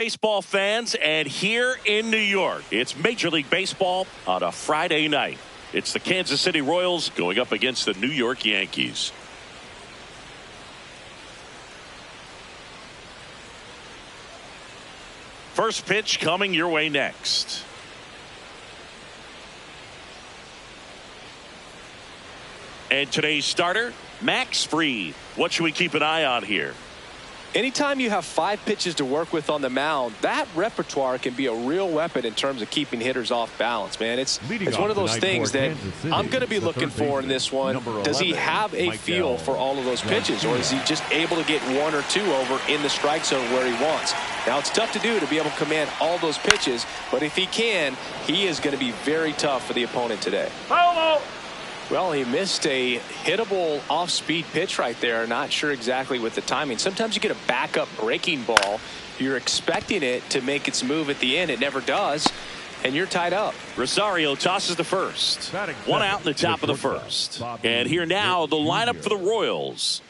Baseball fans, and here in New York, it's Major League Baseball on a Friday night. It's the Kansas City Royals going up against the New York Yankees. First pitch coming your way next. And today's starter, Max Fried. What should we keep an eye on here? Anytime you have 5 pitches to work with on the mound, that repertoire can be a real weapon in terms of keeping hitters off balance, man. It's one of those things that I'm going to be looking for in this one. Does he have a feel for all of those pitches, or is he just able to get 1 or 2 over in the strike zone where he wants? Now, it's tough to do to be able to command all those pitches, but if he can, he is going to be very tough for the opponent today. Well, he missed a hittable off-speed pitch right there. Not sure exactly with the timing. Sometimes you get a backup breaking ball. You're expecting it to make its move at the end. It never does, and you're tied up. Rosario tosses the first. 1 out in the top of the first. And here now, the lineup for the Royals.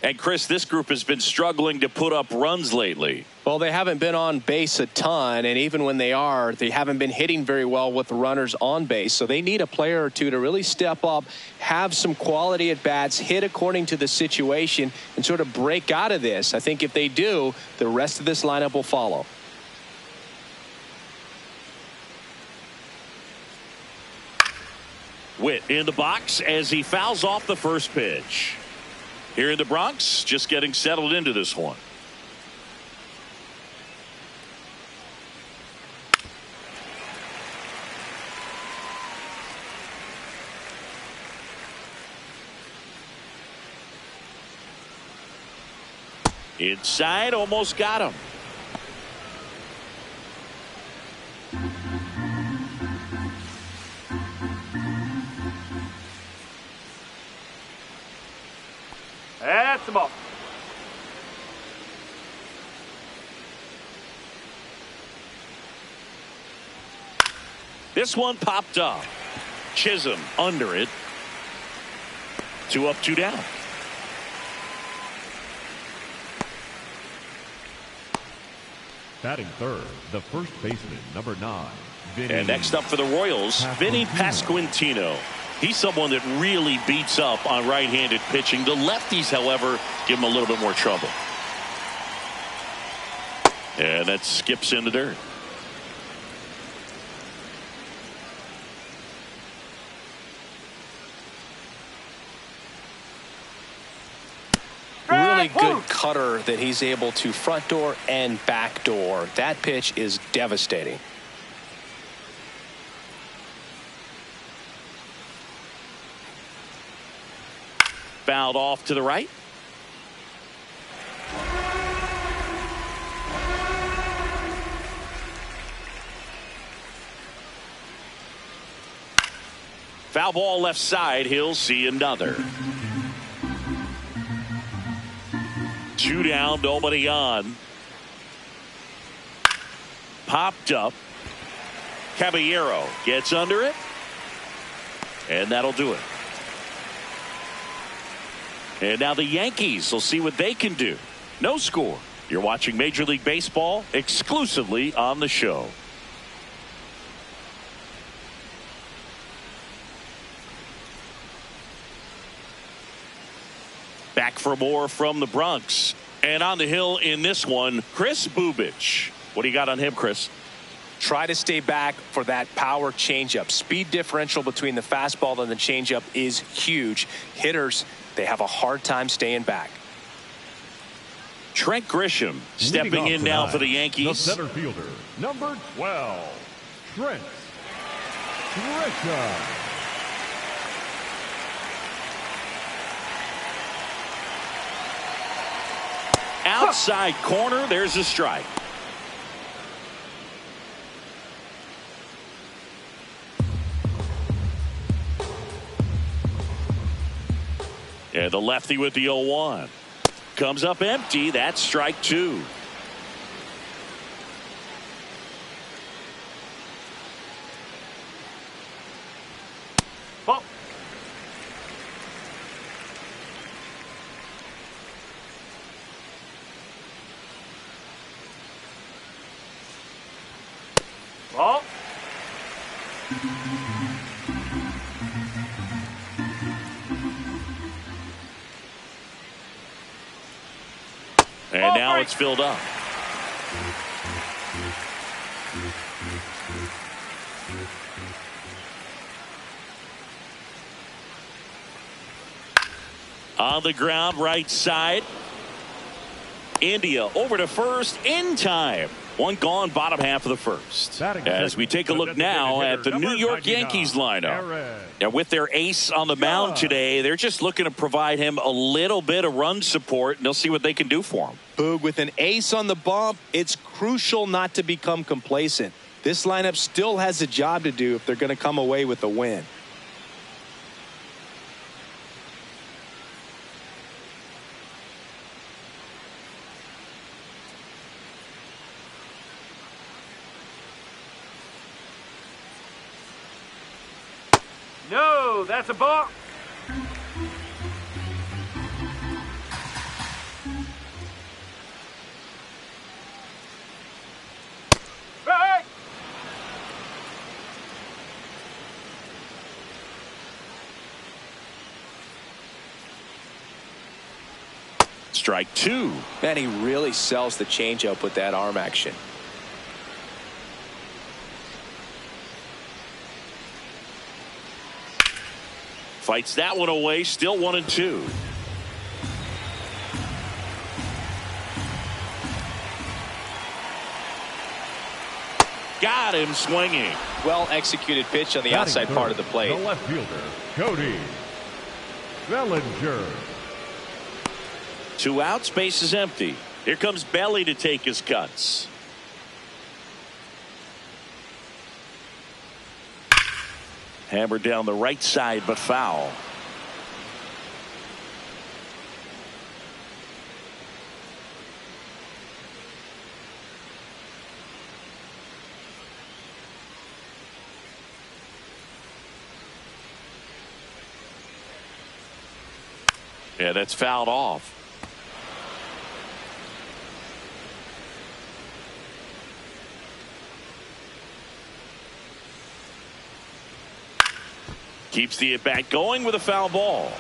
And Chris, this group has been struggling to put up runs lately. Well, they haven't been on base a ton, and even when they are, they haven't been hitting very well with the runners on base. So they need a player or two to really step up, have some quality at bats, hit according to the situation, and sort of break out of this. I think if they do, the rest of this lineup will follow. Witt in the box as he fouls off the first pitch. Here in the Bronx, just getting settled into this one. Inside, almost got him. That's the ball. This one popped up. Chisholm under it. 2 up, 2 down. Batting third, the first baseman, number 9. And next up for the Royals, Vinny Pasquantino. He's someone that really beats up on right-handed pitching. The lefties, however, give him a little bit more trouble. And that skips in the dirt. Really good cutter that he's able to front door and back door. That pitch is devastating. Fouled off to the right. Foul ball left side. He'll see another. 2 down, nobody on. Popped up. Caballero gets under it. And that'll do it. And now the Yankees will see what they can do. No score. You're watching Major League Baseball exclusively on the show. Back for more from the Bronx. And on the hill in this one, Chris Bubich. What do you got on him, Chris? Try to stay back for that power changeup. Speed differential between the fastball and the changeup is huge. Hitters, they have a hard time staying back. Trent Grisham stepping in now for the Yankees. The center fielder, number 12, Trent Grisham. Outside corner, there's a strike. And the lefty with the 0-1. Comes up empty. That's strike 2. Ball. Ball. And now it's filled up. On the ground, right side. India over to first in time. One gone, bottom half of the first. As we take a look now at the New York Yankees lineup. Now, with their ace on the mound today, they're just looking to provide him a little bit of run support, and they'll see what they can do for him. Boog, with an ace on the bump, it's crucial not to become complacent. This lineup still has a job to do if they're going to come away with a win. No, that's a ball. Hey! Strike two. Man, he really sells the changeup with that arm action. Fights that one away, still 1-2. Got him swinging. Well executed pitch on the outside part of the plate. The left fielder, Cody Bellinger. 2 outs, base is empty. Here comes Belly to take his cuts. Hammered down the right side, but foul. Yeah, that's fouled off. Keeps the at-bat going with a foul ball.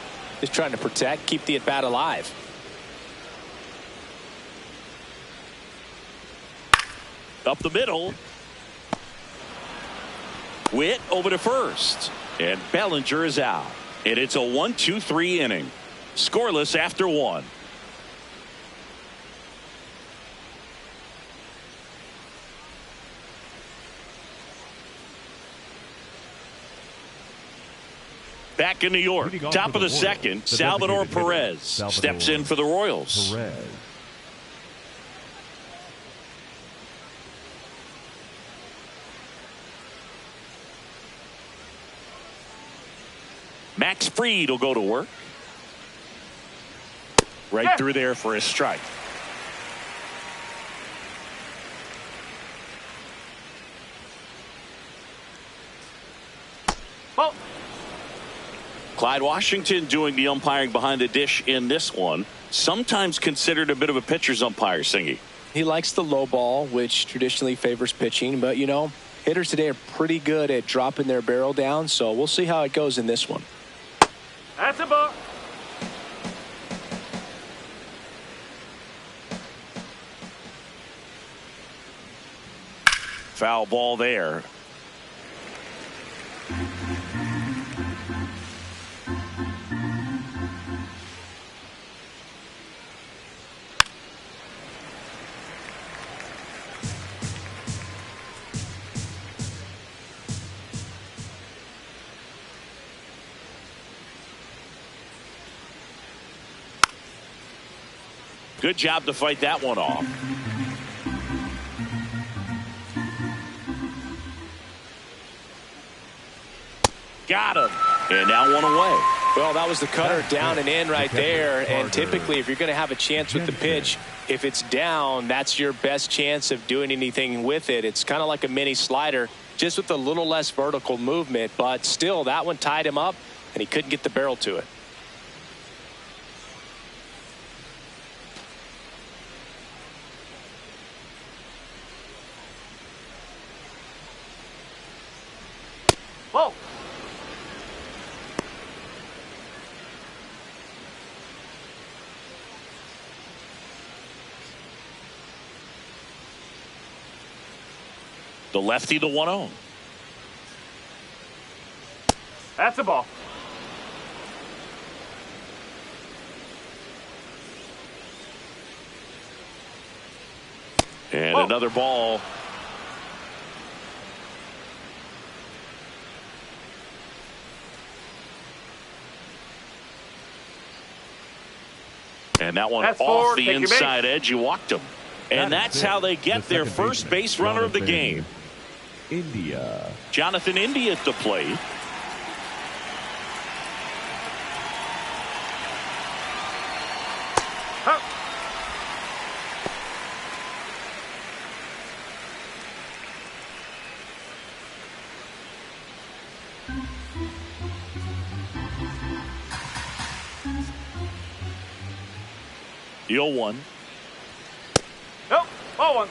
Just trying to protect, keep the at-bat alive. Up the middle. Witt over to first. And Bellinger is out. And it's a 1-2-3 inning. Scoreless after 1. Back in New York, top of the second, Salvador Perez steps in for the Royals. Max Fried will go to work. Right through there for a strike. Ball. Clyde Washington doing the umpiring behind the dish in this one. Sometimes considered a bit of a pitcher's umpire, Singy. He likes the low ball, which traditionally favors pitching. But, you know, hitters today are pretty good at dropping their barrel down. So we'll see how it goes in this one. That's a ball. Foul ball there. Good job to fight that one off. Got him. And now one away. Well, that was the cutter down and in right there. And typically, if you're going to have a chance with the pitch, if it's down, that's your best chance of doing anything with it. It's kind of like a mini slider, just with a little less vertical movement. But still, that one tied him up, and he couldn't get the barrel to it. Ball. The lefty, the 1-0. That's a ball. And another ball. And that one off the inside edge. You walked him. And that's how they get their first base runner of the game. India. Jonathan India at the plate. The 0-1. Nope. Ball one.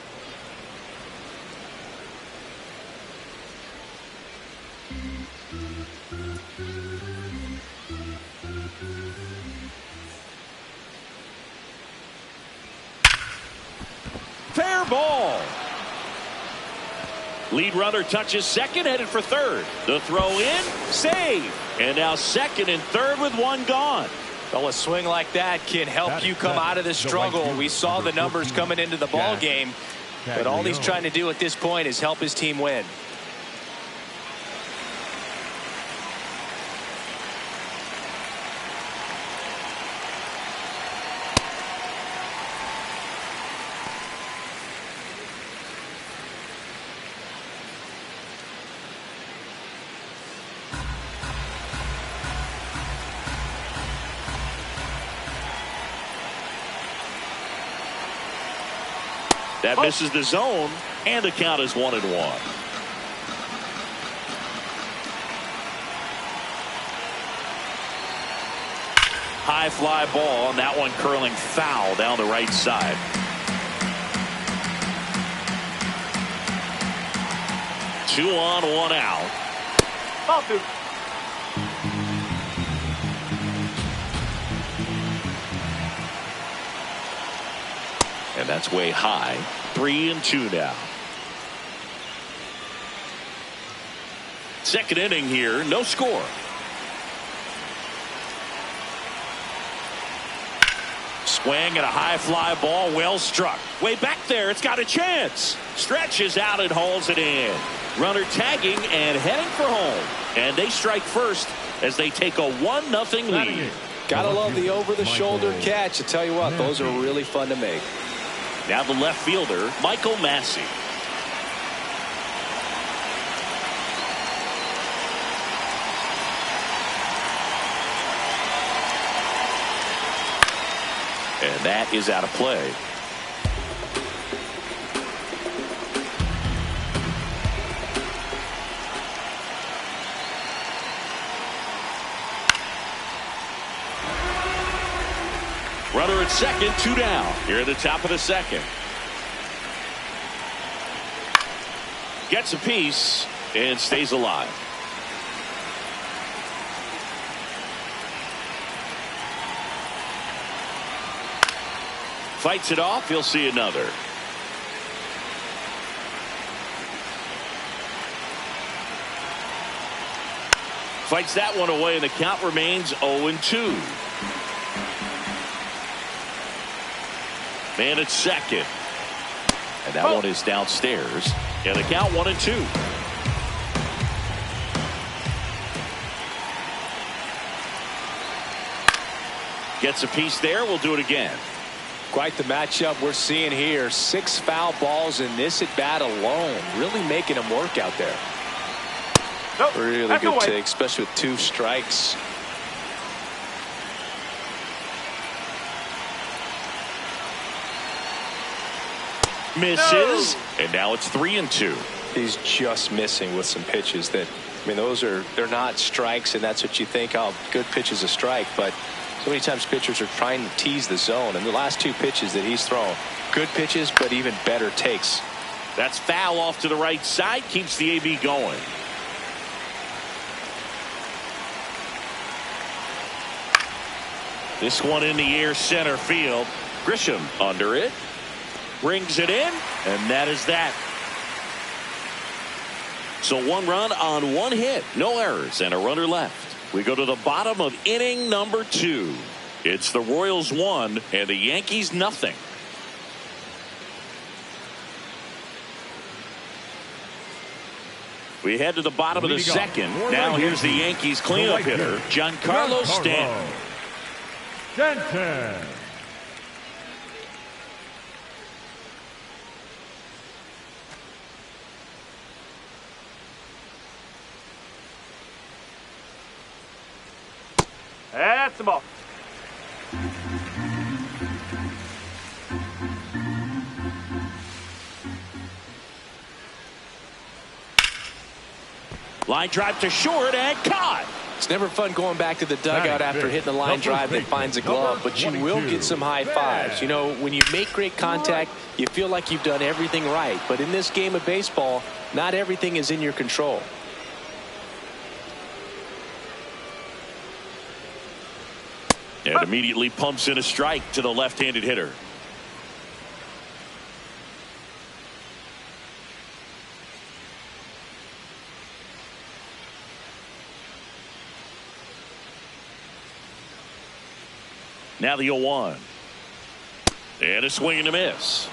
Fair ball. Lead runner touches second, headed for third. The throw in, save. And now second and third with one gone. Well, a swing like that can help you come out of the struggle. We saw the numbers coming into the ball game, but all he's trying to do at this point is help his team win. That misses the zone, and the count is 1-1. High fly ball, and that one curling foul down the right side. Two on, one out. Ball two. And that's way high. 3-2 now. Second inning here, no score. Swing and a high fly ball, well struck. Way back there, it's got a chance. Stretches out and hauls it in. Runner tagging and heading for home. And they strike first as they take a 1-0 lead. Gotta love the over-the-shoulder catch. I tell you what, those are really fun to make. Now the left fielder, Michael Massey. And that is out of play. Runner at second, 2 down. Here at the top of the second. Gets a piece and stays alive. Fights it off. He'll see another. Fights that one away, and the count remains 0-2. Man at second. And that one is downstairs. And the count 1-2. Gets a piece there. We'll do it again. Quite the matchup we're seeing here. 6 foul balls in this at bat alone. Really making them work out there. Nope. Really good take, especially with 2 strikes. Misses. No. And now it's 3-2. He's just missing with some pitches that, I mean, they're not strikes, and that's what you think, oh, good pitch is a strike, but so many times pitchers are trying to tease the zone, and the last 2 pitches that he's thrown, good pitches, but even better takes. That's foul off to the right side, keeps the AB going. This one in the air, center field. Grisham under it. Brings it in, and that is that. So 1 run on 1 hit. No errors and a runner left. We go to the bottom of inning number 2. It's the Royals 1 and the Yankees nothing. We head to the bottom of the second. Now here's the Yankees cleanup hitter, Giancarlo Stanton. That's the ball. Line drive to short and caught. It's never fun going back to the dugout after hitting the line drive that finds a glove, but you will get some high fives. You know, when you make great contact, you feel like you've done everything right. But in this game of baseball, not everything is in your control. And immediately pumps in a strike to the left-handed hitter. Now the 0-1. And a swing and a miss.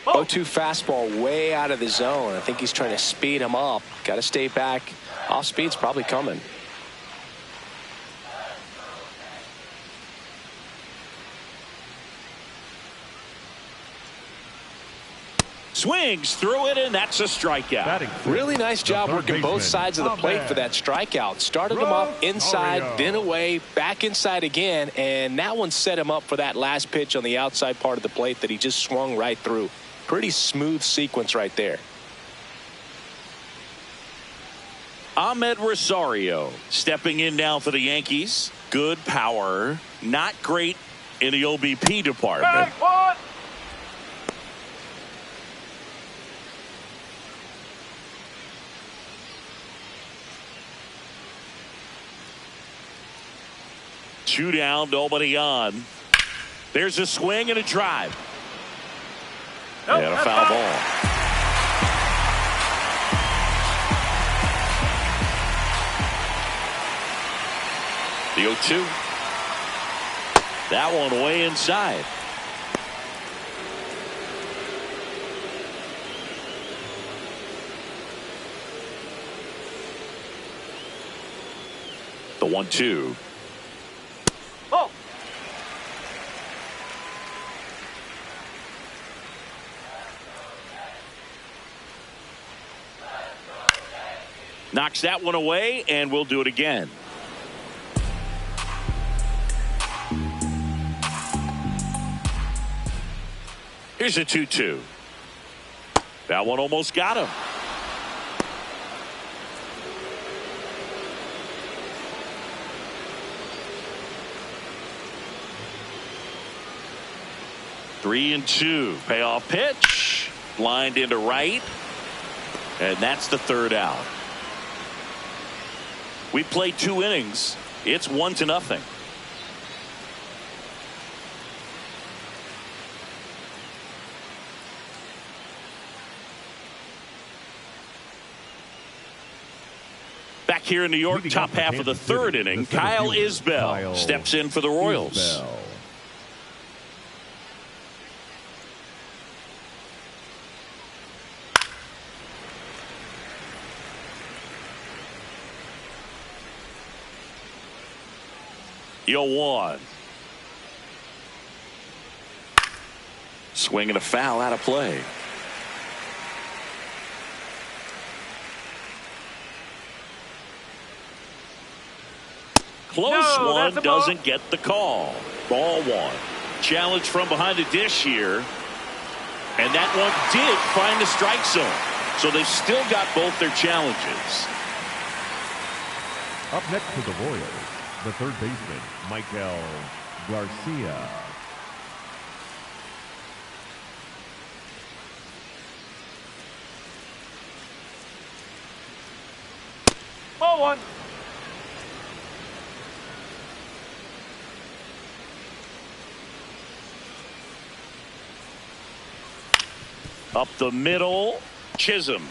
Oh, 0-2 fastball way out of the zone. I think he's trying to speed him up. Got to stay back. Off speed's probably coming. Swings through it, and that's a strikeout. Really nice job working both sides of the plate for that strikeout. Started him off inside, then away, back inside again, and that one set him up for that last pitch on the outside part of the plate that he just swung right through. Pretty smooth sequence right there. Ahmed Rosario stepping in now for the Yankees. Good power, not great in the OBP department. Hey, what? Two down, nobody on. There's a swing and a drive. Nope, and a foul ball. The 0-2. That one way inside. The 1-2. Oh. Knocks that one away, and we'll do it again. Here's a 2-2. That one almost got him. Three and two. Payoff pitch. Lined into right. And that's the third out. We played 2 innings. It's 1-0. Back here in New York, top half of the third inning, Kyle Isbell steps in for the Royals. The 0-1. Swing and a foul out of play. Close one, doesn't get the call. Ball 1. Challenge from behind the dish here. And that one did find the strike zone. So they've still got both their challenges. Up next to the Royals, the third baseman, Michael Garcia. Ball one. Up the middle, Chisholm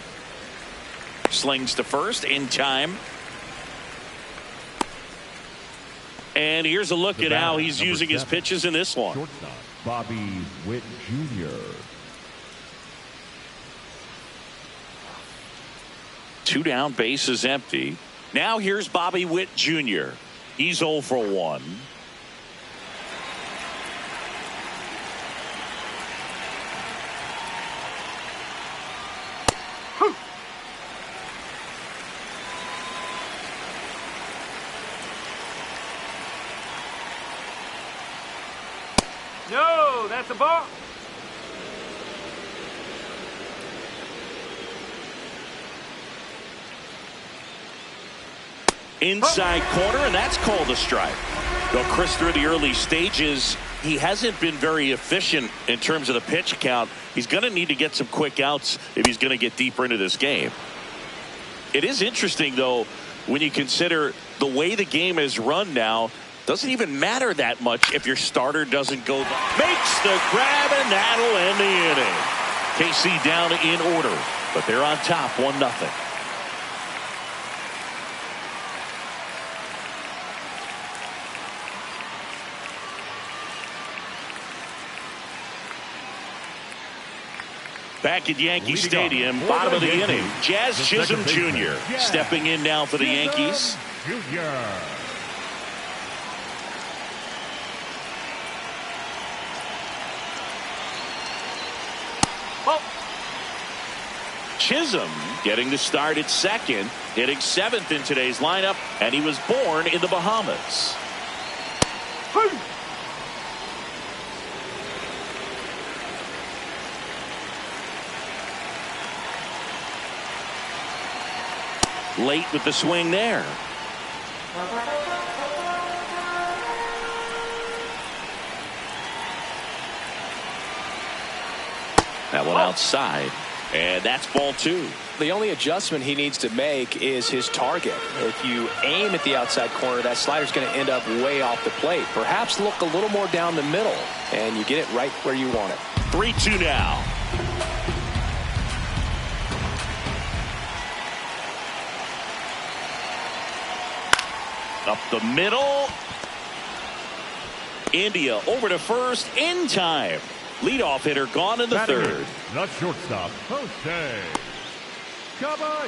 slings to first in time. And here's a look at how he's using his pitches in this one. Shortstop, Bubich Jr. 2 down, bases empty. Now here's Bobby Witt Jr. He's 0 for 1. No, that's a ball. Inside corner, and that's called a strike. Though Chris, through the early stages, he hasn't been very efficient in terms of the pitch count. He's going to need to get some quick outs if he's going to get deeper into this game. It is interesting, though, when you consider the way the game is run now. Doesn't even matter that much if your starter doesn't go. Makes the grab, and that'll end the inning. KC down in order, but they're on top 1-0. Back at Yankee Stadium, bottom of the inning, Jazz Chisholm Jr. stepping in now for the Yankees. Chisholm getting the start at second, hitting 7th in today's lineup, and he was born in the Bahamas. Late with the swing there. That one outside. And that's ball 2. The only adjustment he needs to make is his target. If you aim at the outside corner, that slider's going to end up way off the plate. Perhaps look a little more down the middle, and you get it right where you want it. 3-2 now. Up the middle. India over to first in time. Leadoff hitter gone in the third. The shortstop, Jose Caballero.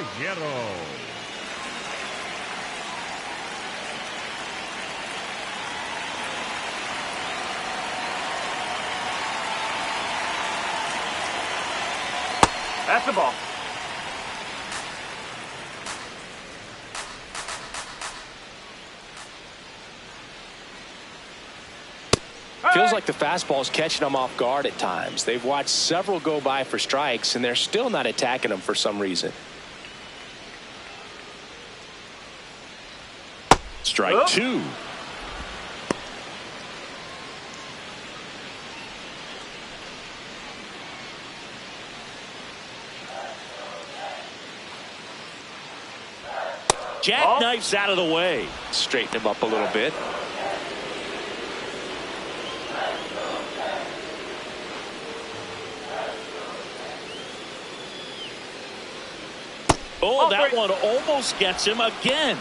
That's the ball. Feels like the fastball is catching them off guard at times. They've watched several go by for strikes, and they're still not attacking them for some reason. Strike 2. Jackknifes out of the way. Straighten him up a little bit. Oh, that one almost gets him again.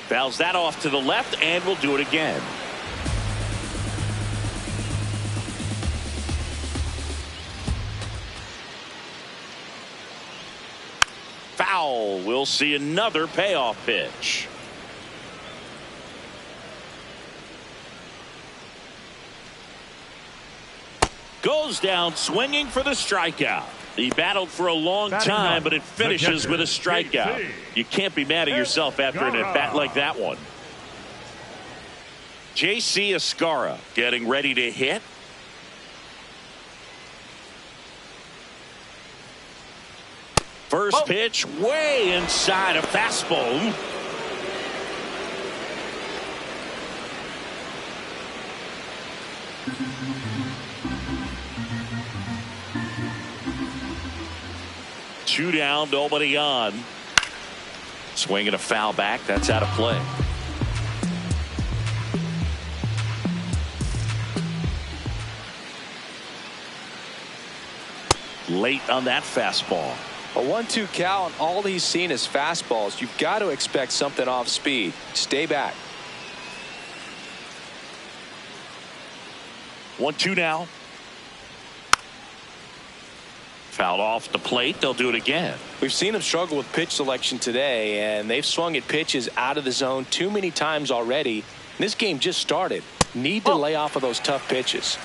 Fouls that off to the left, and will do it again. Foul. We'll see another payoff pitch. Goes down swinging for the strikeout. He battled for a long time, but it finishes with a strikeout. You can't be mad at yourself after an at-bat like that one. J.C. Escara getting ready to hit. First pitch way inside, a fastball. 2 down, nobody on. Swinging a foul back. That's out of play. Late on that fastball. A 1-2 count. All he's seen is fastballs. You've got to expect something off speed. Stay back. 1-2 now. Fouled off the plate. They'll do it again. We've seen him struggle with pitch selection today, and they've swung at pitches out of the zone too many times already. This game just started. Need to lay off of those tough pitches.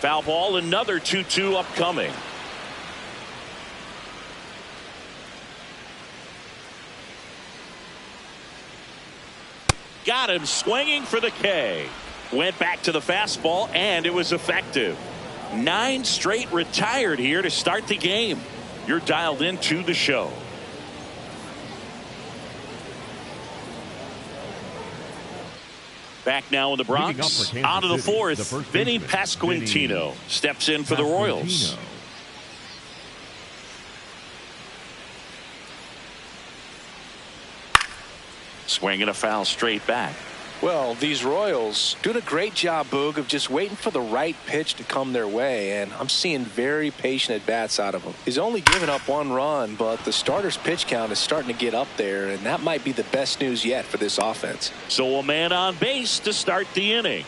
Foul ball, another 2-2 upcoming. Got him swinging for the K. Went back to the fastball, and it was effective. 9 straight retired here to start the game. You're dialed into the show. Back now in the Bronx. Out of the fourth, Vinny Pasquantino steps in for the Royals. Swinging a foul straight back. Well, these Royals doing a great job, Boog, of just waiting for the right pitch to come their way, and I'm seeing very patient at bats out of him. He's only given up 1 run, but the starter's pitch count is starting to get up there, and that might be the best news yet for this offense. So a man on base to start the inning.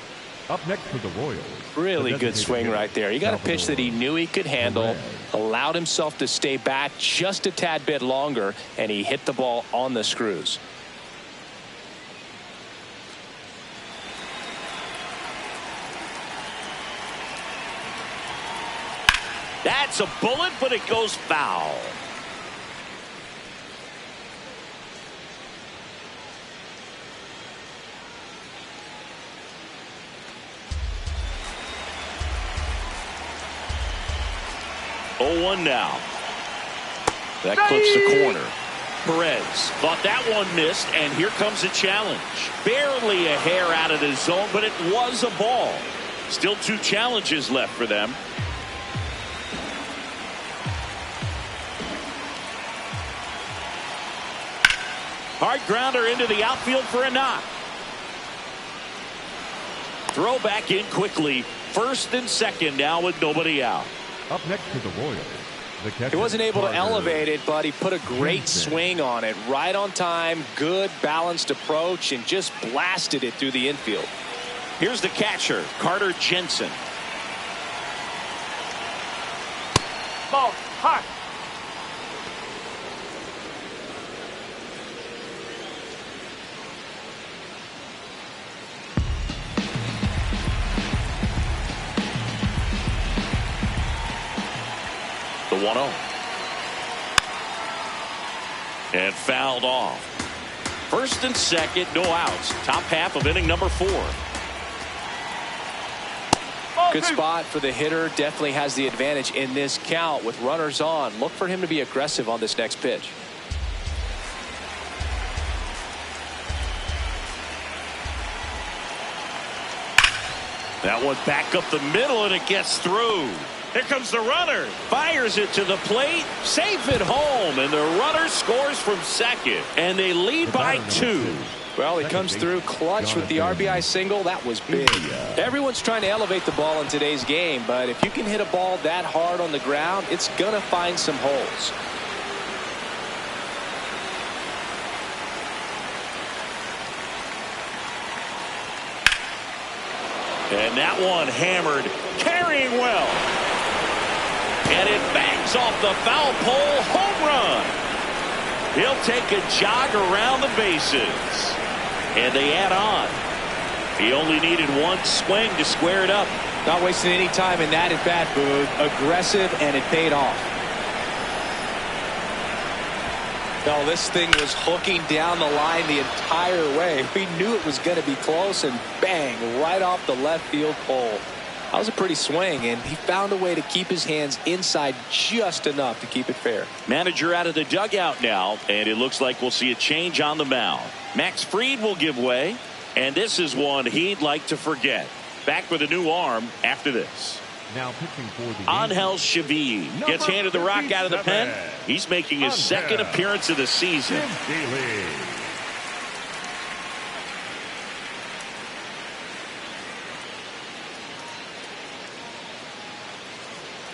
Up next for the Royals. Really good swing right there. He got a pitch that he knew he could handle, allowed himself to stay back just a tad bit longer, and he hit the ball on the screws. That's a bullet, but it goes foul. Oh, 1 now. That clips the corner. Perez thought that one missed, and here comes a challenge. Barely a hair out of the zone, but it was a ball. Still 2 challenges left for them. Hard grounder into the outfield for a knock. Throw back in quickly. First and second now with nobody out. Up next to the Royals. He wasn't able to elevate it, but he put a great swing on it. Right on time, good balanced approach, and just blasted it through the infield. Here's the catcher, Carter Jensen. Ball, hot. The 1-0. And fouled off. First and second, no outs. Top half of inning number 4. Good spot for the hitter. Definitely has the advantage in this count with runners on. Look for him to be aggressive on this next pitch. That one back up the middle, and it gets through. Here comes the runner. Fires it to the plate. Safe at home. And the runner scores from second. And they lead by 2. Well, he comes through clutch with the RBI single. That was big. Everyone's trying to elevate the ball in today's game, but if you can hit a ball that hard on the ground, it's going to find some holes. And that one hammered, carrying well. And it bangs off the foul pole, home run. He'll take a jog around the bases. And they add on. He only needed 1 swing to square it up. Not wasting any time in that at bat, Boog. Aggressive, and it paid off. No, this thing was hooking down the line the entire way. We knew it was going to be close, and bang, right off the left field pole. That was a pretty swing, and he found a way to keep his hands inside just enough to keep it fair. Manager out of the dugout now, and it looks like we'll see a change on the mound. Max Fried will give way. And this is one he'd like to forget. Back with a new arm after this. Now pitching for the Angel Chevy gets handed the rock out of the pen. He's making his second appearance of the season.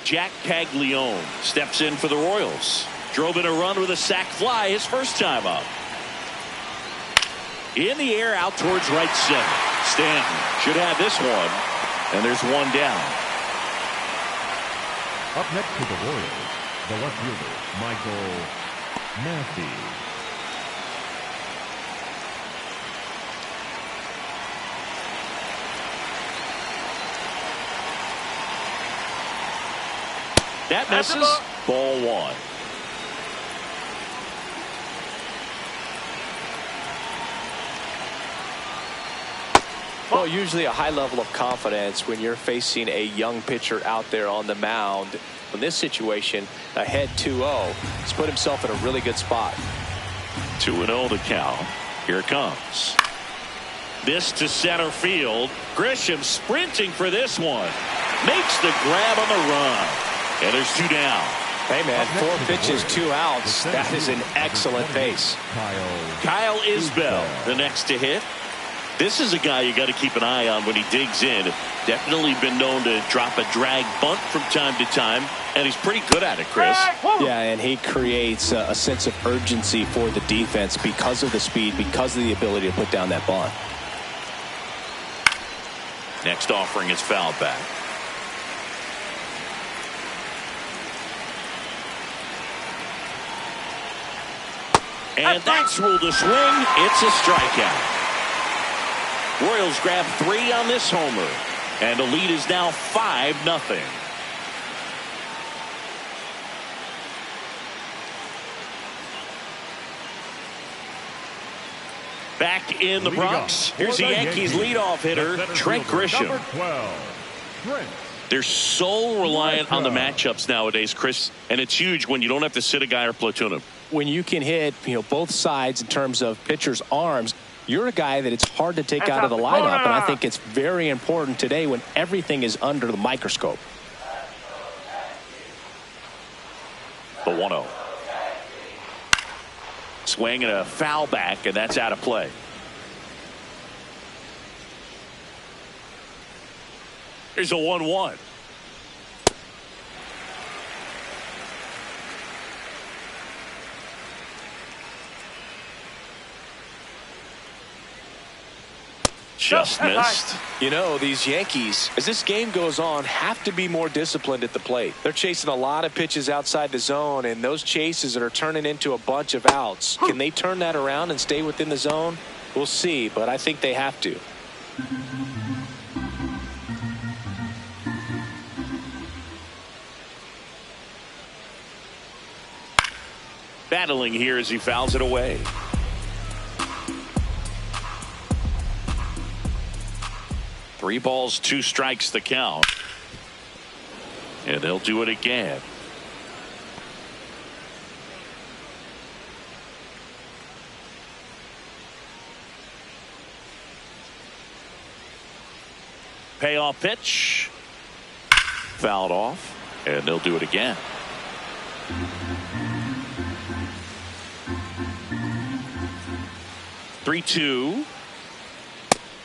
Jack Caglione steps in for the Royals. Drove in a run with a sac fly his first time up. In the air out towards right center. Stanton should have this one. And there's one down. Up next to the Royals, the left fielder, Michael Massey. That misses. Ball one. Well, usually a high level of confidence when you're facing a young pitcher out there on the mound. In this situation, ahead 2-0. He's put himself in a really good spot. 2-0 the count. Here it comes. This to center field. Grisham sprinting for this one. Makes the grab on the run. And there's two down. Hey, man, 4 pitches, 2 outs. That is an excellent pace. Kyle Isbell, the next to hit. This is a guy you got to keep an eye on when he digs in. Definitely been known to drop a drag bunt from time to time, and he's pretty good at it, Chris. Yeah, and he creates a sense of urgency for the defense because of the speed, because of the ability to put down that bunt. Next offering is fouled back. And that's ruled a swing. It's a strikeout. Royals grab 3 on this homer. And the lead is now 5-0. Back in the Bronx. Here's the Yankees leadoff hitter, Trent Grisham. They're so reliant on the matchups nowadays, Chris, and it's huge when you don't have to sit a guy or platoon him. When you can hit, both sides in terms of pitchers' arms, you're a guy that it's hard to take out of the lineup, and I think it's very important today when everything is under the microscope. The 1-0. Swing and a foul back, and that's out of play. Here's a 1-1. Just missed. These Yankees, as this game goes on, have to be more disciplined at the plate. They're chasing a lot of pitches outside the zone, and those chases are turning into a bunch of outs. Can they turn that around and stay within the zone? We'll see, but I think they have to. Battling here as he fouls it away. Three balls, 2 strikes the count. And they'll do it again. Payoff pitch. Fouled off. And they'll do it again. Three-two.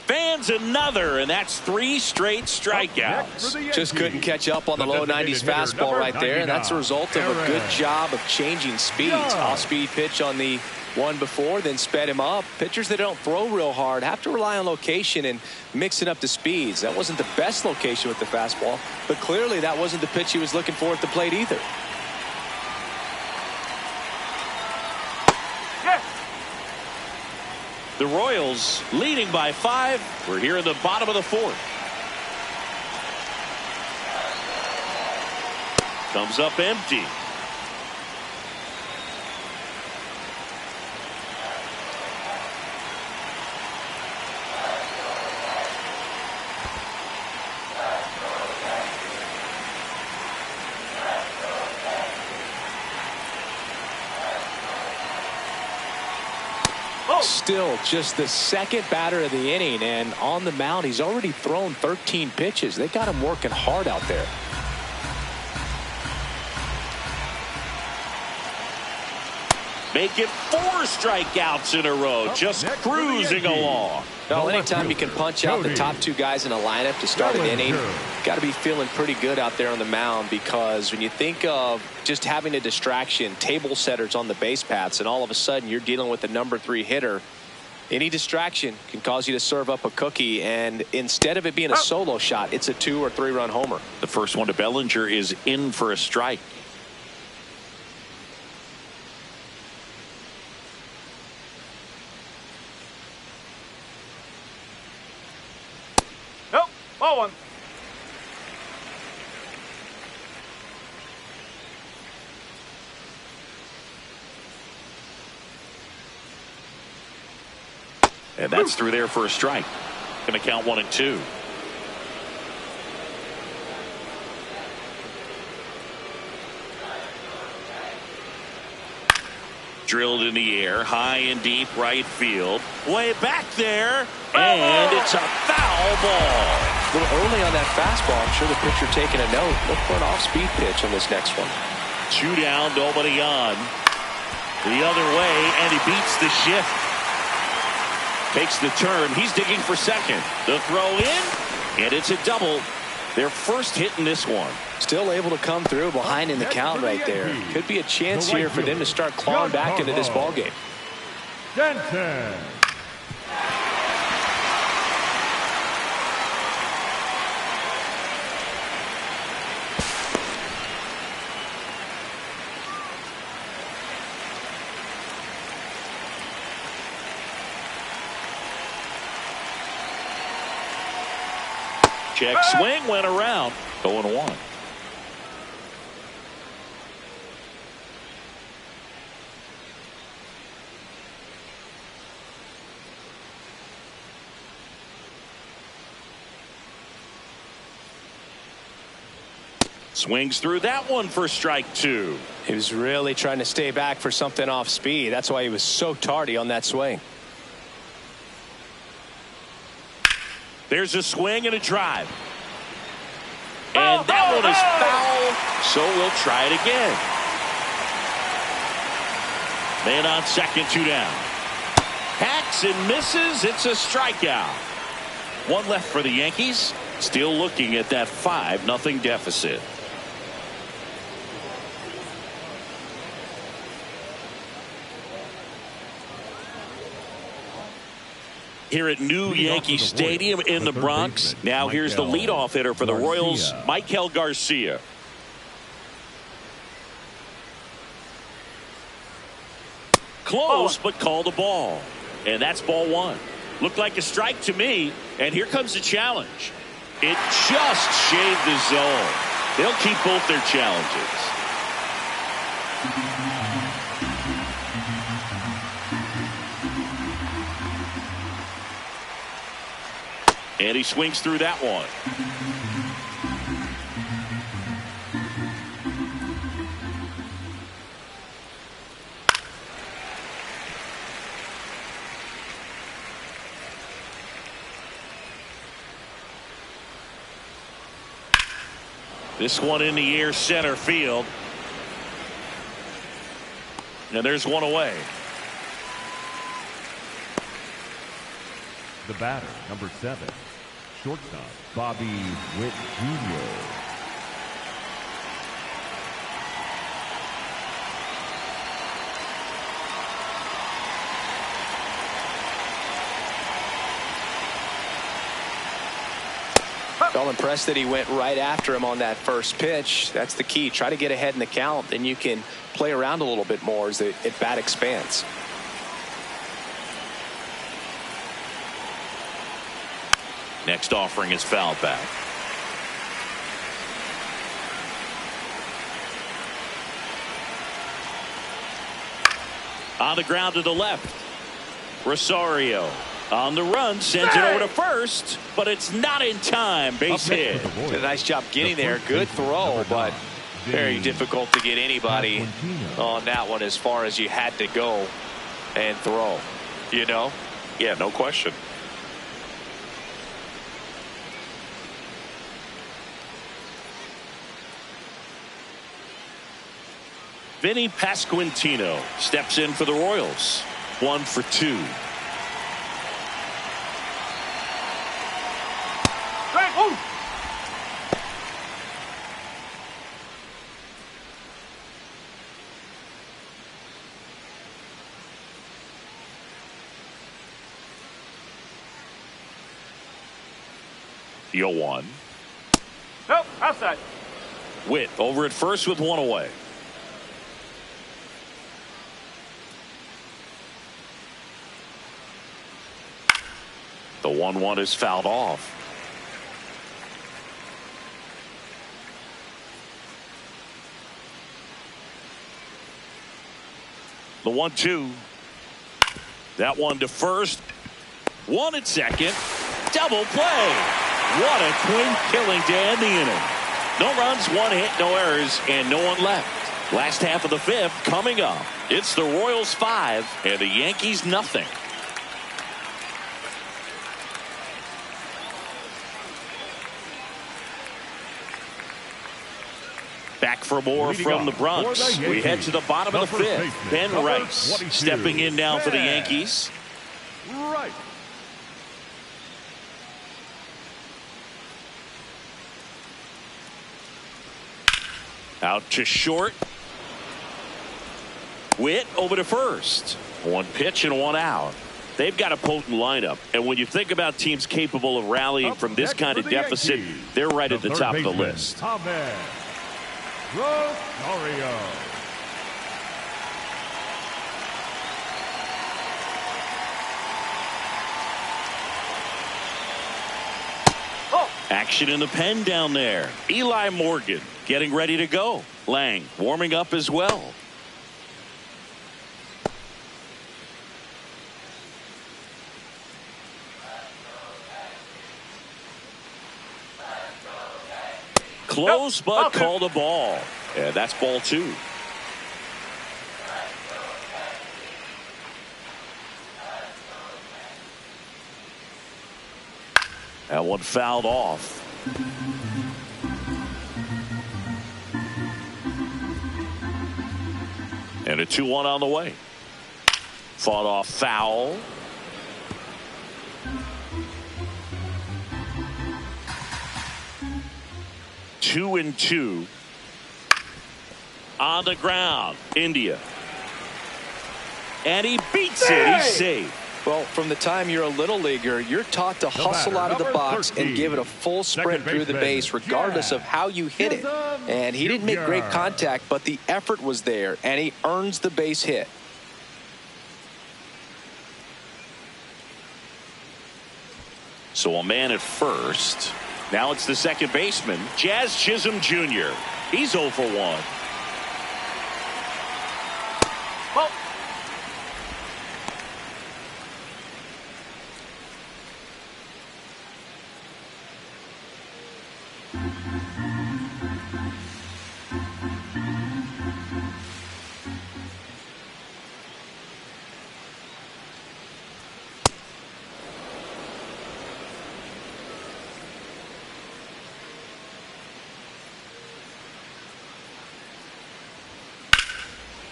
Fans another, and that's 3 straight strikeouts. Just couldn't catch up on the low 90s fastball right there, and that's a result of a good job of changing speeds. Off-speed pitch on the one before, then sped him up. Pitchers that don't throw real hard have to rely on location and mixing up the speeds. That wasn't the best location with the fastball, but clearly that wasn't the pitch he was looking for at the plate either. The Royals leading by 5. We're here in the bottom of the 4th. Comes up empty. Still just the second batter of the inning, and on the mound he's already thrown 13 pitches. They got him working hard out there. Make it 4 strikeouts in a row, just cruising along. Well, anytime you can punch out the top 2 guys in a lineup to start an inning, got to be feeling pretty good out there on the mound, because when you think of just having a distraction, table setters on the base paths, and all of a sudden you're dealing with the number 3 hitter, any distraction can cause you to serve up a cookie, and instead of it being a solo shot, it's a 2 or 3 run homer. The first one to Bellinger is in for a strike. Ball 1. And that's through there for a strike. Going to count 1 and 2. Drilled in the air, high and deep right field. Way back there, and it's a foul ball. A little early on that fastball. I'm sure the pitcher taking a note. Look for an off-speed pitch on this next one. 2 down, nobody on. The other way, and he beats the shift. Takes the turn. He's digging for second. The throw in, and it's a double. Their first hit in this one. Still able to come through behind in the count right there. Could be a chance here for them to start clawing back into this ball game. Jensen. Check swing, went around. 0-1. Swings through that one for strike 2. He was really trying to stay back for something off speed. That's why he was so tardy on that swing. There's a swing and a drive. And that one is foul, so we'll try it again. Man on second, 2 down. Hacks and misses. It's a strikeout. 1 left for the Yankees. Still looking at that 5-0 deficit. Here at New Yankee Stadium in the Bronx. Now here's the leadoff hitter for the Royals, Michael Garcia. Close, but called a ball. And that's ball 1. Looked like a strike to me. And here comes the challenge. It just shaved the zone. They'll keep both their challenges. And he swings through that one. This one in the air, center field. And there's one away. The batter, number 7, shortstop, Bobby Witt Jr. Well, impressed that he went right after him on that first pitch. That's the key. Try to get ahead in the count, then you can play around a little bit more as the at-bat expands. Next offering is fouled back. On the ground to the left. Rosario on the run, sends it over to first, but it's not in time. Base hit. Did a nice job getting there. Good throw, but very difficult to get anybody on that one as far as you had to go and throw. you know? Yeah, no question. Vinny Pasquantino steps in for the Royals. 1 for 2. The 0-1. Nope, outside. Witt over at first with 1 away. The 1-1 is fouled off. The 1-2. That one to first. 1 at second. Double play. What a twin killing to end the inning. No runs, 1 hit, no errors, and no one left. Last half of the 5th coming up. It's the Royals 5 and the Yankees nothing. Back for more from the Bronx. We head to the bottom of the 5th. Ben Rice stepping in now for the Yankees. Right. Out to short. Witt over to first. 1 pitch and 1 out. They've got a potent lineup, and when you think about teams capable of rallying from this kind of deficit, they're right at the top of the list. Rosario. Action in the pen down there. Eli Morgan getting ready to go. Lang warming up as well. Close, but called a ball. Yeah, that's ball 2. That one fouled off. And a 2-1 on the way. Fought off foul. Two and 2 on the ground. India. And he beats it. He's safe. Well, from the time you're a little leaguer, you're taught to hustle out of the box and give it a full sprint through the base regardless of how you hit it. And he didn't make great contact, but the effort was there, and he earns the base hit. So a man at first. Now it's the second baseman, Jazz Chisholm Jr. He's 0 for 1. Well,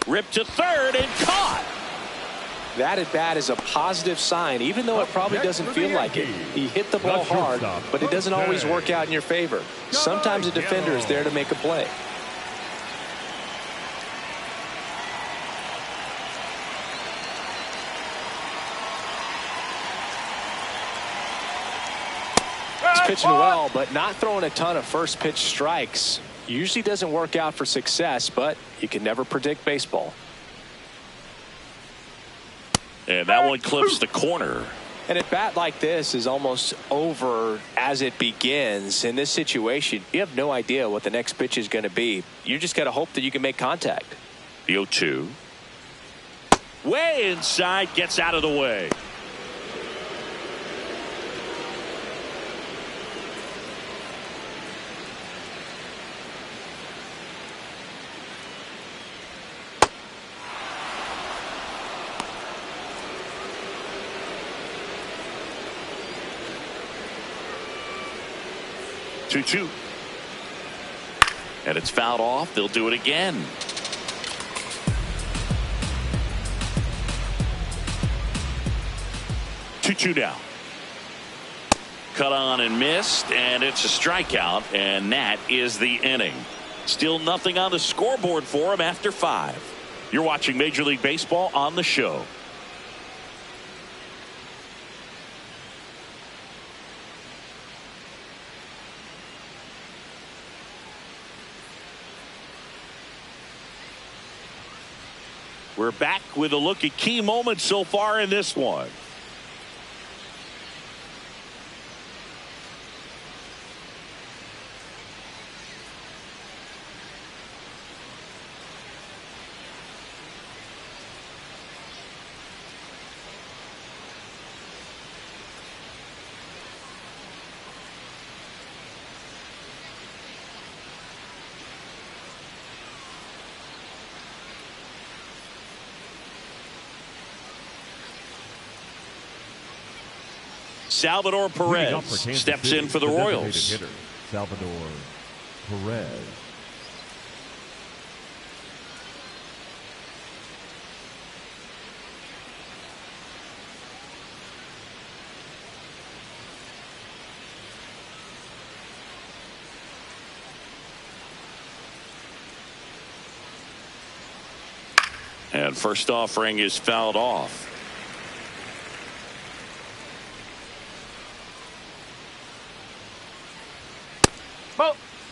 Ripped to third and caught. That at bat is a positive sign, even though it probably doesn't feel like it. He hit the ball hard, but it doesn't always work out in your favor. Sometimes a defender is there to make a play. He's pitching well, but not throwing a ton of first pitch strikes. Usually doesn't work out for success, but you can never predict baseball. And that one clips the corner. And at bat like this is almost over as it begins. In this situation, you have no idea what the next pitch is going to be. You just got to hope that you can make contact. The 0-2. Way inside, gets out of the way. 2-2. And it's fouled off. They'll do it again. 2-2 now. Cut on and missed, and it's a strikeout, and that is the inning. Still nothing on the scoreboard for him after 5. You're watching Major League Baseball on the show. We're back with a look at key moments so far in this one. Salvador Perez steps in for the Royals. Hitter, Salvador Perez. And first offering is fouled off.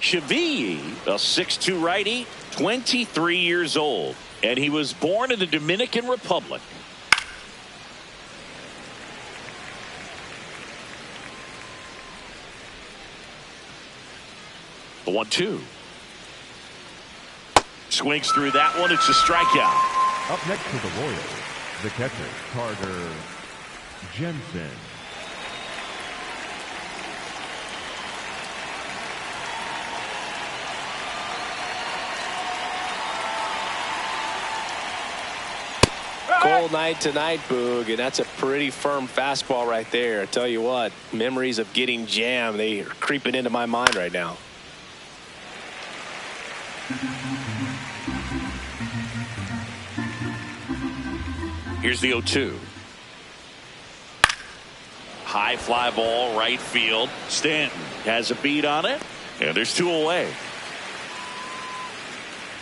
Chevy, a 6'2" righty, 23 years old, and he was born in the Dominican Republic. The 1-2. Swings through that one. It's a strikeout. Up next to the Royals, the catcher, Carter Jensen. Cold night tonight, Boog, and that's a pretty firm fastball right there. I tell you what, memories of getting jammed, they are creeping into my mind right now. Here's the 0-2. High fly ball, right field. Stanton has a beat on it, and there's 2 away.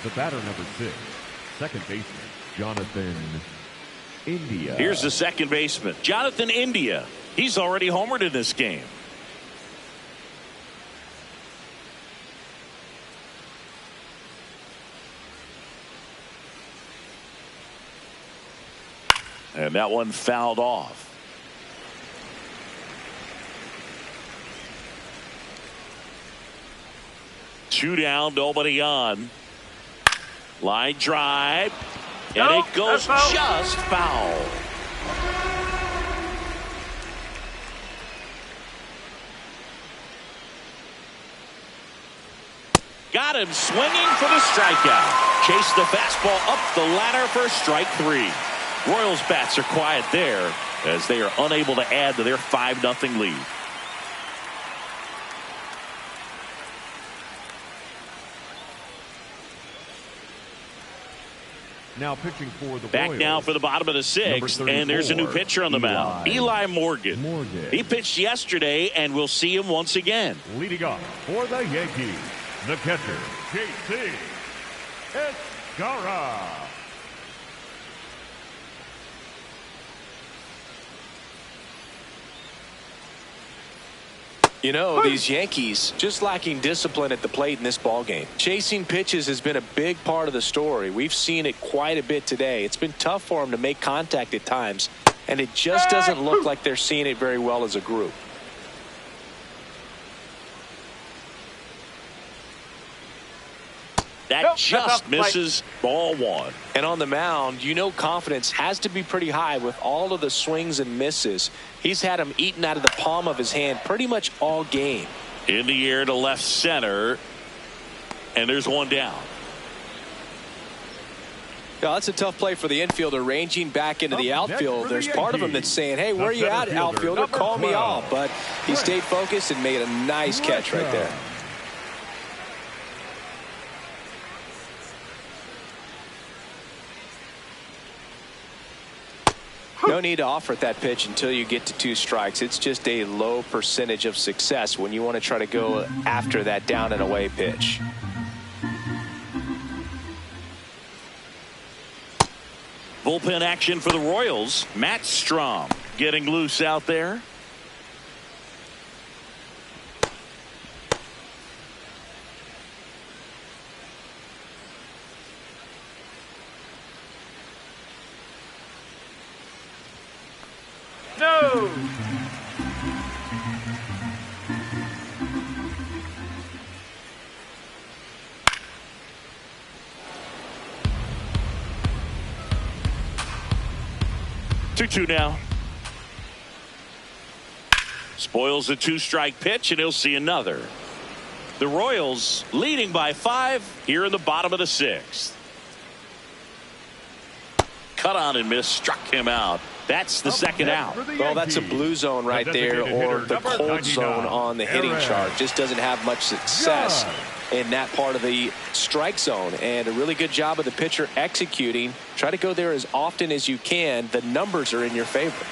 The batter, number 6, second baseman, Jonathan India. Here's the second baseman, Jonathan India. He's already homered in this game. And that one fouled off. Two down, nobody on. Line drive. And it goes just foul. Got him swinging for the strikeout. Chased the fastball up the ladder for strike 3. Royals bats are quiet there as they are unable to add to their 5-0 lead. Now pitching for the Back Royals, now for the bottom of the 6th, and there's a new pitcher on the mound, Eli Morgan. He pitched yesterday, and we'll see him once again. Leading off for the Yankees, the catcher, JC Escara. You know, these Yankees just lacking discipline at the plate in this ballgame. Chasing pitches has been a big part of the story. We've seen it quite a bit today. It's been tough for them to make contact at times, and it just doesn't look like they're seeing it very well as a group. That just misses ball 1. And on the mound, you know confidence has to be pretty high with all of the swings and misses. He's had them eaten out of the palm of his hand pretty much all game. In the air to left center, and there's one down. Yeah, that's a tough play for the infielder, ranging back into the outfield. There's part of him that's saying, hey, where are you at, outfielder? Call me off. But he stayed focused and made a nice catch right there. No need to offer at that pitch until you get to 2 strikes. It's just a low percentage of success when you want to try to go after that down and away pitch. Bullpen action for the Royals. Matt Strom getting loose out there. No. Two now. Spoils a 2-strike pitch, and he'll see another. The Royals leading by 5 here in the bottom of the 6th. Cut on and miss, struck him out. That's the second out. Well, that's a blue zone right there, or the cold zone on the hitting chart. Just doesn't have much success in that part of the strike zone. And a really good job of the pitcher executing. Try to go there as often as you can. The numbers are in your favor.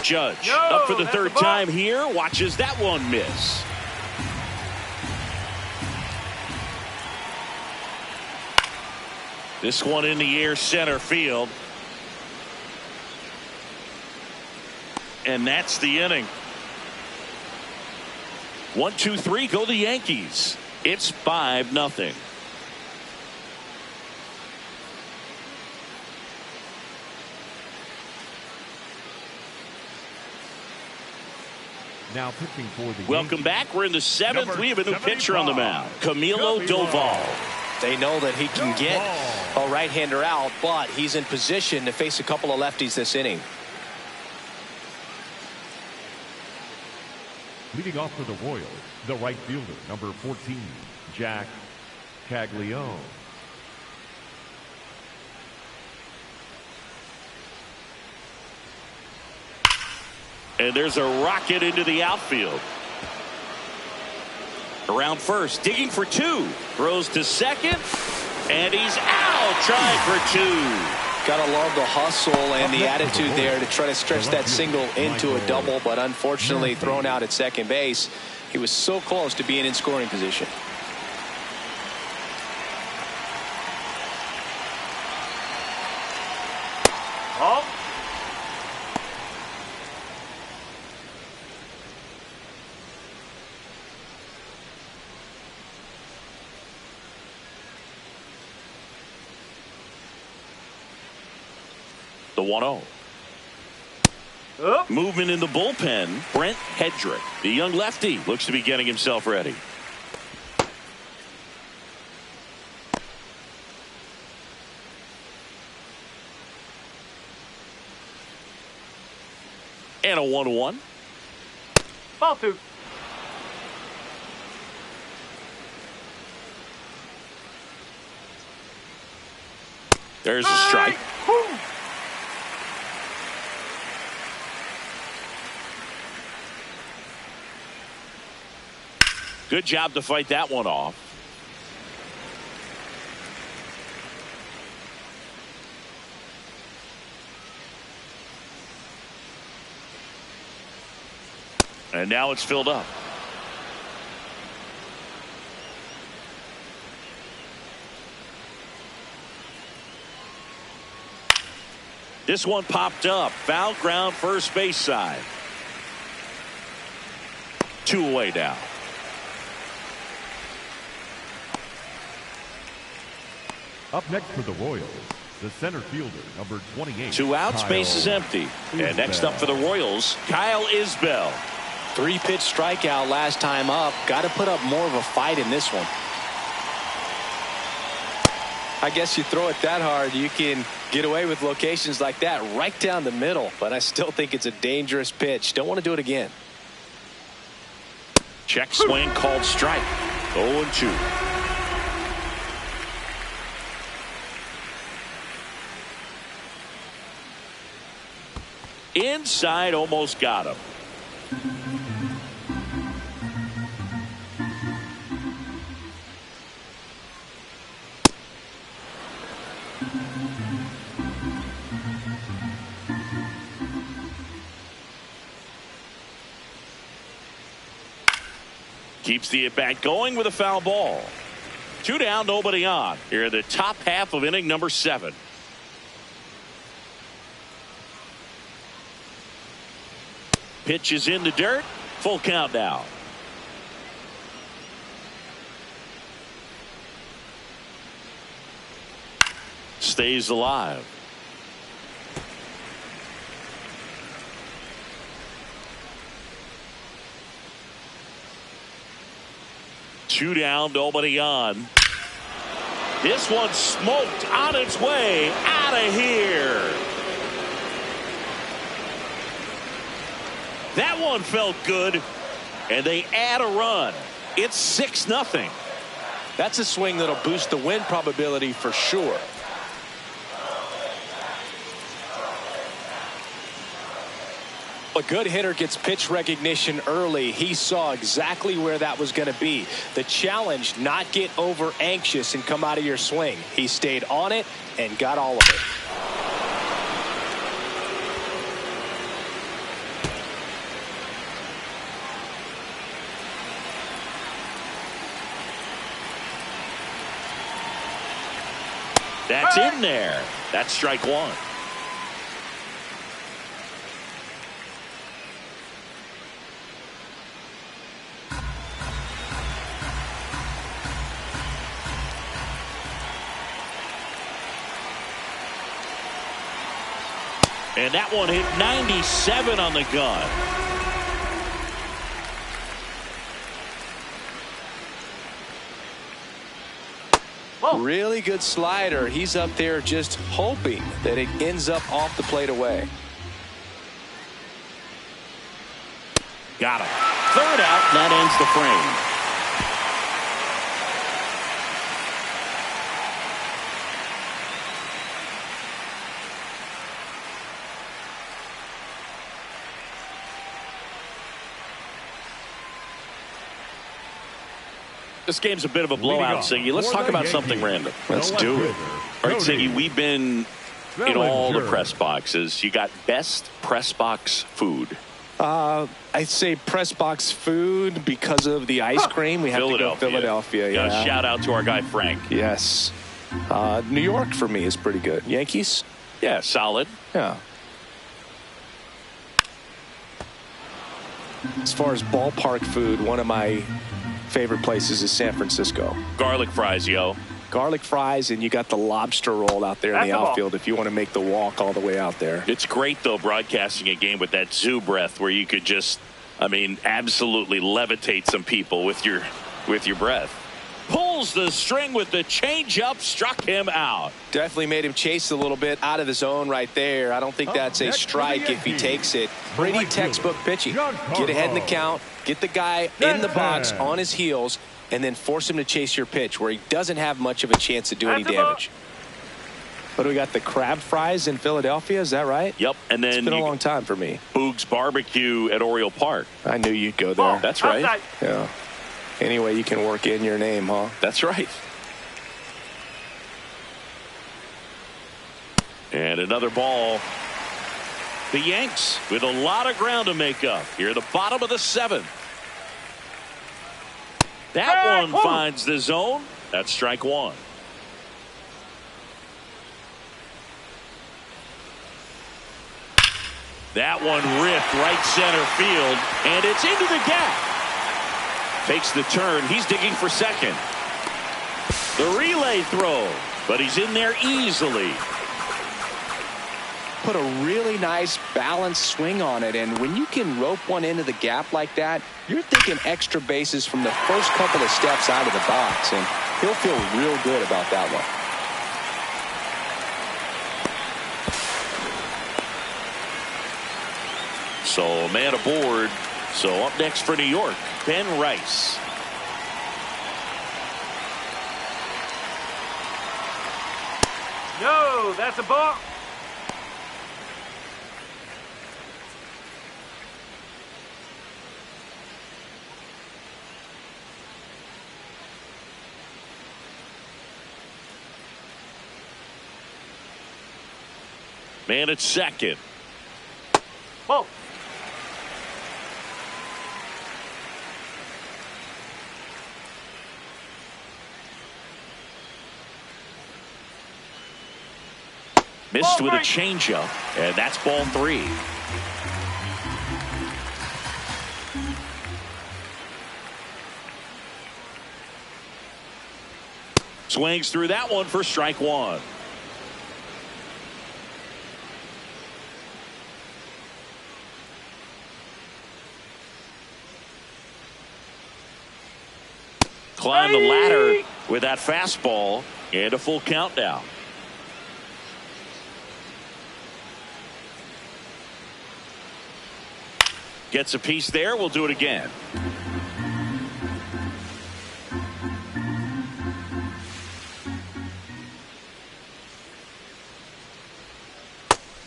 Judge up for the 3rd time here. Watches that one miss. This one in the air, center field. And that's the inning. 1, 2, 3, go the Yankees. It's 5-0. Now pitching for the Welcome back. We're in the 7th. We have a new pitcher on the mound, Camilo Doval. They know that he can get a right-hander out, but he's in position to face a couple of lefties this inning. Leading off for the Royals, the right fielder, number 14, Jack Caglione. And there's a rocket into the outfield. Around first, digging for 2. Throws to second, and he's out. Trying for 2. Gotta love the hustle and the attitude there to try to stretch that single into a double, but unfortunately thrown out at second base. He was so close to being in scoring position. Oh. The 1-0. Movement in the bullpen. Brent Hedrick, the young lefty, looks to be getting himself ready. And a 1-1. Ball 2. There's a strike. Good job to fight that one off. And now it's filled up. This one popped up. Foul ground, first base side. 2 away now. Up next for the Royals, the center fielder, number 28. 2 outs, base is empty. And next up for the Royals, Kyle Isbell. 3-pitch strikeout last time up. Got to put up more of a fight in this one. I guess you throw it that hard, you can get away with locations like that right down the middle. But I still think it's a dangerous pitch. Don't want to do it again. Check swing called strike. 0-2. Inside, almost got him. Keeps the at-bat going with a foul ball. 2 down, nobody on. Here in the top half of inning number 7. Pitch is in the dirt. Full count now. Stays alive. Two down, nobody on. This one smoked on its way out of here. That one felt good, and they add a run. It's 6-0. That's a swing that'll boost the win probability for sure. A good hitter gets pitch recognition early. He saw exactly where that was going to be. The challenge, not get over anxious and come out of your swing. He stayed on it and got all of it. That's in there. That's strike one. And that one hit 97 on the gun. Whoa. Really good slider. He's up there just hoping that it ends up off the plate away. Got him. Third out. That ends the frame. This game's a bit of a blowout, Siggy. Let's talk about something random. Let's do it. All right, Siggy, we've been in all the press boxes. You got best press box food. I'd say press box food because of the ice cream. We have to go Philadelphia. Yeah. Shout out to our guy Frank. Yes. New York for me is pretty good. Yankees? Yeah, solid. Yeah. As far as ballpark food, one of my favorite places is San Francisco. Garlic fries, yo. Garlic fries, and you got the lobster roll out there in the outfield if you want to make the walk all the way out there. It's great, though, broadcasting a game with that zoo breath where you could just, I mean, absolutely levitate some people with your breath. Pulls the string with the changeup, struck him out. Definitely made him chase a little bit out of the zone right there. I don't think that's a strike if he takes it. Pretty textbook pitching. Get ahead in the count, get the guy in the box on his heels, and then force him to chase your pitch where he doesn't have much of a chance to do any damage. But we got the crab fries in Philadelphia, is that right? Yep. And then it's been a long time for me. Boog's Barbecue at Oriole Park. I knew you'd go there. That's right. Yeah. Anyway, you can work in your name, huh? That's right. And another ball. The Yanks with a lot of ground to make up here at the bottom of the 7th. That one finds the zone. That's strike one. That one ripped right center field, and it's into the gap. Takes the turn. He's digging for second. The relay throw, but he's in there easily. Put a really nice balanced swing on it, and when you can rope one into the gap like that, you're thinking extra bases from the first couple of steps out of the box, and he'll feel real good about that one. So a man aboard. So up next for New York, Ben Rice. Oh, that's a ball. Man at second. Ball. Missed with a changeup, and that's ball 3. Swings through that one for strike 1. Climb the ladder with that fastball and a full count now. Gets a piece there. We'll do it again.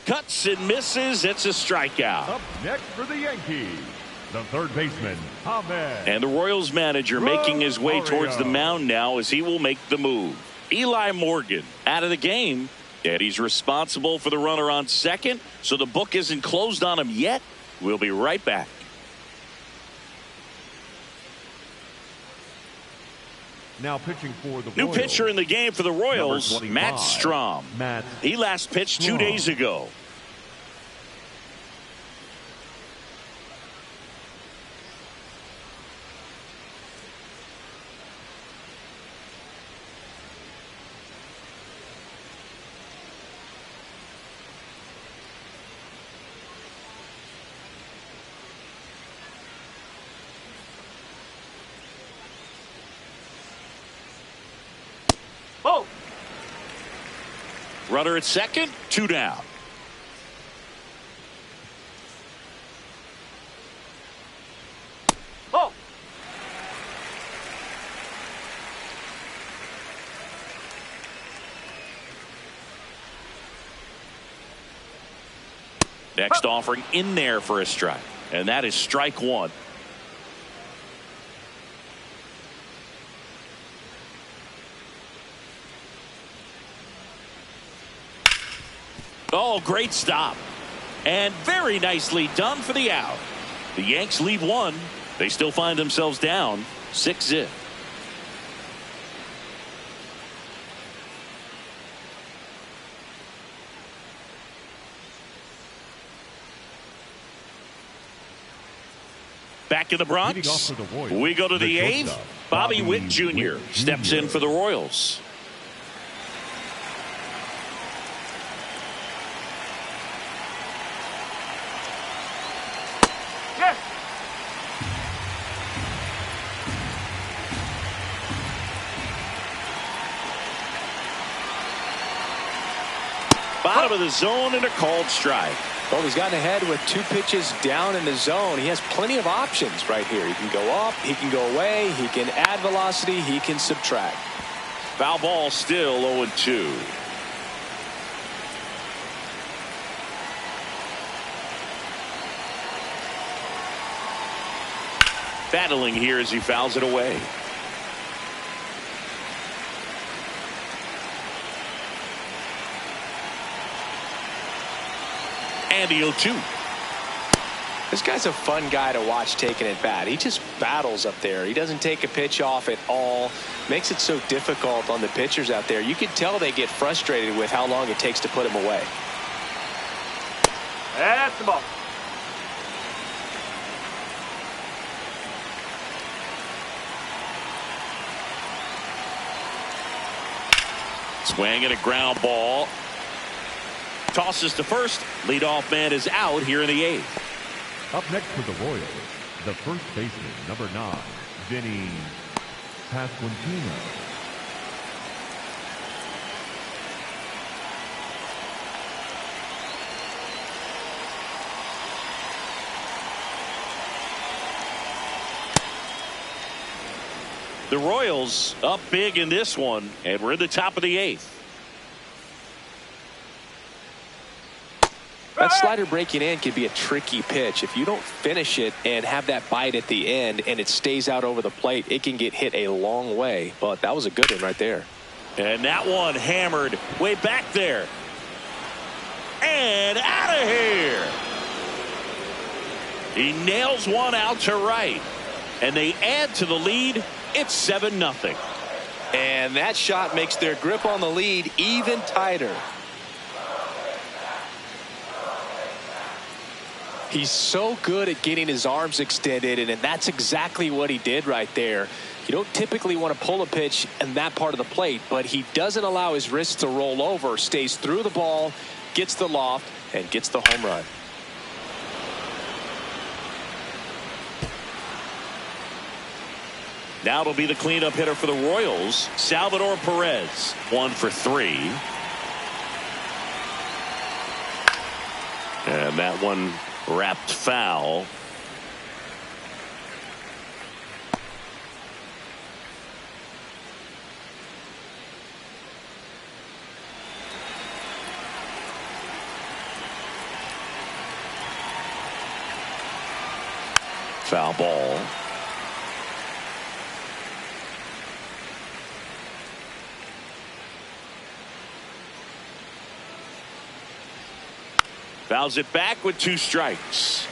Cuts and misses. It's a strikeout. Up next for the Yankees, the third baseman, Ahmed. And the Royals manager making his way towards the mound now as he will make the move. Eli Morgan out of the game, and he's responsible for the runner on second, so the book isn't closed on him yet. We'll be right back. Now pitching for the New Royals, pitcher in the game for the Royals, Matt Strom. He last pitched 2 days ago. Ball. Runner at second, 2 down. Ball. Next offering in there for a strike, and that is strike 1. Oh, great stop. And very nicely done for the out. The Yanks lead 1. They still find themselves down 6-0. Back in the Bronx, we go to the 8th. Bobby Witt Jr. steps in for the Royals. Bottom of the zone and a called strike. Well, he's gotten ahead with 2 pitches down in the zone. He has plenty of options right here. He can go up, he can go away, he can add velocity, he can subtract. Foul ball, still 0-2. Battling here as he fouls it away. And the 0-2. This guy's a fun guy to watch taking at bat. He just battles up there. He doesn't take a pitch off at all. Makes it so difficult on the pitchers out there. You can tell they get frustrated with how long it takes to put him away. That's the ball. Swing and a ground ball. Tosses to first. Leadoff man is out here in the 8th. Up next for the Royals, the first baseman, number 9, Vinny Pasquantino. The Royals up big in this one, and we're in the top of the 8th. That slider breaking in can be a tricky pitch. If you don't finish it and have that bite at the end and it stays out over the plate, it can get hit a long way. But that was a good one right there. And that one hammered way back there. And out of here. He nails one out to right. And they add to the lead. It's 7-0. And that shot makes their grip on the lead even tighter. He's so good at getting his arms extended, and that's exactly what he did right there. You don't typically want to pull a pitch in that part of the plate, but he doesn't allow his wrists to roll over, stays through the ball, gets the loft, and gets the home run. Now it'll be the cleanup hitter for the Royals, Salvador Perez, 1 for 3. And that one wrapped foul. Foul ball. Fouls it back with 2 strikes.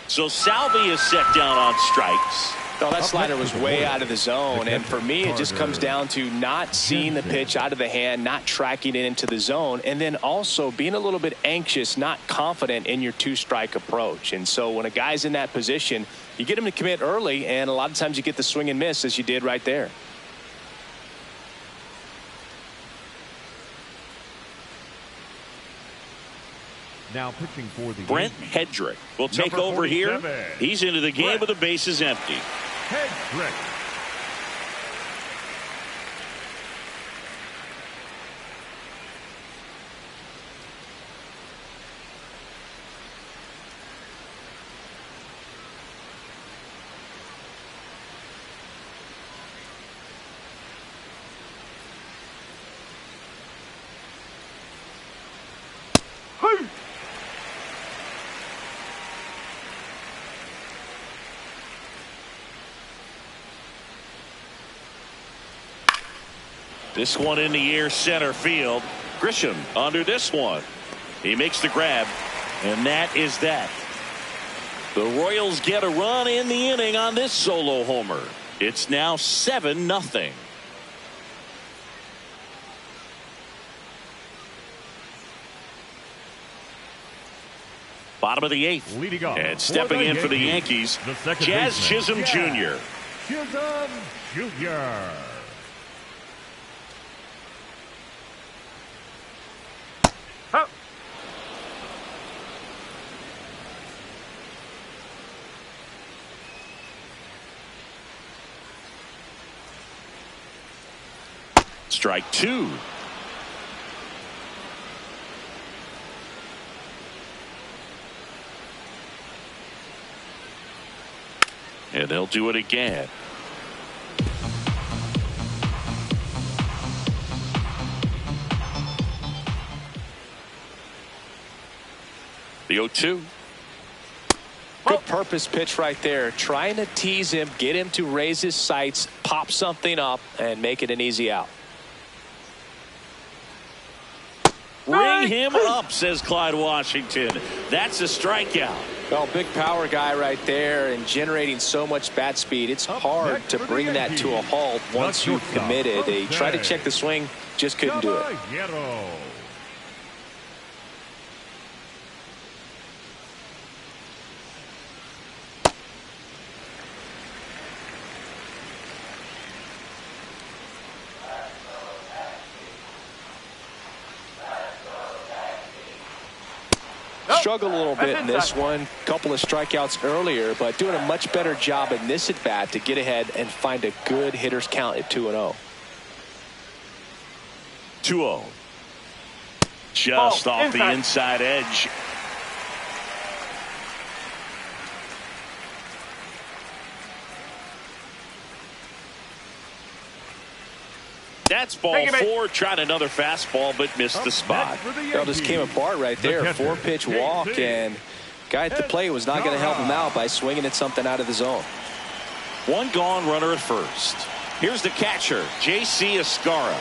So Salvi is set down on strikes. No, that slider was way out of the zone, and for me it just comes down to not seeing the pitch out of the hand, not tracking it into the zone, and then also being a little bit anxious, not confident in your 2-strike approach. And so when a guy's in that position, you get him to commit early, and a lot of times you get the swing and miss as you did right there. Now pitching for the Brent Yankees, Hedrick will take number over here. 47, He's into the game Brent with the bases empty. Hedrick. This one in the air center field. Grisham under this one. He makes the grab, and that is that. The Royals get a run in the inning on this solo homer. It's now 7-0. Bottom of the 8th. Leading off And stepping in for the Yankees, Jazz Chisholm Jr. Chisholm Jr. Up. Strike 2. And they'll do it again. The 0-2. Good purpose pitch right there. Trying to tease him, get him to raise his sights, pop something up, and make it an easy out. Ring him up, says Clyde Washington. That's a strikeout. Well, big power guy right there and generating so much bat speed. It's hard to bring that to a halt once you've committed. They tried to check the swing, just couldn't do it. Struggled a little bit in this one. Couple of strikeouts earlier, but doing a much better job in this at bat to get ahead and find a good hitter's count at 2-0. 2-0. Just off the inside edge. That's ball 4. Tried another fastball, but missed the spot. Well, just came apart right there. 4-pitch walk, and guy at the plate was not going to help him out by swinging at something out of the zone. 1 gone, runner at first. Here's the catcher, J.C. Escara.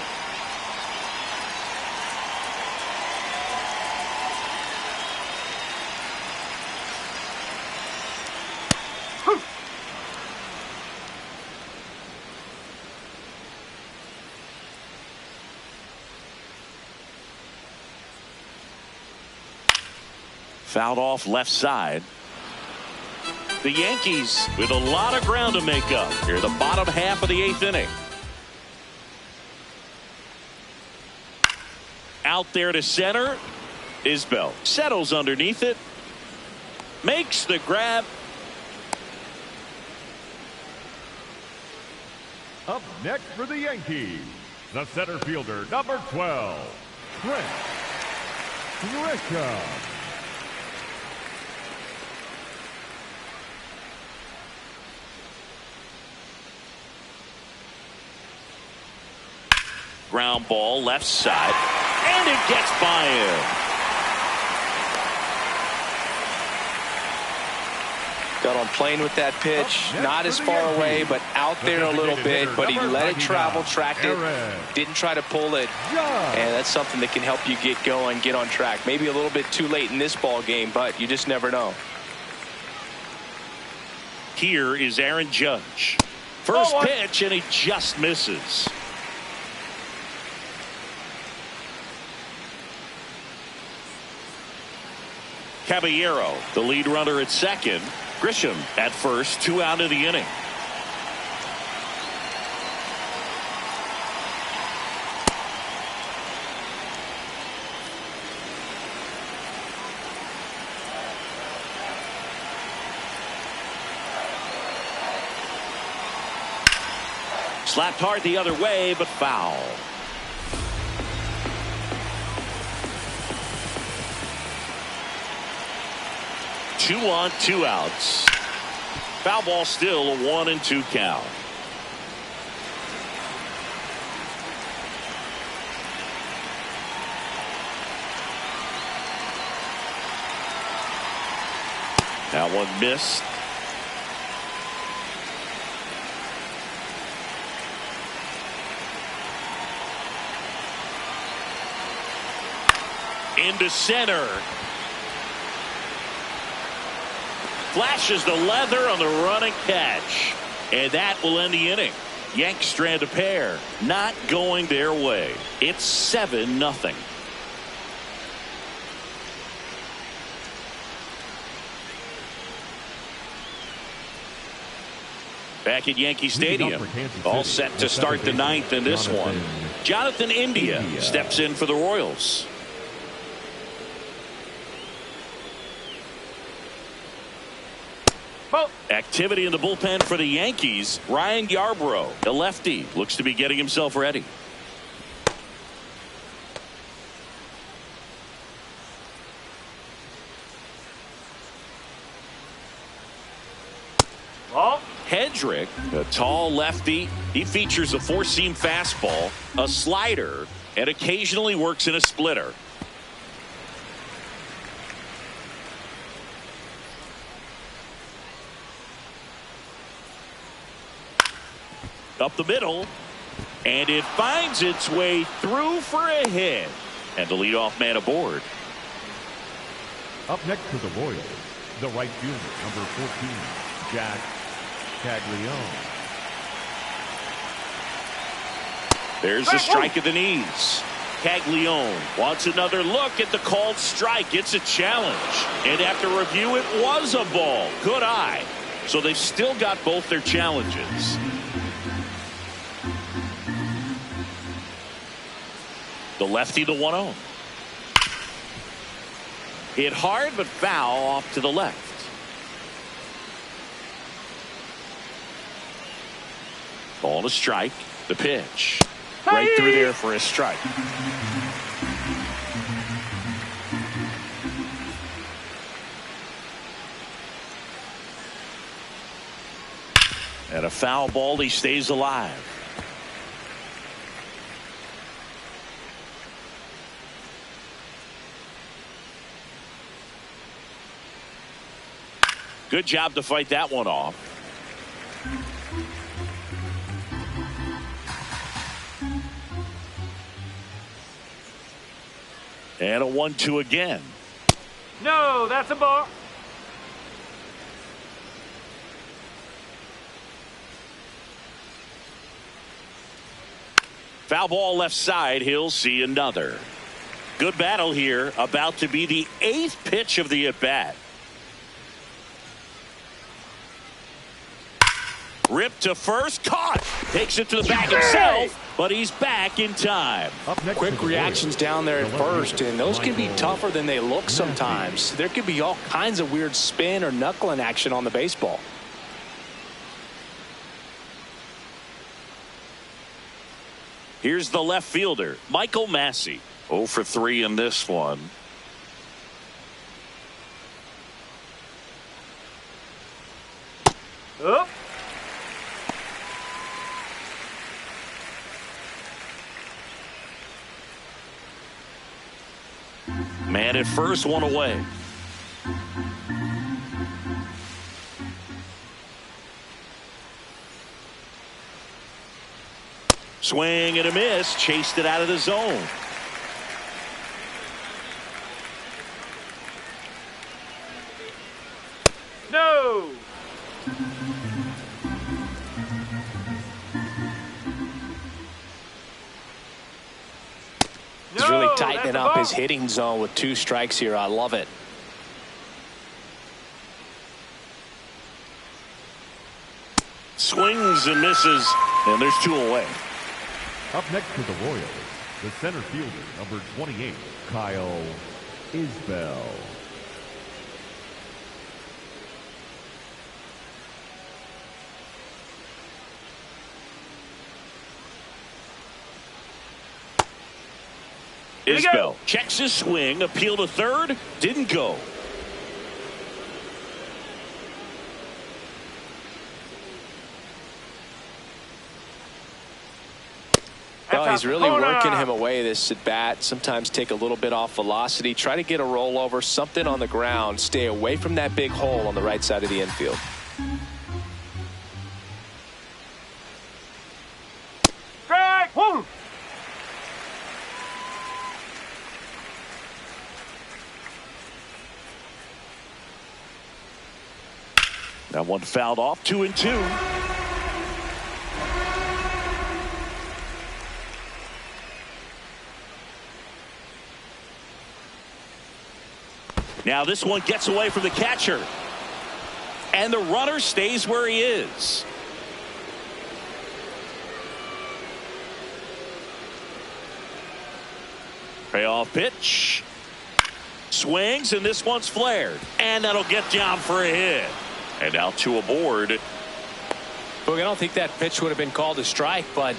Fouled off left side. The Yankees with a lot of ground to make up here, the bottom half of the 8th inning. Out there to center. Isbell settles underneath it. Makes the grab. Up next for the Yankees, the center fielder, number 12, Trent Grisham. Ground ball left side, and it gets by him. Got on plane with that pitch, not as far away, but out there a little bit, but he let it travel, tracked it, didn't try to pull it, and that's something that can help you get going, get on track. Maybe a little bit too late in this ball game, but you just never know. Here is Aaron Judge. First pitch, and he just misses. Caballero, the lead runner at second. Grisham at first, 2 out of the inning. Slapped hard the other way, but foul. Two on, 2 outs. Foul ball still, a 1-2 count. That one missed. Into center. Flashes the leather on the running catch. And that will end the inning. Yanks strand a pair. Not going their way. It's 7-0. Back at Yankee Stadium. All set to start the 9th in this one. Jonathan India steps in for the Royals. Activity in the bullpen for the Yankees. Ryan Yarbrough, the lefty, looks to be getting himself ready. Hedrick, a tall lefty. He features a 4-seam fastball, a slider, and occasionally works in a splitter. Up the middle, and it finds its way through for a hit, and the leadoff man aboard. Up next for the Royals, the right fielder, number 14, Jack Caglione. There's the strike at the knees. Caglione wants another look at the called strike. It's a challenge, and after review, it was a ball. Good eye. So they've still got both their challenges. The lefty, the 1-0. Hit hard, but foul off to the left. Ball to strike. The pitch. Right through there for a strike. And a foul ball. He stays alive. Good job to fight that one off. And a 1-2 again. No, that's a ball. Foul ball left side. He'll see another. Good battle here. About to be the 8th pitch of the at-bat. Ripped to first. Caught. Takes it to the back himself. But he's back in time. Quick reactions down there at first, and those can be tougher than they look sometimes. There could be all kinds of weird spin or knuckling action on the baseball. Here's the left fielder, Michael Massey. 0 for 3 in this one. Up. Man at first, one away. Swing and a miss. Chased it out of the zone. No. He's really tightening up his hitting zone with 2 strikes here. I love it. Swings and misses, and there's 2 away. Up next to the Royals, the center fielder, number 28, Kyle Isbell. Isbell checks his swing, appeal to third, didn't go. Oh, he's really working him away this at bat. Sometimes take a little bit off velocity, try to get a rollover, something on the ground, stay away from that big hole on the right side of the infield. Strike. Woo. That one fouled off. 2-2. Now this one gets away from the catcher. And the runner stays where he is. Payoff pitch. Swings, and this one's flared. And that'll get down for a hit. And now 2 aboard. Look, I don't think that pitch would have been called a strike, but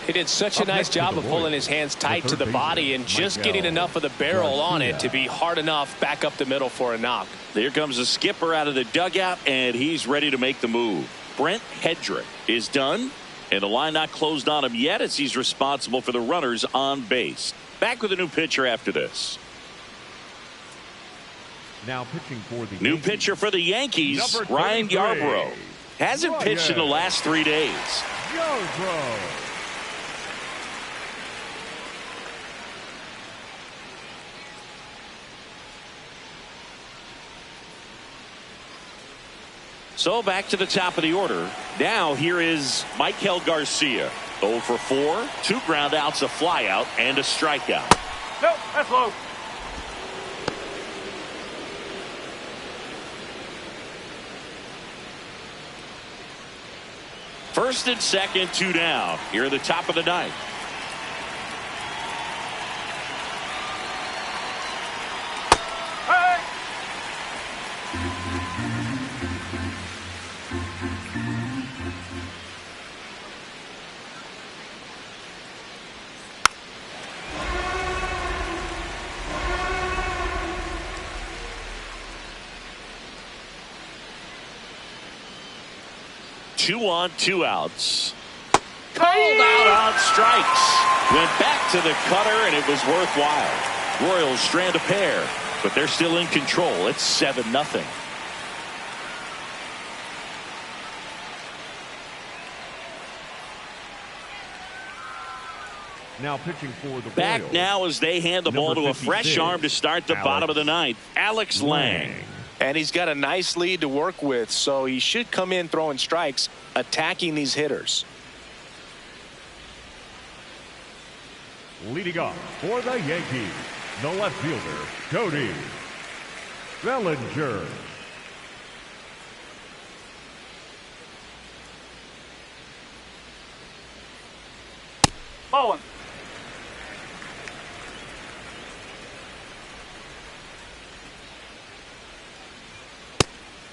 he did such a nice job of pulling his hands tight to the body and just getting enough of the barrel on it to be hard enough back up the middle for a knock. There comes the skipper out of the dugout, and he's ready to make the move. Brent Hedrick is done, and the line not closed on him yet as he's responsible for the runners on base. Back with a new pitcher after this. Now pitching for the New Yankees, pitcher for the Yankees, number Ryan 23. Yarbrough. Hasn't pitched in the last 3 days. Yarbrough. So back to the top of the order. Now here is Michael Garcia. 0 for 4, 2 ground outs, a fly out, and a strikeout. Nope, that's low. First and second, 2 down. Here at the top of the 9th. Hey. 2 on 2 outs. Called out on strikes. Went back to the cutter, and it was worthwhile. Royals strand a pair, but they're still in control. It's 7-0. Now pitching for the Back Royals. now as they hand the ball to a fresh arm to start the bottom of the ninth. Alex Lang. And he's got a nice lead to work with, so he should come in throwing strikes, attacking these hitters. Leading off for the Yankees, the left fielder, Cody Bellinger. Bowling.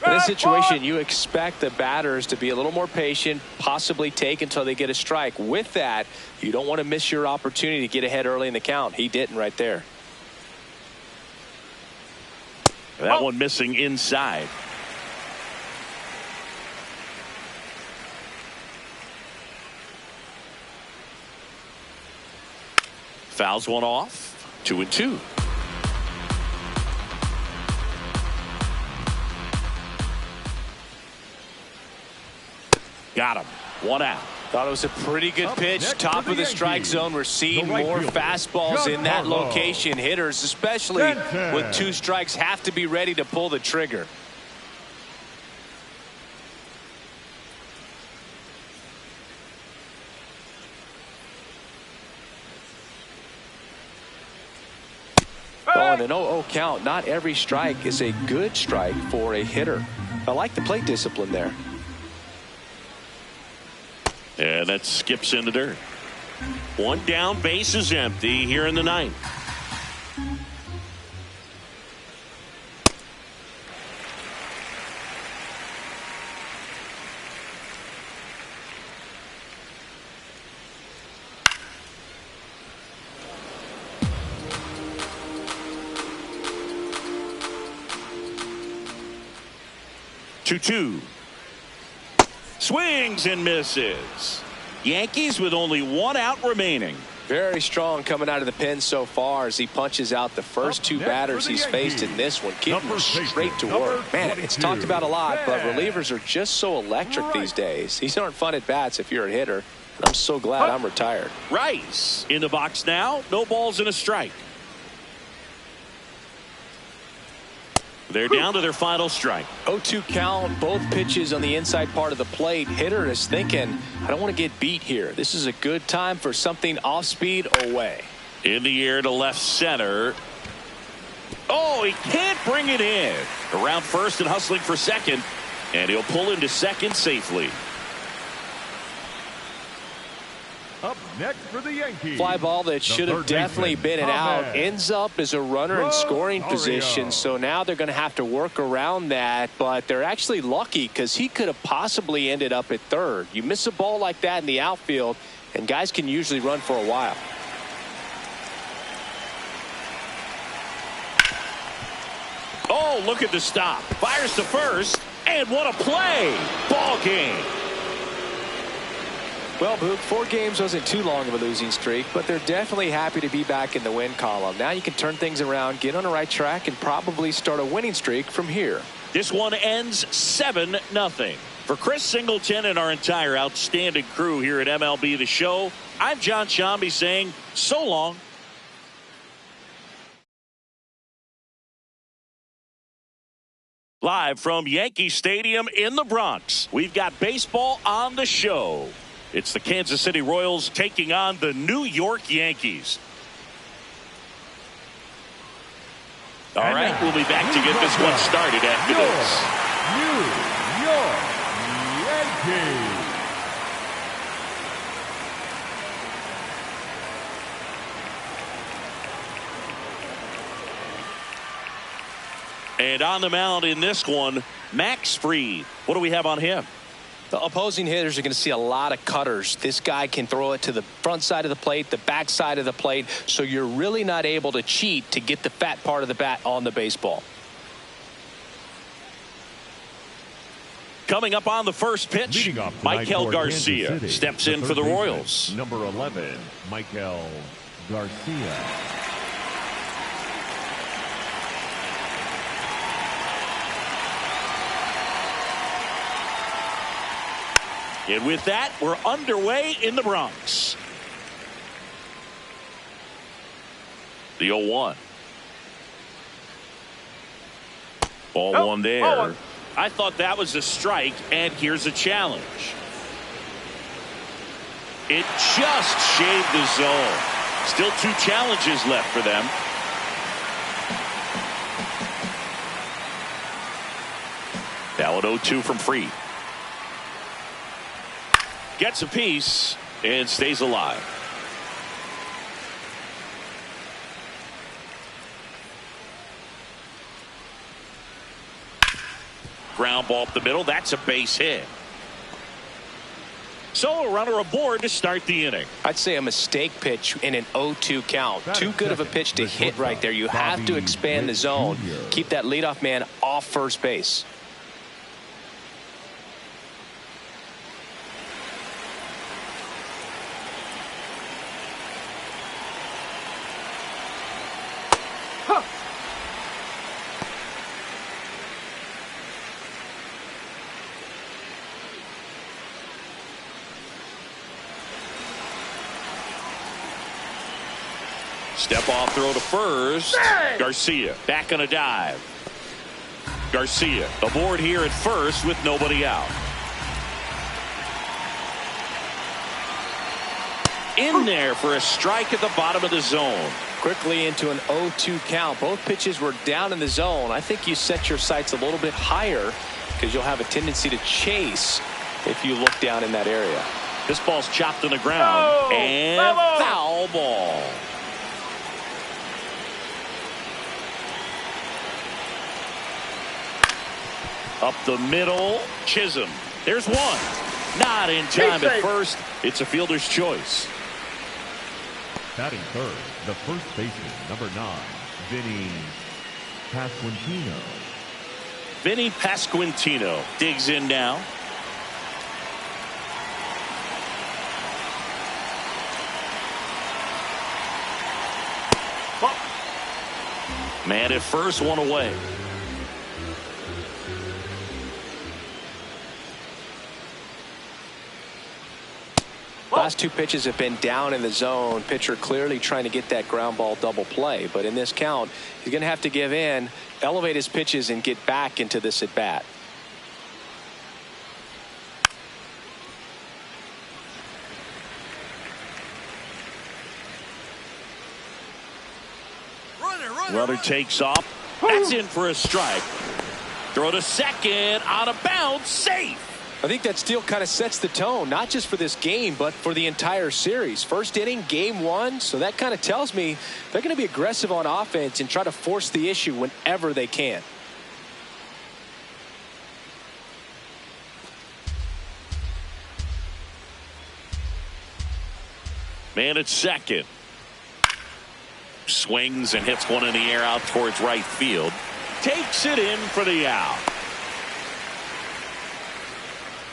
In this situation, you expect the batters to be a little more patient, possibly take until they get a strike. With that, you don't want to miss your opportunity to get ahead early in the count. He didn't right there. That one missing inside. Fouls one off. 2-2. Got him. 1 out. Thought it was a pretty good pitch. Top of the strike zone. We're seeing more fastballs in that location. Hitters, especially with 2 strikes, have to be ready to pull the trigger. Oh, and an 0-0 count. Not every strike is a good strike for a hitter. I like the plate discipline there. And that skips in the dirt. 1 down, base is empty here in the ninth. Two. Swings and misses. Yankees with only 1 out remaining. Very strong coming out of the pen so far as he punches out the first 2 batters he's faced in this one. Getting straight to work. Man, it's talked about a lot, but relievers are just so electric these days. These aren't fun at bats if you're a hitter. And I'm so glad I'm retired. Rice in the box now. No balls and a strike. They're down to their final strike. 0-2 count, both pitches on the inside part of the plate. Hitter is thinking, I don't want to get beat here. This is a good time for something off speed away. In the air to left center. Oh, he can't bring it in. Around first and hustling for second. And he'll pull into second safely. Up next for the Yankees. Fly ball that should have definitely been an out. Ends up as a runner in scoring position. So now they're going to have to work around that. But they're actually lucky because he could have possibly ended up at third. You miss a ball like that in the outfield, and guys can usually run for a while. Oh, look at the stop. Fires to first. And what a play. Ball game. Well, Boog, 4 games wasn't too long of a losing streak, but they're definitely happy to be back in the win column. Now you can turn things around, get on the right track, and probably start a winning streak from here. This one ends 7-0. For Chris Singleton and our entire outstanding crew here at MLB The Show, I'm John Shambi saying so long. Live from Yankee Stadium in the Bronx, we've got baseball on the show. It's the Kansas City Royals taking on the New York Yankees. All right, we'll be back to get this one started after this. New York Yankees. And on the mound in this one, Max Fried. What do we have on him? The opposing hitters are going to see a lot of cutters. This guy can throw it to the front side of the plate, the back side of the plate, so you're really not able to cheat to get the fat part of the bat on the baseball. Coming up on the first pitch, Michael Garcia steps in for the Royals. Number 11, Michael Garcia. And with that, we're underway in the Bronx. The 0-1. Ball one there. I thought that was a strike, and here's a challenge. It just shaved the zone. Still 2 challenges left for them. Now at 0-2 from Fried. Gets a piece and stays alive. Ground ball up the middle. That's a base hit. So a runner aboard to start the inning. I'd say a mistake pitch in an 0-2 count. Too good of a pitch to hit right there. You have to expand the zone. Keep that leadoff man off first base. Step off throw to first. Garcia back on a dive. Garcia aboard here at first with nobody out. In there for a strike at the bottom of the zone. Quickly into an 0-2 count. Both pitches were down in the zone. I think you set your sights a little bit higher because you'll have a tendency to chase if you look down in that area. This ball's chopped on the ground. And foul ball. Up the middle, Chisholm. There's one. Not in time at first. It's a fielder's choice. Batting third, the first baseman, number 9, Vinny Pasquantino. Vinny Pasquantino digs in now. Man at first, one away. Last 2 pitches have been down in the zone. Pitcher clearly trying to get that ground ball double play. But in this count, he's going to have to give in, elevate his pitches, and get back into this at bat. Runner takes off. That's in for a strike. Throw to second on a bounce. Safe. I think that steal kind of sets the tone, not just for this game, but for the entire series. First inning, game 1. So that kind of tells me they're going to be aggressive on offense and try to force the issue whenever they can. Man at second. Swings and hits one in the air out towards right field. Takes it in for the out.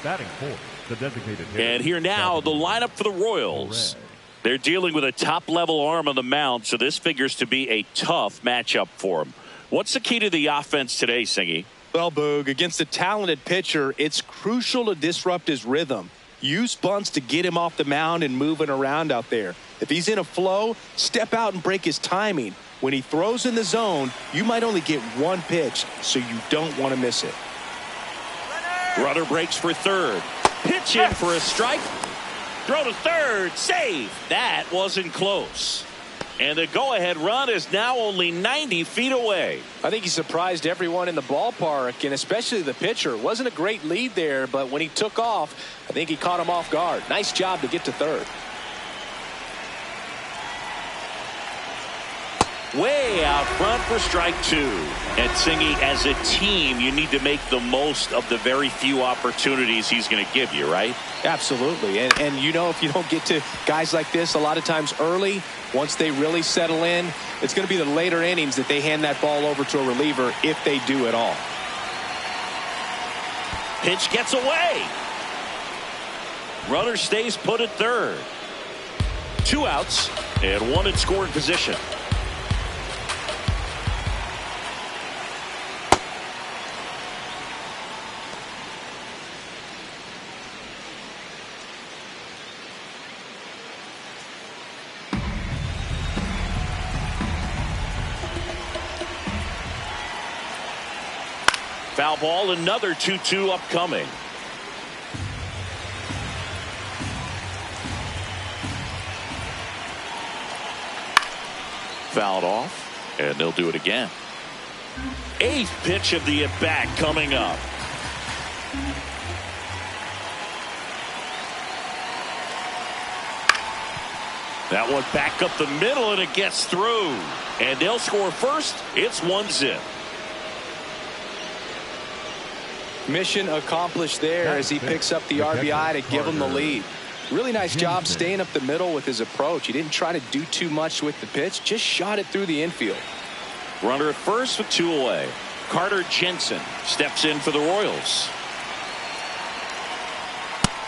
Batting fourth, the designated hitter. And here now, the lineup for the Royals. They're dealing with a top-level arm on the mound, so this figures to be a tough matchup for them. What's the key to the offense today, Singy? Well, Boog, against a talented pitcher, it's crucial to disrupt his rhythm. Use bunts to get him off the mound and moving around out there. If he's in a flow, step out and break his timing. When he throws in the zone, you might only get 1 pitch, so you don't want to miss it. Runner breaks for third. Pitch in for a strike. Throw to third. Save. That wasn't close. And the go-ahead run is now only 90 feet away. I think he surprised everyone in the ballpark, and especially the pitcher. Wasn't a great lead there, but when he took off, I think he caught him off guard. Nice job to get to third. Way out front for strike 2. And Singy, as a team, you need to make the most of the very few opportunities he's going to give you, right? Absolutely. And you know, if you don't get to guys like this a lot of times early, once they really settle in, it's going to be the later innings that they hand that ball over to a reliever, if they do at all. Pitch gets away. Runner stays put at third. 2 outs and 1 in scoring position. Foul ball, another 2-2 upcoming. Fouled off, and they'll do it again. 8th pitch of the at-bat coming up. That one back up the middle, and it gets through. And they'll score first. It's 1-0. Mission accomplished there as he picks up the RBI to give him the lead. Really nice job staying up the middle with his approach. He didn't try to do too much with the pitch, just shot it through the infield. Runner at first with 2 away. Carter Jensen steps in for the Royals.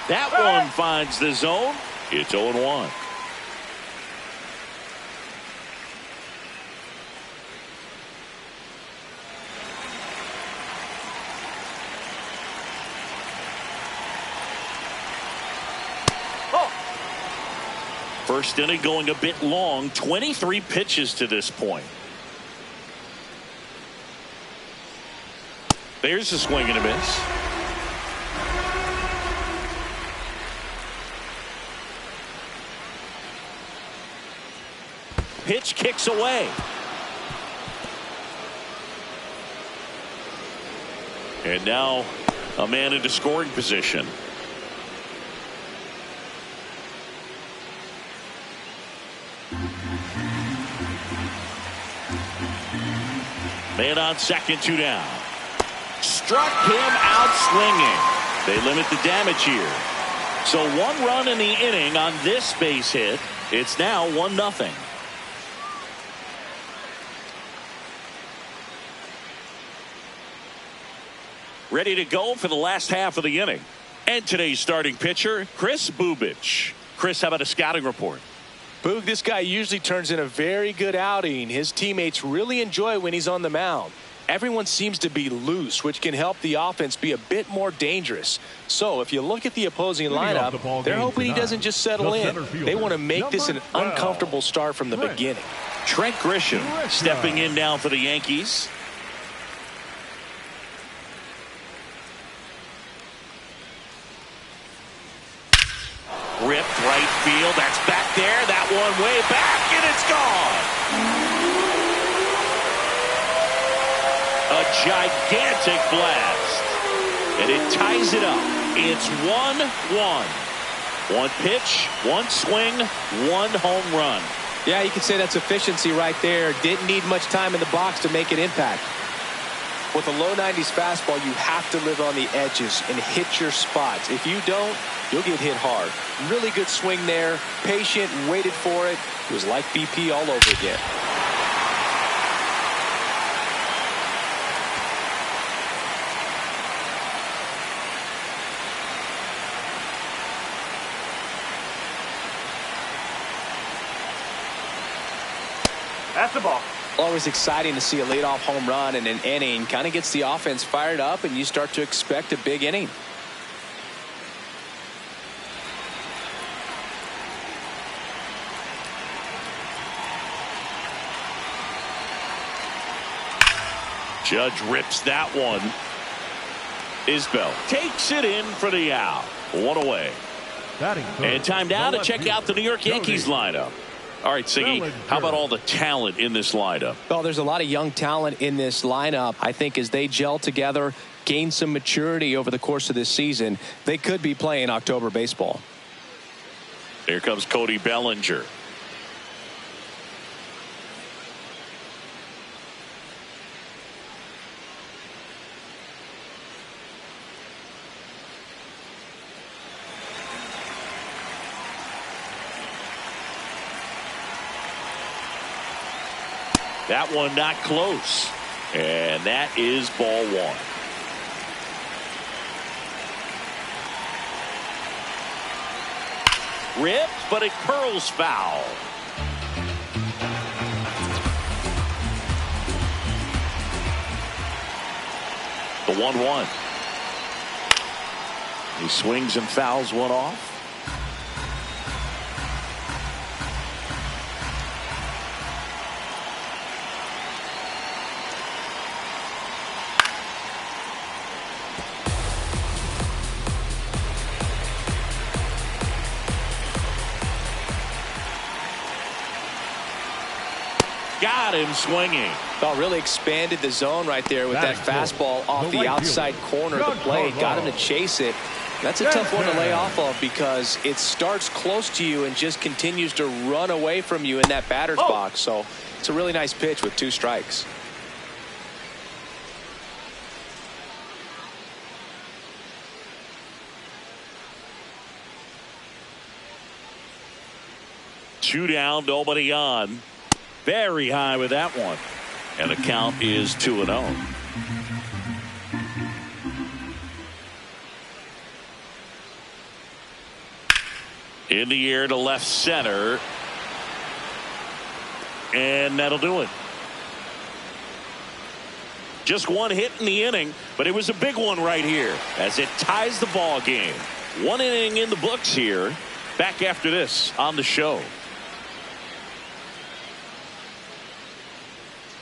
That one finds the zone. It's 0-1. First inning going a bit long. 23 pitches to this point. There's a swing and a miss. Pitch kicks away. And now a man into scoring position. Man on second, 2 down. Struck him out swinging. They limit the damage here. So 1 run in the inning on this base hit. It's now 1-0. Ready to go for the last half of the inning. And today's starting pitcher, Chris Bubich. Chris, how about a scouting report? Boog, this guy usually turns in a very good outing. His teammates really enjoy when he's on the mound. Everyone seems to be loose, which can help the offense be a bit more dangerous. So if you look at the opposing lineup, they're hoping he doesn't just settle in. They want to make this an uncomfortable start from the beginning. Trent Grisham stepping in now for the Yankees. Ripped right field. That's back there. That one way back, and it's gone. A gigantic blast. And it ties it up. It's 1-1. 1 pitch, 1 swing, 1 home run. Yeah, you could say that's efficiency right there. Didn't need much time in the box to make an impact. With a low 90s fastball, you have to live on the edges and hit your spots. If you don't, you'll get hit hard. Really good swing there. Patient, waited for it. It was like BP all over again. That's the ball. Always exciting to see a leadoff home run in an inning. Kind of gets the offense fired up, and you start to expect a big inning. Judge rips that one. Isbell takes it in for the out. 1 away. And time now to check out the New York Yankees lineup. All right, Siggy, how about all the talent in this lineup? Well, there's a lot of young talent in this lineup. I think as they gel together, gain some maturity over the course of this season, they could be playing October baseball. Here comes Cody Bellinger. That one not close. And that is ball 1. Ripped, but it curls foul. The 1-1. He swings and fouls one off. Got him swinging. Well, really expanded the zone right there with that fastball off the outside corner of the plate. Got him to chase it. That's a tough one to lay off of because it starts close to you and just continues to run away from you in that batter's box. So it's a really nice pitch with 2 strikes. Two down, nobody on. Very high with that one. And the count is 2-0. In the air to left center. And that'll do it. Just one hit in the inning, but it was a big one right here as it ties the ball game. 1 inning in the books here. Back after this on the show.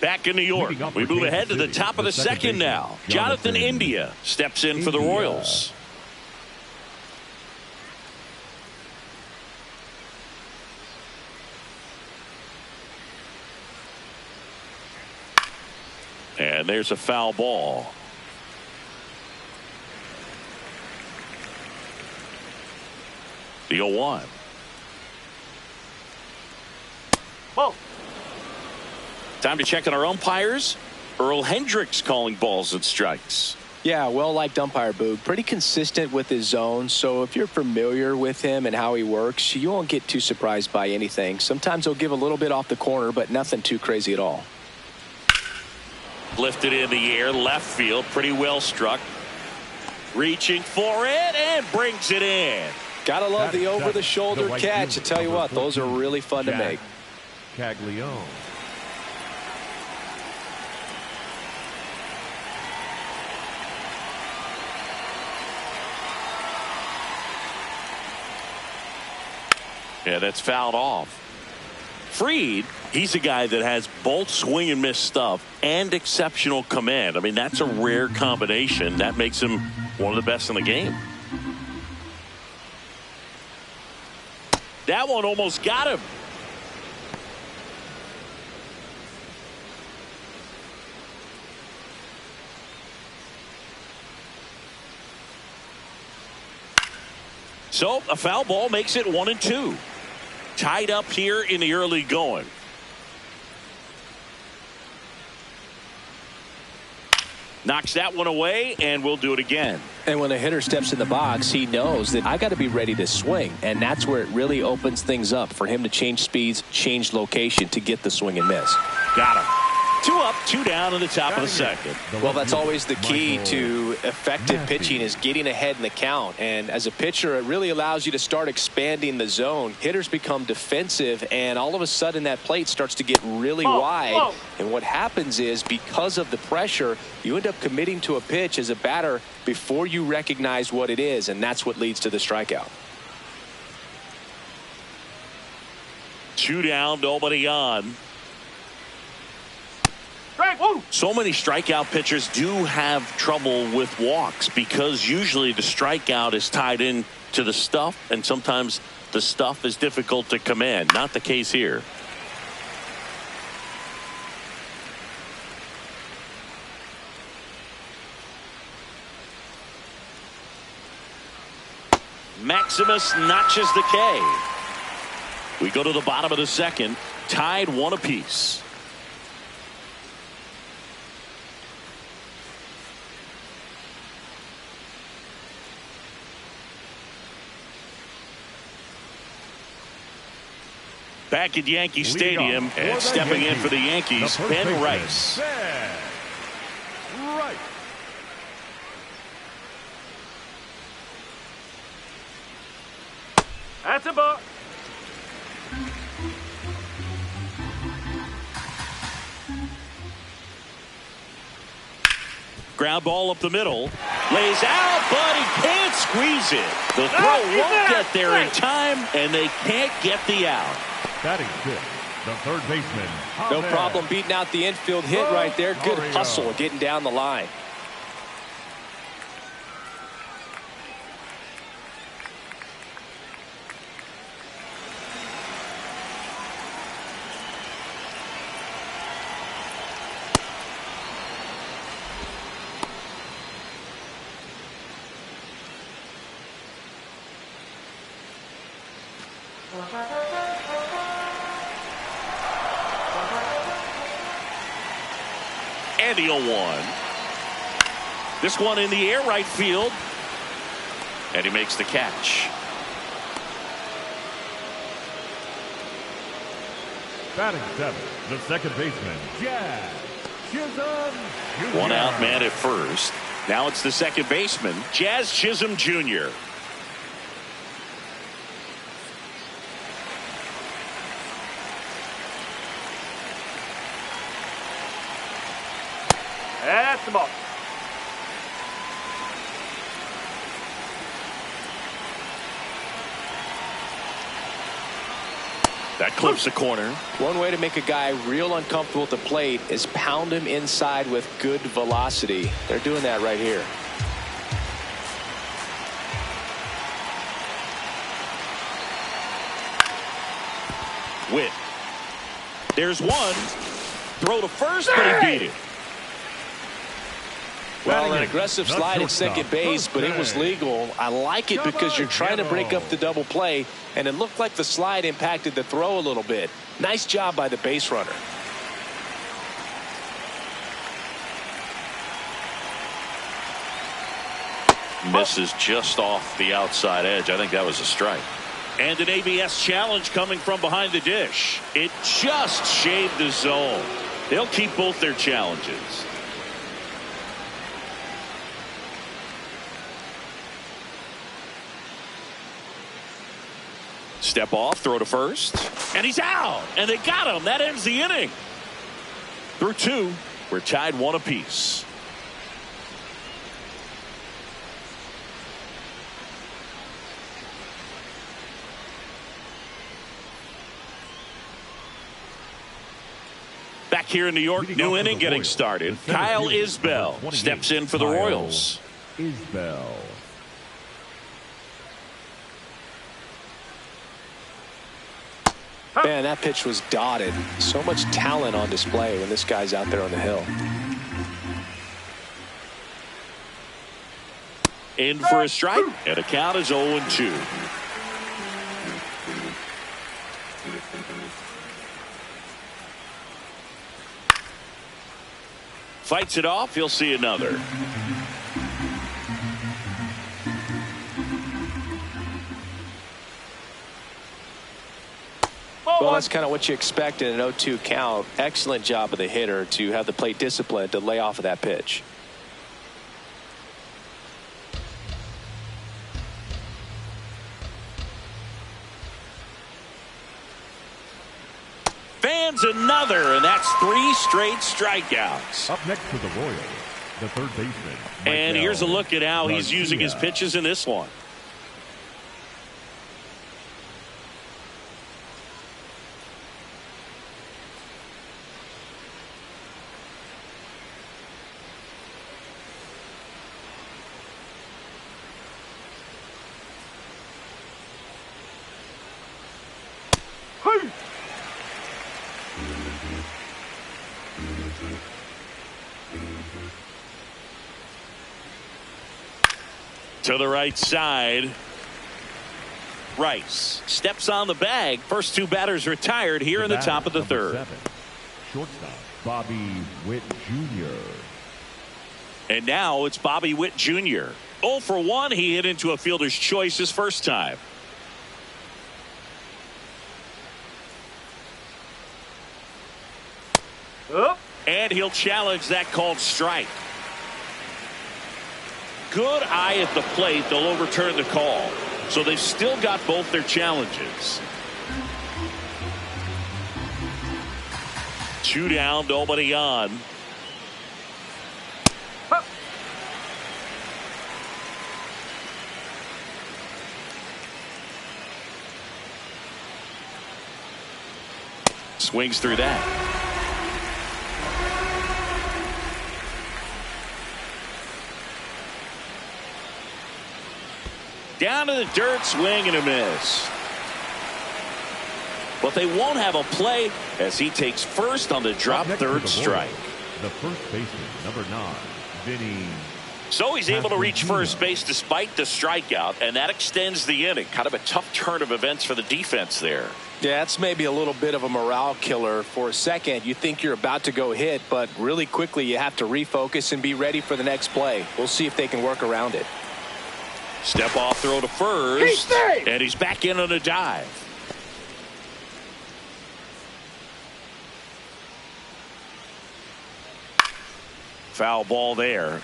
Back in New York, we move ahead to the top of the second now. Jonathan India steps in for the Royals. And there's a foul ball. The 0-1. Whoa. Time to check on our umpires. Earl Hendricks calling balls and strikes. Yeah, well-liked umpire, Boog. Pretty consistent with his zone, so if you're familiar with him and how he works, you won't get too surprised by anything. Sometimes he'll give a little bit off the corner, but nothing too crazy at all. Lifted in the air, left field, pretty well struck. Reaching for it and brings it in. Gotta love the over-the-shoulder catch. I tell you what, those are really fun to make. Caglione. Yeah, that's fouled off. Fried, he's a guy that has both swing and miss stuff and exceptional command. I mean, that's a rare combination. That makes him one of the best in the game. That one almost got him. So a foul ball makes it 1-2. Tied up here in the early going. Knocks that one away, and we'll do it again. And when a hitter steps in the box, he knows that I got to be ready to swing, and that's where it really opens things up for him to change speeds, change location to get the swing and miss. Got him. 2 up, 2 down in the top of the second. Well, that's always the key to effective pitching is getting ahead in the count. And as a pitcher, it really allows you to start expanding the zone. Hitters become defensive, and all of a sudden that plate starts to get really wide. And what happens is because of the pressure, you end up committing to a pitch as a batter before you recognize what it is, and that's what leads to the strikeout. 2 down, nobody on. So many strikeout pitchers do have trouble with walks because usually the strikeout is tied in to the stuff, and sometimes the stuff is difficult to command. Not the case here. Maximus notches the K. We go to the bottom of the second, tied 1 apiece. Back at Yankee Stadium and stepping in for the Yankees, Ben Rice. That's a ball. Ground ball up the middle. Lays out, but he can't squeeze it. The throw won't get there in time, and they can't get the out. Batting fifth, the third baseman. No problem beating out the infield hit right there. Good hustle getting down the line. And the 0-1. This one in the air, right field. And he makes the catch. Batting seventh, the second baseman, Jazz Chisholm Jr. One out man at first. Now it's the second baseman, Jazz Chisholm Jr. That's the ball. That clips the corner. One way to make a guy real uncomfortable at the plate is pound him inside with good velocity. They're doing that right here. Witt. There's one. Throw to first, but he beat it. Well, an aggressive slide at second base, but it was legal. I like it because you're trying to break up the double play, and it looked like the slide impacted the throw a little bit. Nice job by the base runner. Misses just off the outside edge. I think that was a strike. And an ABS challenge coming from behind the dish. It just shaved the zone. They'll keep both their challenges. Step off, throw to first, and he's out, and they got him. That ends the inning. Through two, we're tied one apiece. Back here in New York, new inning getting started. Kyle Isbell steps in for the Royals. Isbell. Man, that pitch was dotted. So much talent on display when this guy's out there on the hill. In for a strike, and a count is 0-2. Fights it off. He'll see another. Well, that's kind of what you expect in an 0-2 count. Excellent job of the hitter to have the plate discipline to lay off of that pitch. Fans another, and that's 3 straight strikeouts. Up next to the Royals, the third baseman. And here's a look at how he's using his pitches in this one. To the right side. Rice steps on the bag. First 2 batters retired here in the top of the third. 7, shortstop Bobby Witt Jr. And now it's Bobby Witt Jr. 0 for 1. He hit into a fielder's choice his first time. And he'll challenge that called strike. Good eye at the plate. They'll overturn the call. So they've still got both their challenges. 2 down, nobody on. Swings through that. Down to the dirt, swing and a miss. But they won't have a play as he takes first on the drop third strike. The first baseman, number 9, Vinny. So he's able to reach first base despite the strikeout, and that extends the inning. Kind of a tough turn of events for the defense there. Yeah, it's maybe a little bit of a morale killer. For a second, you think you're about to go hit, but really quickly you have to refocus and be ready for the next play. We'll see if they can work around it. Step off throw to first, and he's back in on a dive. Foul ball there.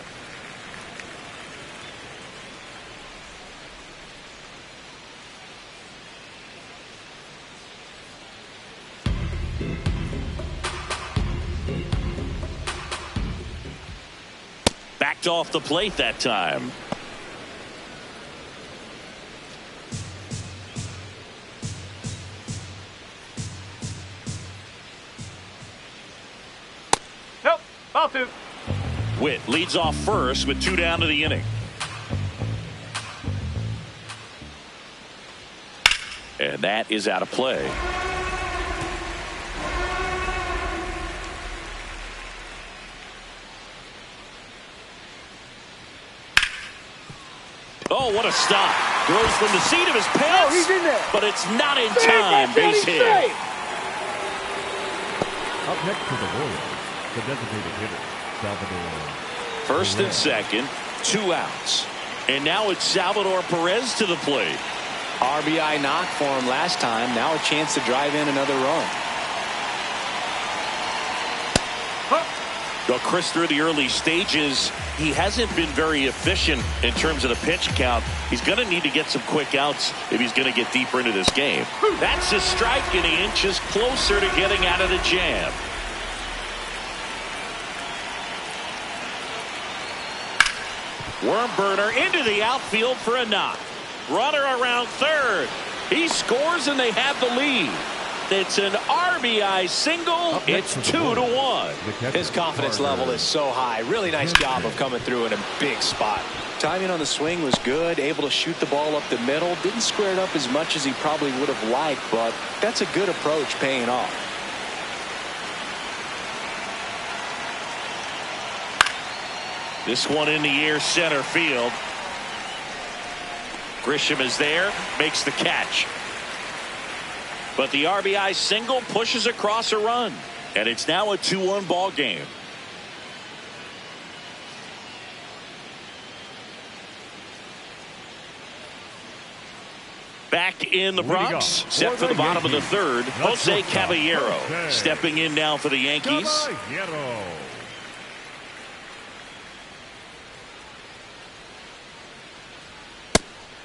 Backed off the plate that time. Nope. Ball 2. Witt leads off first with 2 down to the inning. And that is out of play. Oh, what a stop. Throws from the seat of his pants. He's in there. But it's not in time. Base hit. Up next to the Royals, the designated hitter, Salvador. First and second, 2 outs. And now it's Salvador Perez to the plate. RBI knock for him last time. Now a chance to drive in another run. Well, Chris, through the early stages, he hasn't been very efficient in terms of the pitch count. He's going to need to get some quick outs if he's going to get deeper into this game. That's a strike, and he inches closer to getting out of the jam. Worm burner into the outfield for a knock. Runner around third. He scores, and they have the lead. It's an RBI single. It's 2-1. His confidence level is so high. Really nice job of coming through in a big spot. Timing on the swing was good. Able to shoot the ball up the middle. Didn't square it up as much as he probably would have liked, but that's a good approach paying off. This one in the air, center field. Grisham is there, makes the catch. But the RBI single pushes across a run. And it's now a 2-1 ball game. Back in the Bronx, set for the bottom of the third, Jose Caballero stepping in now for the Yankees.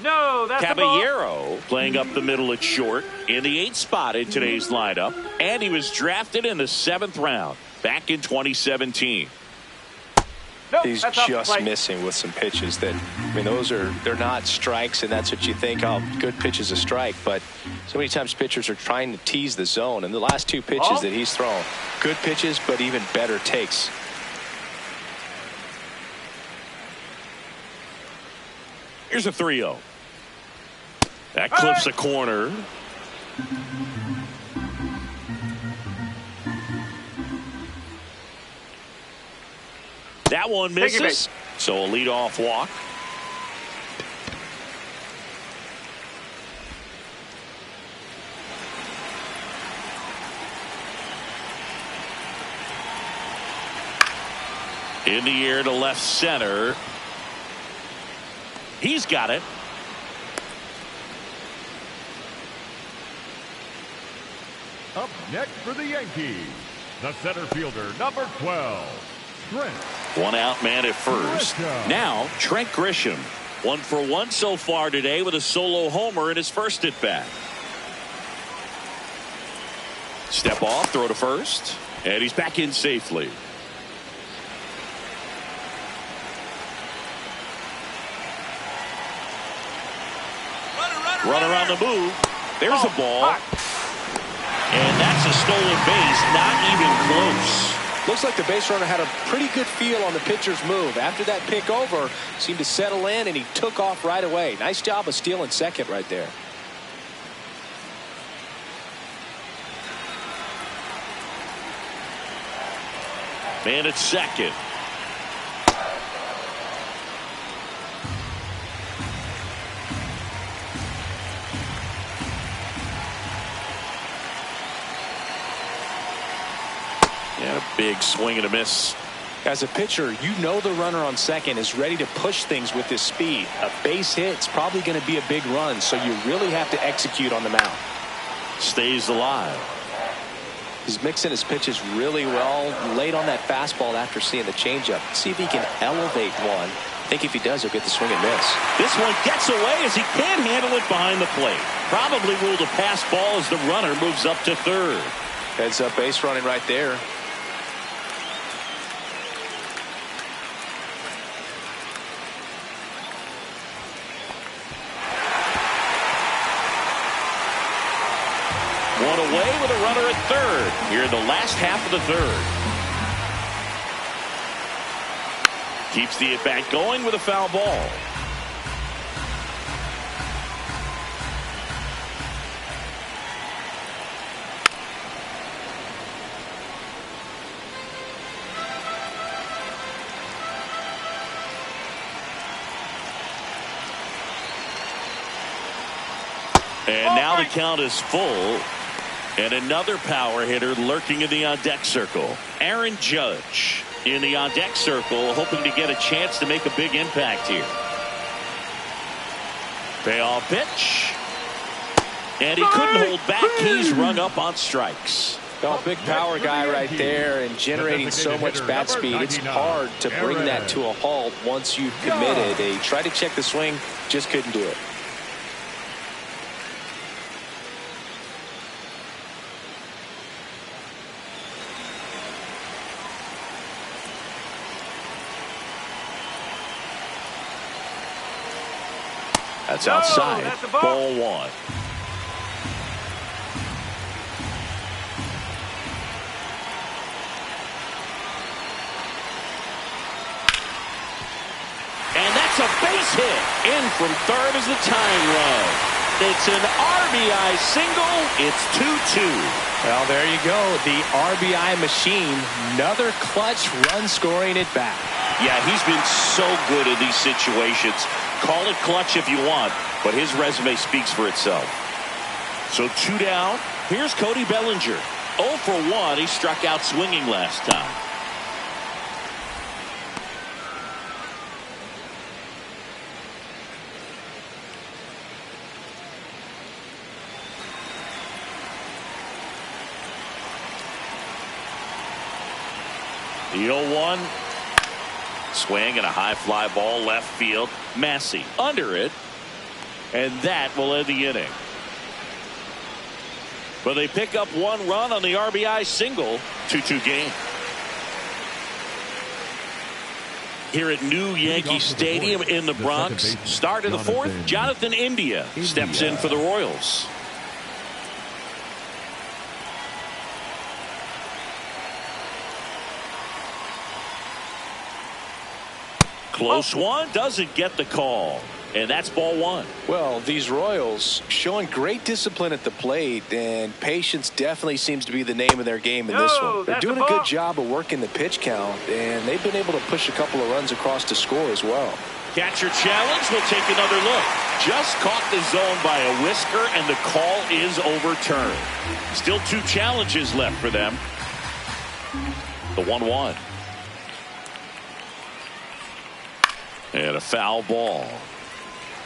No, that's Caballero playing up the middle at short in the 8th spot in today's lineup, and he was drafted in the 7th round back in 2017. Nope, He's just missing with some pitches that, I mean, they're not strikes, and that's what you think, oh, good pitch is a strike, but so many times pitchers are trying to tease the zone, and the last 2 pitches that he's thrown, good pitches, but even better takes. Here's a 3-0. That clips a corner. That one misses. So a leadoff walk. In the air to left center. He's got it. Up next for the Yankees, the center fielder, number 12, Trent. 1 out man at first. Now Trent Grisham. 1 for 1 so far today with a solo homer in his first at bat. Step off, throw to first, and he's back in safely. Runner on the move. There's a ball. And that's a stolen base, not even close. Looks like the base runner had a pretty good feel on the pitcher's move. After that pick over, seemed to settle in, and he took off right away. Nice job of stealing second right there. Man at second. And a big swing and a miss. As a pitcher, you know the runner on second is ready to push things with his speed. A base hit's probably going to be a big run, so you really have to execute on the mound. Stays alive. He's mixing his pitches really well. Late on that fastball after seeing the changeup. See if he can elevate one. I think if he does, he'll get the swing and miss. This one gets away as he can't handle it behind the plate. Probably ruled a pass ball as the runner moves up to third. Heads up base running right there. One away with a runner at third here in the last half of the third. Keeps the at bat going with a foul ball. And now the count is full. And another power hitter lurking in the on-deck circle. Aaron Judge in the on-deck circle, hoping to get a chance to make a big impact here. Payoff pitch. And he couldn't hold back. He's rung up on strikes. Well, big power guy right there and generating so much bat speed. It's hard to bring that to a halt once you've committed. They tried to check the swing, just couldn't do it. That's outside. That's a ball. Ball one. And that's a base hit. In from third is the tying run. It's an RBI single. It's 2-2. Well, there you go. The RBI machine. Another clutch run scoring at bat. Yeah, he's been so good in these situations. Call it clutch if you want, but his resume speaks for itself. So 2 down. Here's Cody Bellinger. 0 for 1. He struck out swinging last time. The 0-1. Swing and a high fly ball left field. Massey under it. And that will end the inning. But they pick up 1 run on the RBI single. 2-2 game. Here at New Yankee Stadium in the Bronx. Start of the fourth. Jonathan India steps in for the Royals. Close one, doesn't get the call. And that's ball one. Well, these Royals showing great discipline at the plate, and patience definitely seems to be the name of their game in this one. They're doing a good job of working the pitch count, and they've been able to push a couple of runs across to score as well. Catcher challenge. We'll take another look. Just caught the zone by a whisker, and the call is overturned. Still 2 challenges left for them. The 1-1. And a foul ball.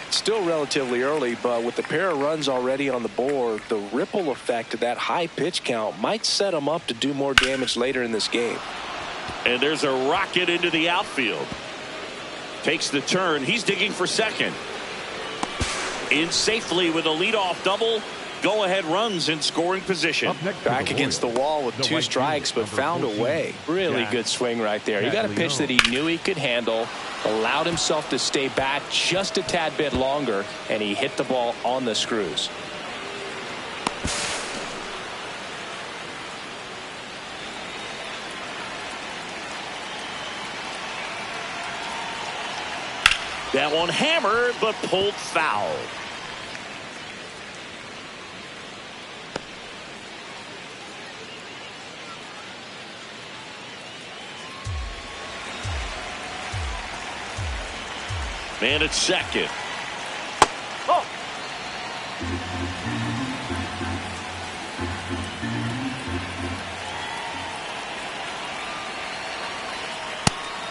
Still relatively early, but with the pair of runs already on the board, the ripple effect of that high pitch count might set them up to do more damage later in this game. And there's a rocket into the outfield. Takes the turn. He's digging for second. In safely with a leadoff double. Go-ahead runs in scoring position. Back against the wall with 2 strikes, but found a way. Really good swing right there. He got a pitch that he knew he could handle, allowed himself to stay back just a tad bit longer, and he hit the ball on the screws. That one hammered, but pulled foul. Man at second. Oh.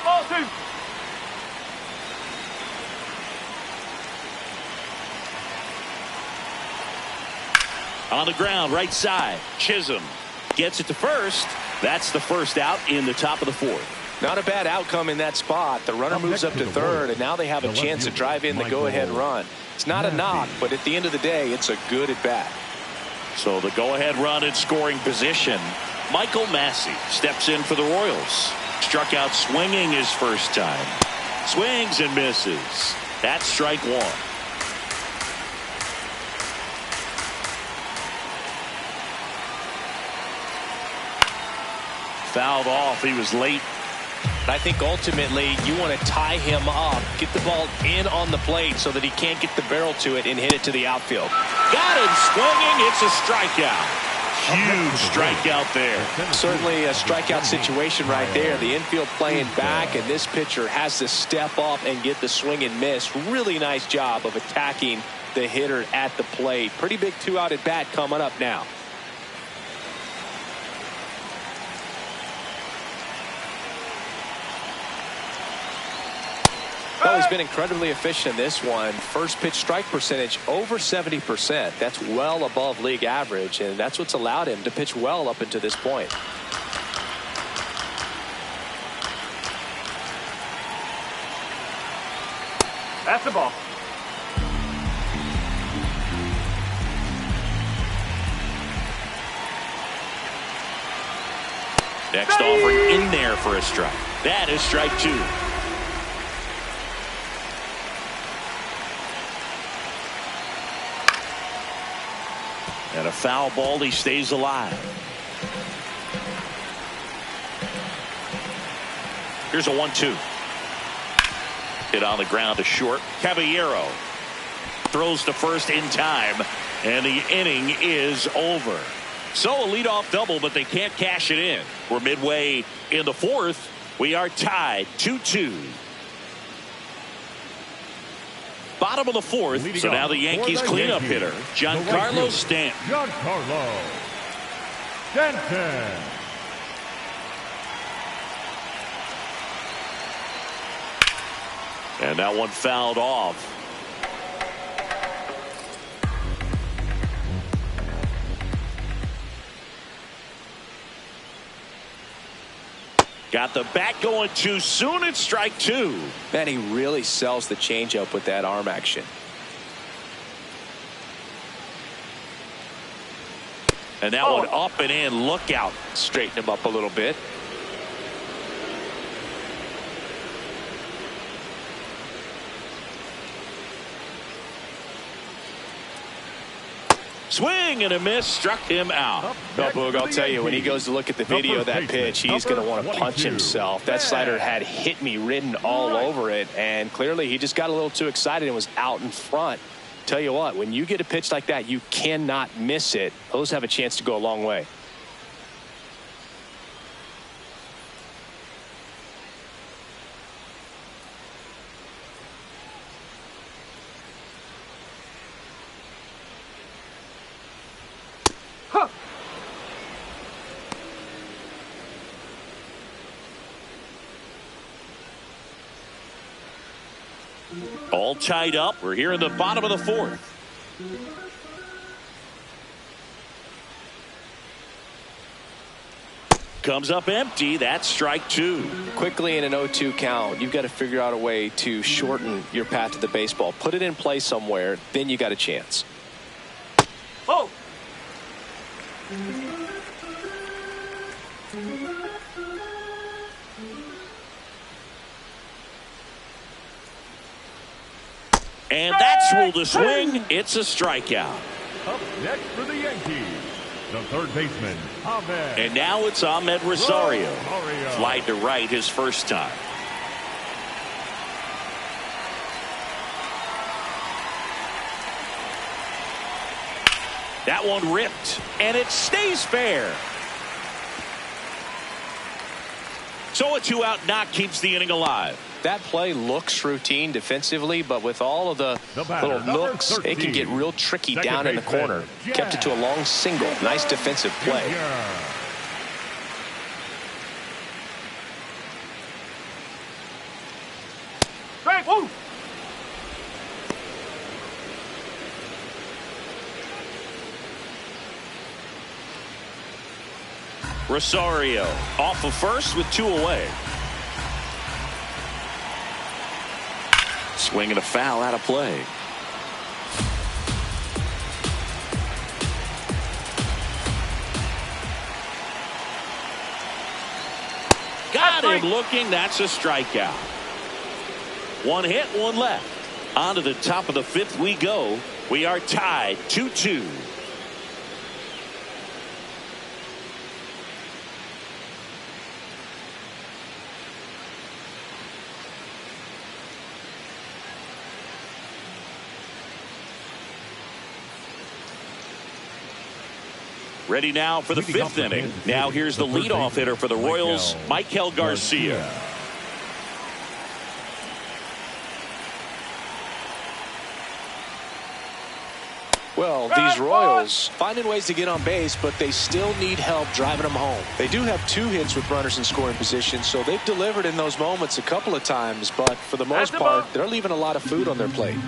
Ball 2. On the ground, right side. Chisholm gets it to first. That's the first out in the top of the 4th. Not a bad outcome in that spot. The runner moves up to third, and now they have a chance to drive in the go-ahead run. It's not a knock, but at the end of the day, it's a good at-bat. So the go-ahead run in scoring position. Michael Massey steps in for the Royals. Struck out swinging his first time. Swings and misses. That's strike 1. Fouled off. He was late. I think ultimately you want to tie him up, get the ball in on the plate so that he can't get the barrel to it and hit it to the outfield. Got him swinging. It's a strikeout. Huge strikeout there. Certainly a strikeout situation right there. The infield playing back, and this pitcher has to step up and get the swing and miss. Really nice job of attacking the hitter at the plate. Pretty big 2-out at bat coming up now. Well, he's been incredibly efficient in this one. First pitch strike percentage over 70%. That's well above league average, and that's what's allowed him to pitch well up until this point. That's the ball. Next offering in there for a strike. That is strike 2. And a foul ball. He stays alive. Here's a 1-2. Hit on the ground to short. Caballero throws to first in time, and the inning is over. So a leadoff double, but they can't cash it in. We're midway in the 4th. We are tied 2-2. Bottom of the 4th. So now the Yankees cleanup hitter, Giancarlo Stanton. Giancarlo Stanton. And that one fouled off. Got the bat going too soon. It's strike 2. Man, he really sells the changeup with that arm action. And that one up and in. Look out. Straighten him up a little bit. Swing and a miss, struck him out. No, Boog, I'll tell you, when he goes to look at the video of that pitch, he's going to want to punch himself. That slider had hit me written all over it, and clearly he just got a little too excited and was out in front. Tell you what, when you get a pitch like that, you cannot miss it. Those have a chance to go a long way. All tied up. We're here in the bottom of the 4th. comes up empty. That's strike two. Quickly in an 0-2 count, you've got to figure out a way to shorten your path to the baseball. Put it in play somewhere, then you got a chance. Oh! And that's ruled a swing. It's a strikeout. Up next for the Yankees, the third baseman, Ahmed. And now it's Ahmed Rosario. Rosario. Flied to right his first time. That one ripped, and it stays fair. So a 2-out knock keeps the inning alive. That play looks routine defensively, but with all of the little nooks, it can get real tricky down in the corner. Kept it to a long single. Nice defensive play. Strike, woo! Rosario off of first with 2 away. Swing and a foul out of play. Got him looking. That's a strikeout. 1 hit, 1 left. On to the top of the 5th we go. We are tied 2-2. Ready now for the 5th inning. Now here's the leadoff hitter for the Royals, Michael Garcia. Well, these Royals finding ways to get on base, but they still need help driving them home. They do have 2 hits with runners in scoring position, so they've delivered in those moments a couple of times, but for the most part, they're leaving a lot of food on their plate.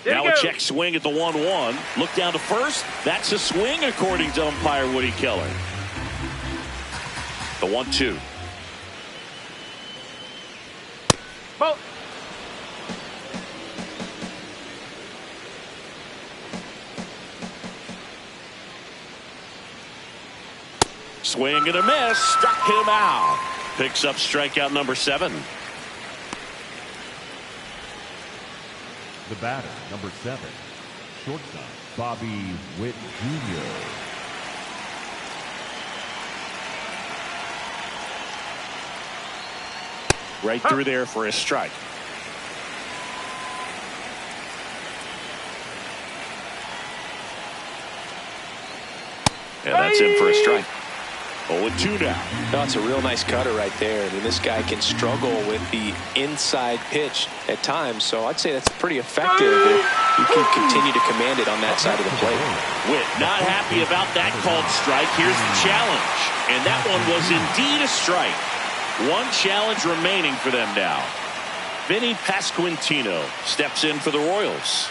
Now a check swing at the 1-1. Look down to first. That's a swing according to umpire Woody Keller. The 1-2. Ball. Swing and a miss. Struck him out. Picks up strikeout number 7. The batter, number 7, shortstop, Bobby Witt Jr. Right through there for a strike. And that's in for a strike. 0-2 now. That's a real nice cutter right there. I mean, this guy can struggle with the inside pitch at times, so I'd say that's pretty effective if you can continue to command it on that side of the plate. Witt not happy about that called strike. Here's the challenge, and that one was indeed a strike. 1 challenge remaining for them now. Vinny Pasquantino steps in for the Royals.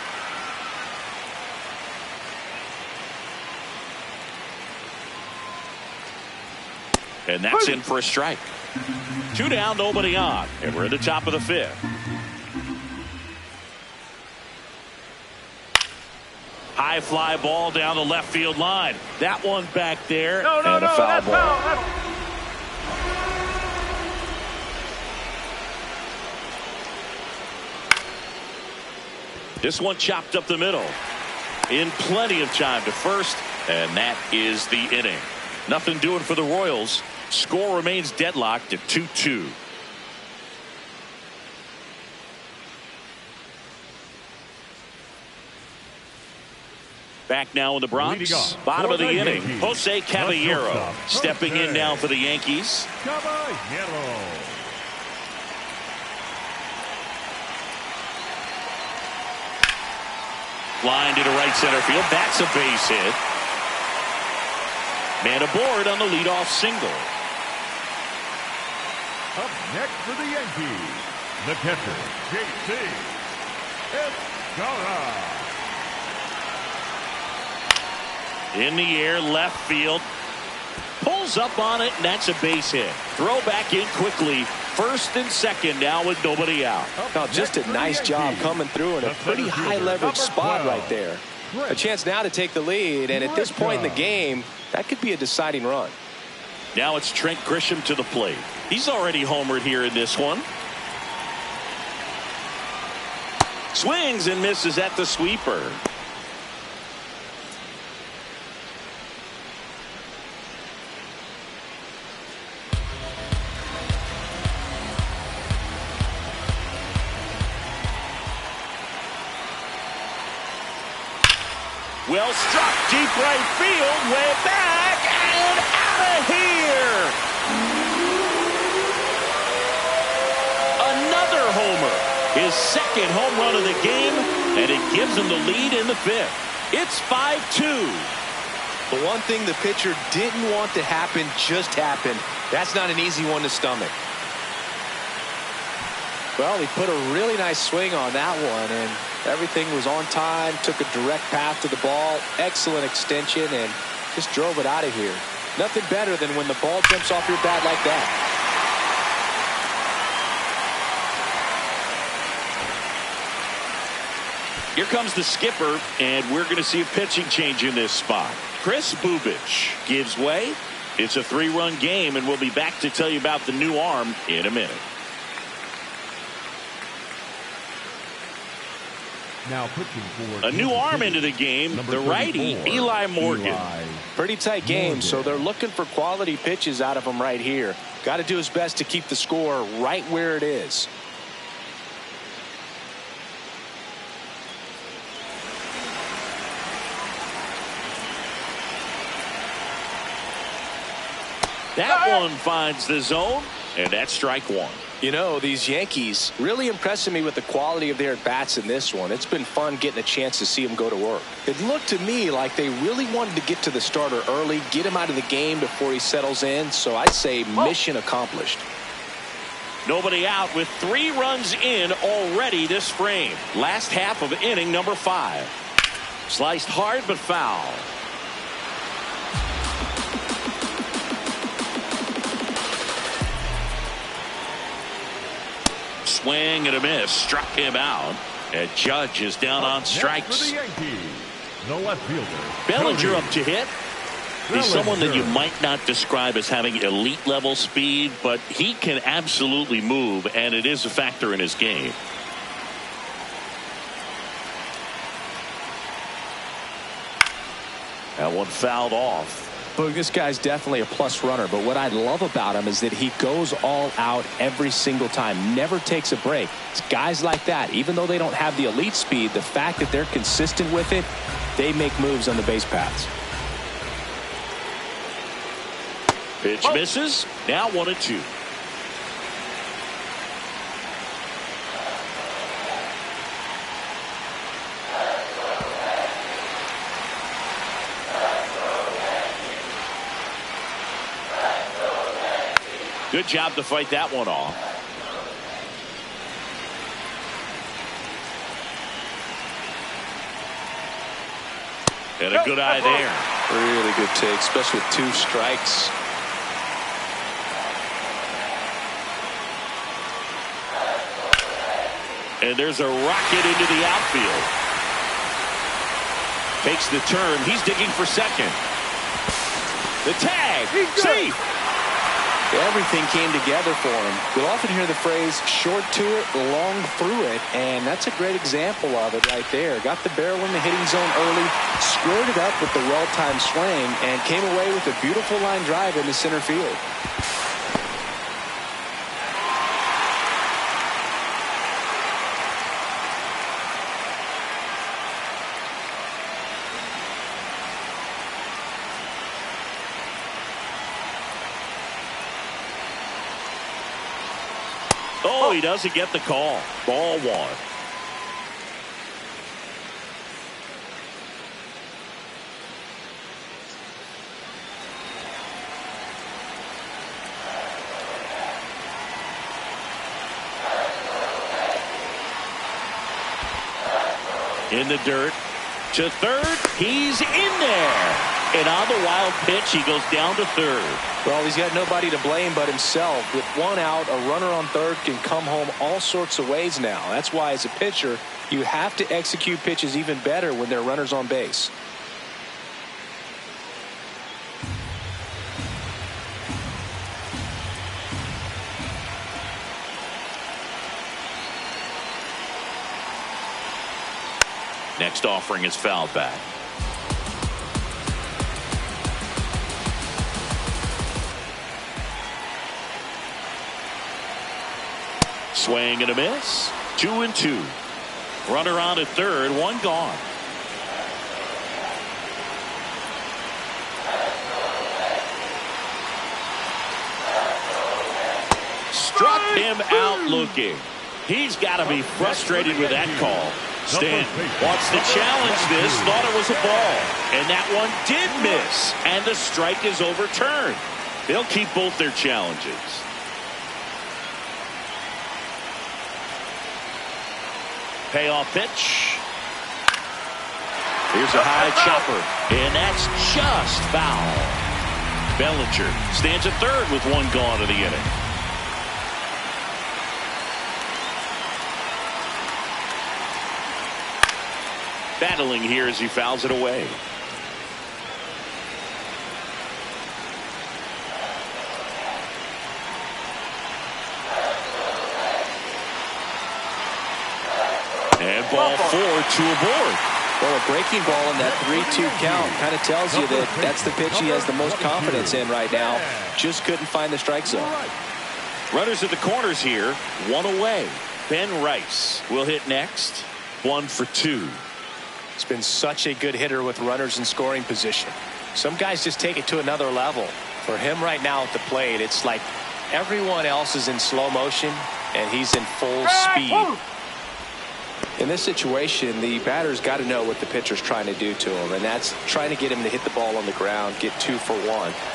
And that's in for a strike. 2 down, nobody on. And we're at the top of the 5th. High fly ball down the left field line. That one back there. No, and a foul ball. Foul. This one chopped up the middle. In plenty of time to first. And that is the inning. Nothing doing for the Royals. Score remains deadlocked at 2-2. Back now in the Bronx. Bottom of the inning. Jose Caballero stepping in now for the Yankees. Caballero. Line to right center field. That's a base hit. Man aboard on the leadoff single. Up next for the Yankees, the catcher, J.C. In the air, left field. Pulls up on it, and that's a base hit. Throw back in quickly. First and second now with nobody out. Oh, just a nice job coming through in a pretty high leverage spot right there. A chance now to take the lead, and at this point in the game, that could be a deciding run. Now it's Trent Grisham to the plate. He's already homered here in this one. Swings and misses at the sweeper. Well struck, deep right field, way back, and out of here. Another homer, his second home run of the game, and it gives him the lead in the fifth. It's 5-2. The one thing the pitcher didn't want to happen just happened. That's not an easy one to stomach. Well, he put a really nice swing on that one, and everything was on time, took a direct path to the ball, excellent extension, and just drove it out of here. Nothing better than when the ball jumps off your bat like that. Here comes the skipper, and we're going to see a pitching change in this spot. Chris Bubich gives way. It's a 3-run game, and we'll be back to tell you about the new arm in a minute. Now pitching for a new arm into the game, the righty, Eli Morgan. Pretty tight game, so they're looking for quality pitches out of him right here. Got to do his best to keep the score right where it is. That one finds the zone, and that's strike one. You know, these Yankees really impressing me with the quality of their at-bats in this one. It's been fun getting a chance to see them go to work. It looked to me like they really wanted to get to the starter early, get him out of the game before he settles in, so I'd say mission accomplished. Nobody out with 3 runs in already this frame. Last half of inning number 5. Sliced hard but foul. Swing and a miss, struck him out, and Judge is down on strikes. For the Yankees, the left fielder Bellinger up to hit. He's someone that you might not describe as having elite level speed, but he can absolutely move, and it is a factor in his game. That one fouled off. Look, this guy's definitely a plus runner, but what I love about him is that he goes all out every single time, never takes a break. It's guys like that, even though they don't have the elite speed, the fact that they're consistent with it, they make moves on the base paths. Pitch misses. Now 1-2. Good job to fight that one off. And a good eye there. Really good take, especially with 2 strikes. And there's a rocket into the outfield. Takes the turn. He's digging for second. The tag. See. Everything came together for him. You'll often hear the phrase short to it, long through it, and that's a great example of it right there. Got the barrel in the hitting zone early, squared it up with the well-timed swing, and came away with a beautiful line drive into center field. Oh, he doesn't get the call. Ball 1. In the dirt. To third. He's in there. And on the wild pitch, he goes down to third. Well, he's got nobody to blame but himself. With one out, a runner on third can come home all sorts of ways now. That's why, as a pitcher, you have to execute pitches even better when there are runners on base. Next offering is fouled back. Swing and a miss. 2-2. Runner on at third, one gone. Struck him out looking. He's got to be frustrated with that call. Stan wants to challenge this, thought it was a ball, and that one did miss, and the strike is overturned. They'll keep both their challenges. Payoff pitch. Here's a high chopper, and that's just foul. Bellinger stands at third with one gone in the inning. Battling here as he fouls it away. And ball 4, 2 aboard. Well, a breaking ball in that 3-2 count kind of tells you that that's the pitch he has the most confidence in right now. Just couldn't find the strike zone. Runners at the corners here, one away. Ben Rice will hit next. 1 for 2. He's been such a good hitter with runners in scoring position. Some guys just take it to another level. For him right now at the plate, it's like everyone else is in slow motion and he's in full speed. In this situation, the batter's got to know what the pitcher's trying to do to him, and that's trying to get him to hit the ball on the ground, get 2 for 1.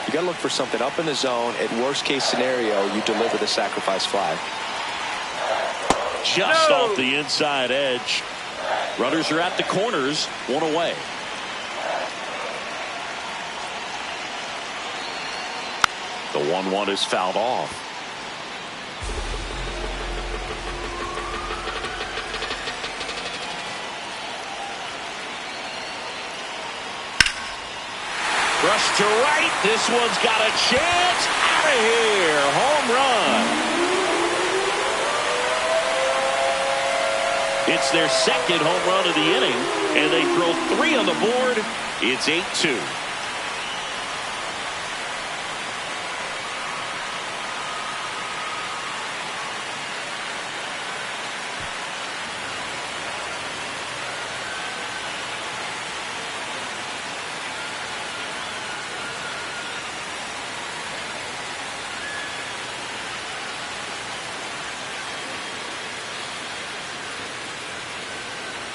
You got to look for something up in the zone. At worst case scenario, you deliver the sacrifice fly. Just off the inside edge. Runners are at the corners, one away. The 1-1 is fouled off. Rush to right. This one's got a chance. Out of here. Home run. It's their second home run of the inning, and they throw 3 on the board. It's 8-2.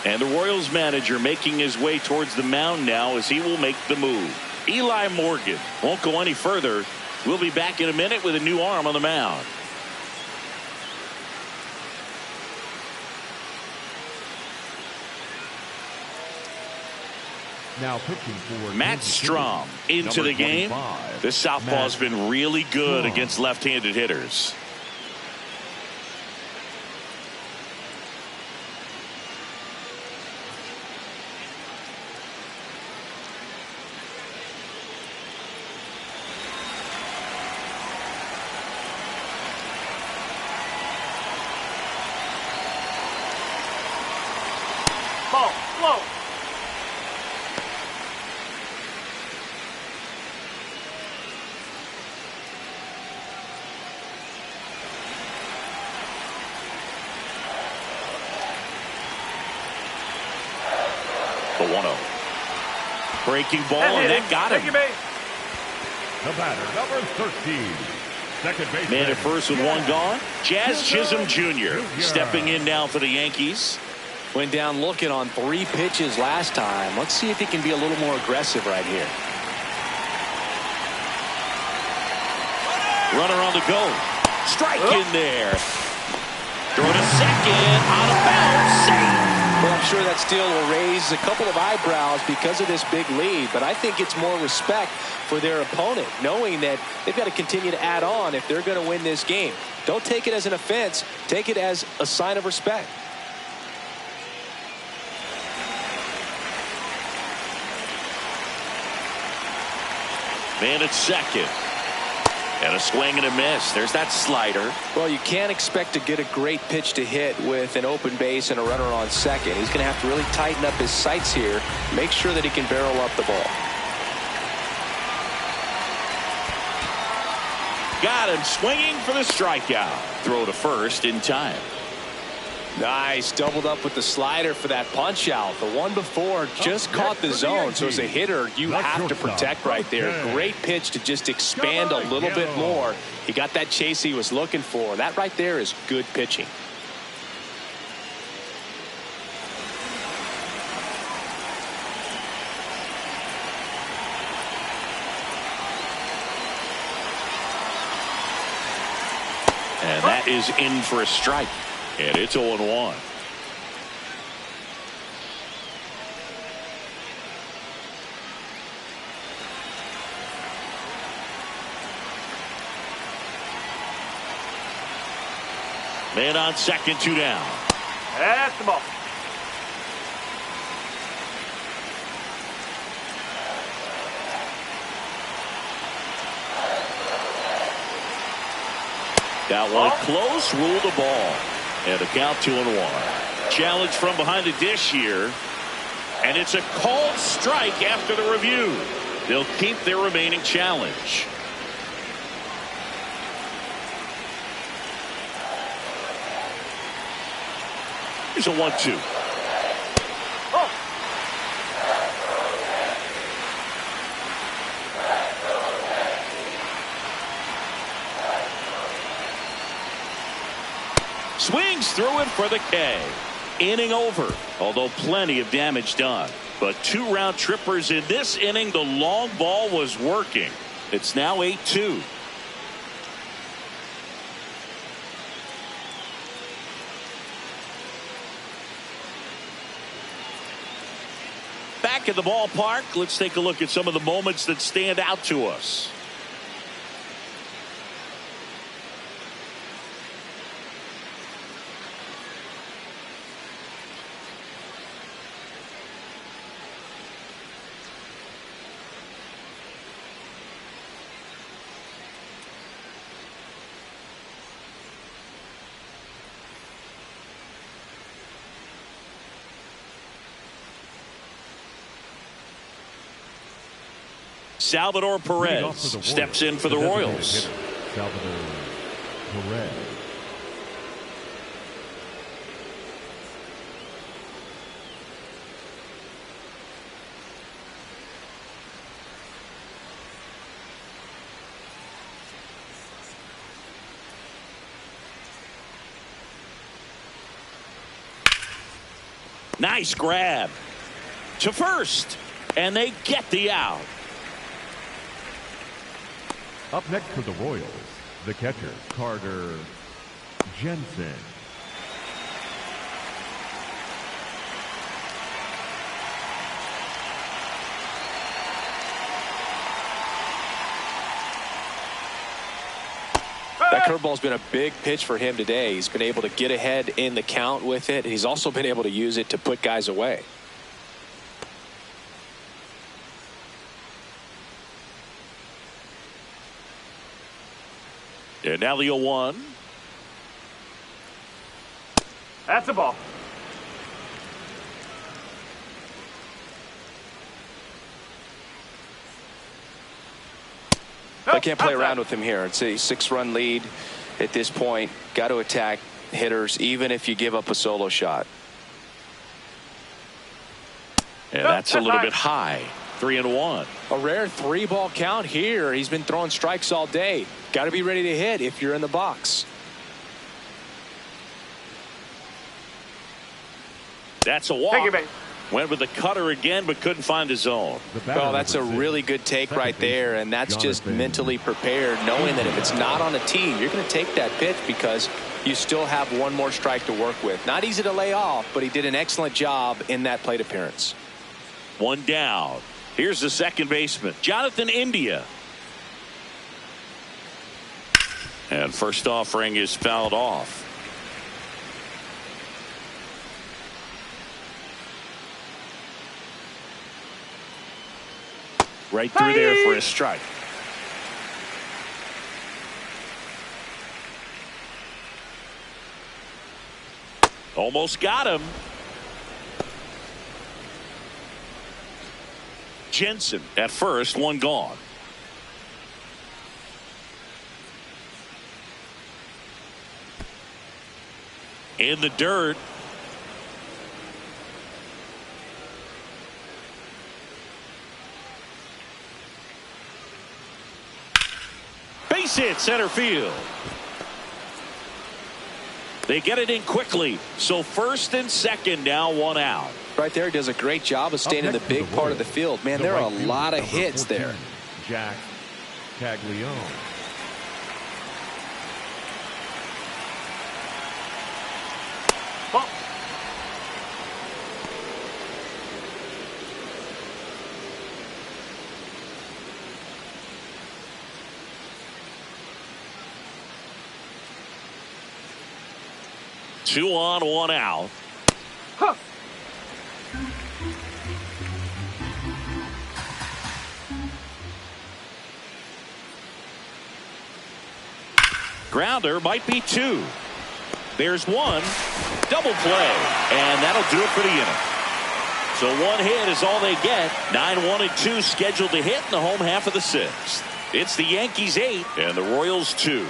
And the Royals manager making his way towards the mound now as he will make the move. Eli Morgan won't go any further. We'll be back in a minute with a new arm on the mound. Now pitching for Matt Strom into the game. This southpaw's been really good against left-handed hitters. Ball, slow. The 1-0. Breaking ball, and that got him. The batter, number 13. Second base. Man at first with one gone. Jazz Chisholm Jr. stepping in now for the Yankees. Went down looking on 3 pitches last time. Let's see if he can be a little more aggressive right here. Runner on the go. Strike in there. Throw to second. Out of bounds. Safe. Well, I'm sure that still will raise a couple of eyebrows because of this big lead, but I think it's more respect for their opponent, knowing that they've got to continue to add on if they're going to win this game. Don't take it as an offense. Take it as a sign of respect. Man at second. And a swing and a miss. There's that slider. Well, you can't expect to get a great pitch to hit with an open base and a runner on second. He's going to have to really tighten up his sights here, make sure that he can barrel up the ball. Got him swinging for the strikeout. Throw to first in time. Nice, doubled up with the slider for that punch out. The one before just caught the zone, so as a hitter you have to protect right there. Great pitch to just expand a little bit more. He got that chase he was looking for. That right there is good pitching. And that is in for a strike. And it's 0-1. Man on second, 2 down. That's the ball. That one close, ruled the ball. And a count 2-1. Challenge from behind the dish here. And it's a called strike after the review. They'll keep their remaining challenge. Here's a 1-2. Swings through it for the K. Inning over, although plenty of damage done. But 2 round trippers in this inning. The long ball was working. It's now 8-2. Back at the ballpark, let's take a look at some of the moments that stand out to us. Salvador Perez steps in for the Royals. Salvador Perez. Nice grab to first, and they get the out. Up next for the Royals, the catcher, Carter Jensen. That curveball's been a big pitch for him today. He's been able to get ahead in the count with it. He's also been able to use it to put guys away. And now the 0-1. That's the ball. I can't play around with him here. It's a 6-run lead at this point. Got to attack hitters even if you give up a solo shot. And that's a little bit high. 3-1. A rare 3-ball count here. He's been throwing strikes all day. Got to be ready to hit if you're in the box. That's a walk. Take it, baby. Went with the cutter again, but couldn't find his zone. Oh, that's a really good take right there, and that's just mentally prepared, knowing that if it's not on a tee, you're going to take that pitch because you still have one more strike to work with. Not easy to lay off, but he did an excellent job in that plate appearance. One down. Here's the second baseman, Jonathan India. And first offering is fouled off. Right through there for a strike. Almost got him. Jensen at first, one gone. In the dirt. Base hit center field. They get it in quickly. So first and second, now one out. Right there, he does a great job of staying in the big part of the field. Man, there are a lot of hits there. Jack Caglione. Ball. Two on, one out. Huh. Grounder might be two. There's one. Double play. And that'll do it for the inning. So one hit is all they get. 9-1 and 2 scheduled to hit in the home half of the sixth. It's the Yankees 8 and the Royals 2.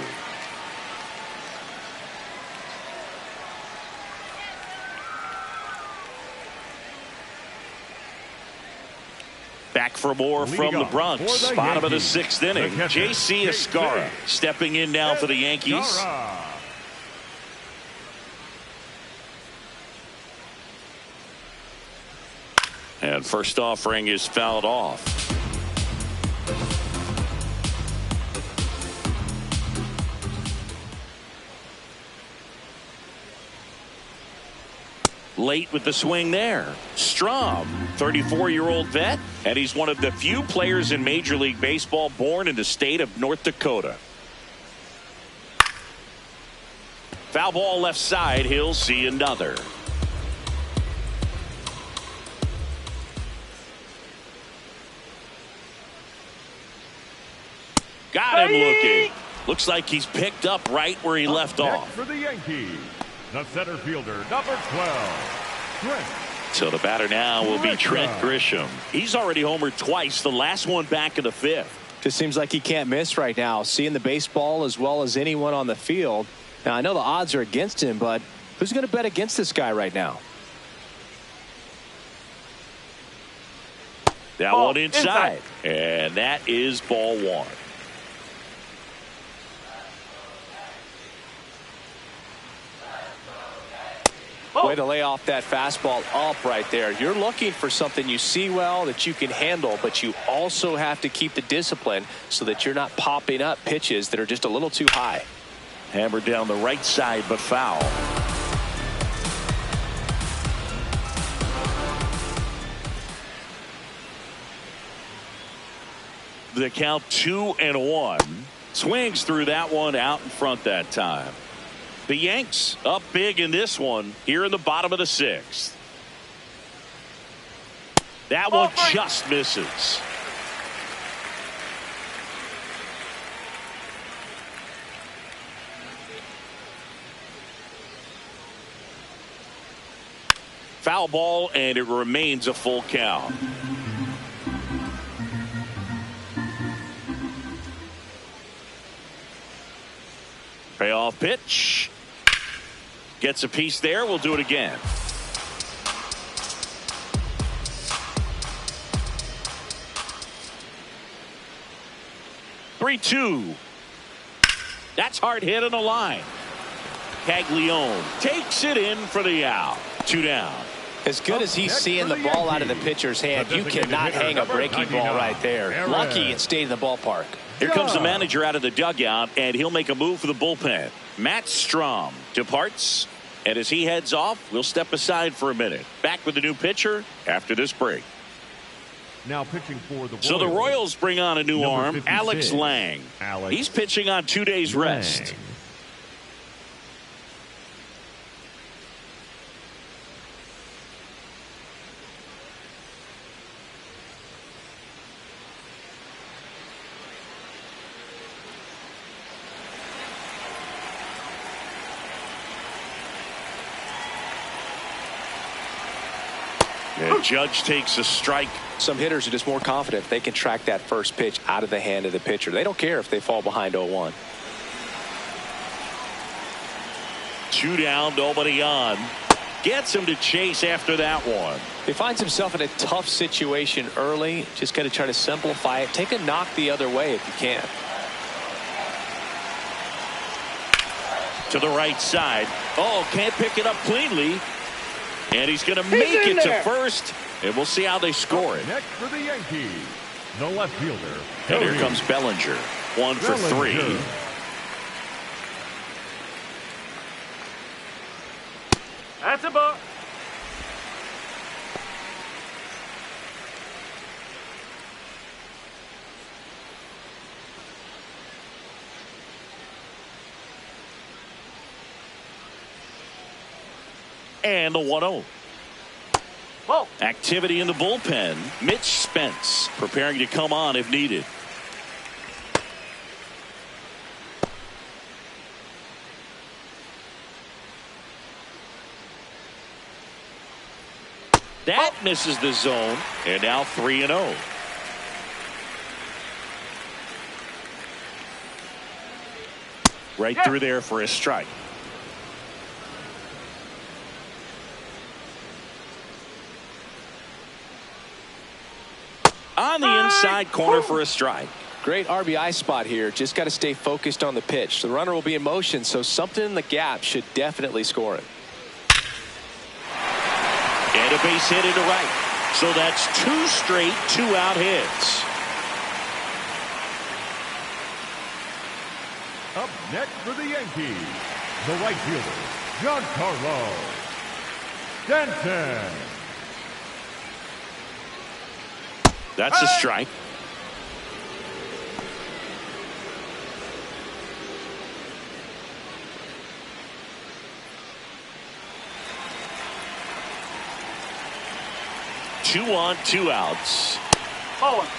Back for more from the Bronx. Bottom of the sixth inning. J.C. Escarra stepping in now for the Yankees. And first offering is fouled off. Late with the swing there. Strom, 34-year-old vet, and he's one of the few players in Major League Baseball born in the state of North Dakota. Foul ball left side. He'll see another. Got him looking. Looks like he's picked up right where he left off. For the Yankees, the center fielder, number 12, Trent. So the batter now will be Trent Grisham. He's already homered twice, the last one back in the fifth. Just seems like he can't miss right now, seeing the baseball as well as anyone on the field. Now, I know the odds are against him, but who's going to bet against this guy right now? That one inside. And that is ball one. Way to lay off that fastball up right there. You're looking for something you see well that you can handle, but you also have to keep the discipline so that you're not popping up pitches that are just a little too high. Hammered down the right side, but foul. The count 2-1. Swings through that one out in front that time. The Yanks up big in this one here in the bottom of the sixth. That one just misses. Foul ball, and it remains a full count. Payoff pitch. Gets a piece there. We'll do it again. Three-two. That's hard hit on the line. Caglione takes it in for the out. Two down. As good as he's seeing the ball out of the pitcher's hand, you cannot hang a breaking ball right there. Lucky it stayed in the ballpark. Here comes the manager out of the dugout, and he'll make a move for the bullpen. Matt Strom departs, and as he heads off, we'll step aside for a minute. Back with the new pitcher after this break. Now pitching for the Royals. So the Royals bring on a new arm, 56, Alex Lang. He's pitching on 2 days rest. And Judge takes a strike. Some hitters are just more confident if they can track that first pitch out of the hand of the pitcher. They don't care if they fall behind 0-1. 2 down, nobody on. Gets him to chase after that one. He finds himself in a tough situation early. Just got to try to simplify it. Take a knock the other way if you can. To the right side. Oh, can't pick it up cleanly. And he's going to make it to first. And we'll see how they score it. Next for the Yankees, the left fielder. And here comes Bellinger. 1 for 3. That's a ball. And the 1-0. Whoa. Activity in the bullpen. Mitch Spence preparing to come on if needed. That misses the zone. And now 3-0. Right through there for a strike. On the inside corner for a strike. Great RBI spot here. Just got to stay focused on the pitch. The runner will be in motion, so something in the gap should definitely score it. And a base hit into right. So that's 2 straight 2-out hits. Up next for the Yankees, the right fielder, Giancarlo Stanton. That's a strike. Two on, 2 outs. Oh.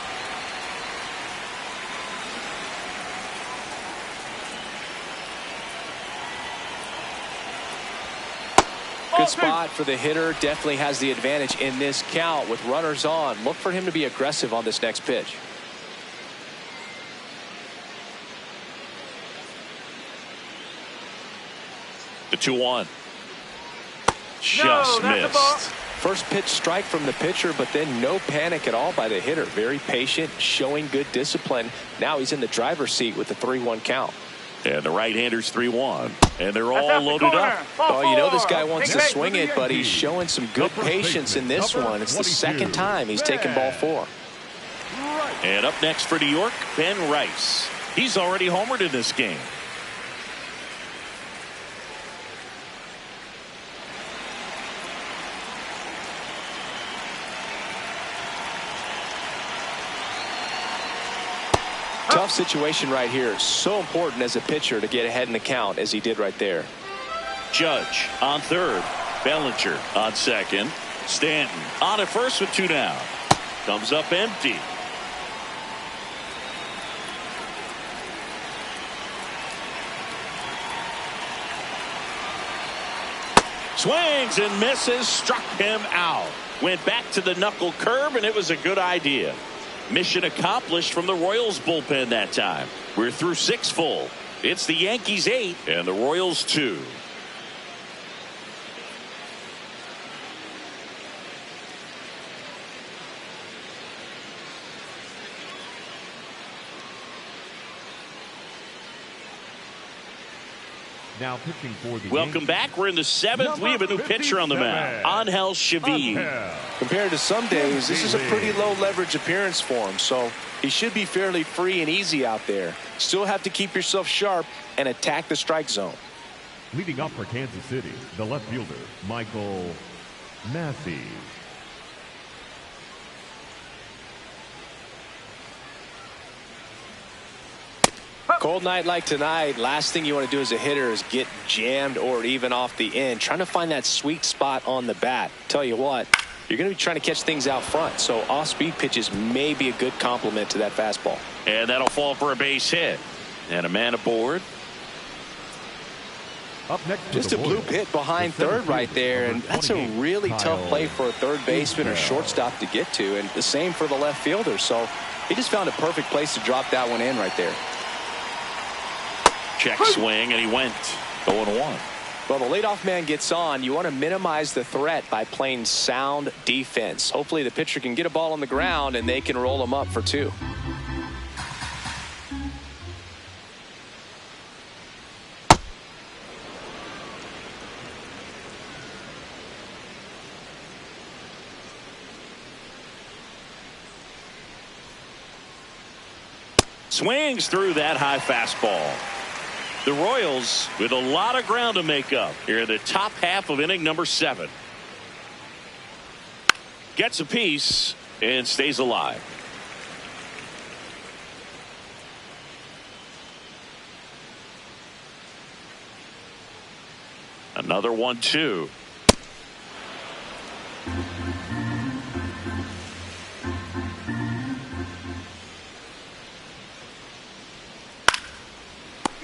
Good spot for the hitter. Definitely has the advantage in this count with runners on. Look for him to be aggressive on this next pitch. The 2-1. Just missed. First pitch strike from the pitcher, but then no panic at all by the hitter. Very patient, showing good discipline. Now he's in the driver's seat with the 3-1 count. And the right-hander's 3-1. And they're all loaded up. Oh, you know this guy wants to swing it, but he's showing some good patience in this one. It's the second time he's taken ball 4. And up next for New York, Ben Rice. He's already homered in this game. Tough situation right here. So important as a pitcher to get ahead in the count as he did right there. Judge on third. Bellinger on second. Stanton on at first with 2 down. Comes up empty. Swings and misses. Struck him out. Went back to the knuckle curve, and it was a good idea. Mission accomplished from the Royals bullpen that time. We're through 6 full. It's the Yankees 8 and the Royals 2. Now pitching for the Welcome Yankees. back. We're in the 7th. We have a new pitcher on the mound. Angel Chavez. Compared to some days, this is a pretty low leverage appearance for him, so he should be fairly free and easy out there. Still have to keep yourself sharp and attack the strike zone. Leading up for Kansas City, the left fielder, Michael Massey. Cold night like tonight, last thing you want to do as a hitter is get jammed or even off the end. Trying to find that sweet spot on the bat. Tell you what, you're going to be trying to catch things out front, so off-speed pitches may be a good complement to that fastball. And that'll fall for a base hit. And a man aboard. Up next, just a bloop hit behind third right there, and that's a really tough play for a third baseman or shortstop to get to, and the same for the left fielder. So he just found a perfect place to drop that one in right there. Check swing, and he went 0-1. Well, the leadoff man gets on. You want to minimize the threat by playing sound defense. Hopefully the pitcher can get a ball on the ground and they can roll him up for 2. Swings through that high fastball. The Royals with a lot of ground to make up here in the top half of inning number 7. Gets a piece and stays alive. Another 1-2.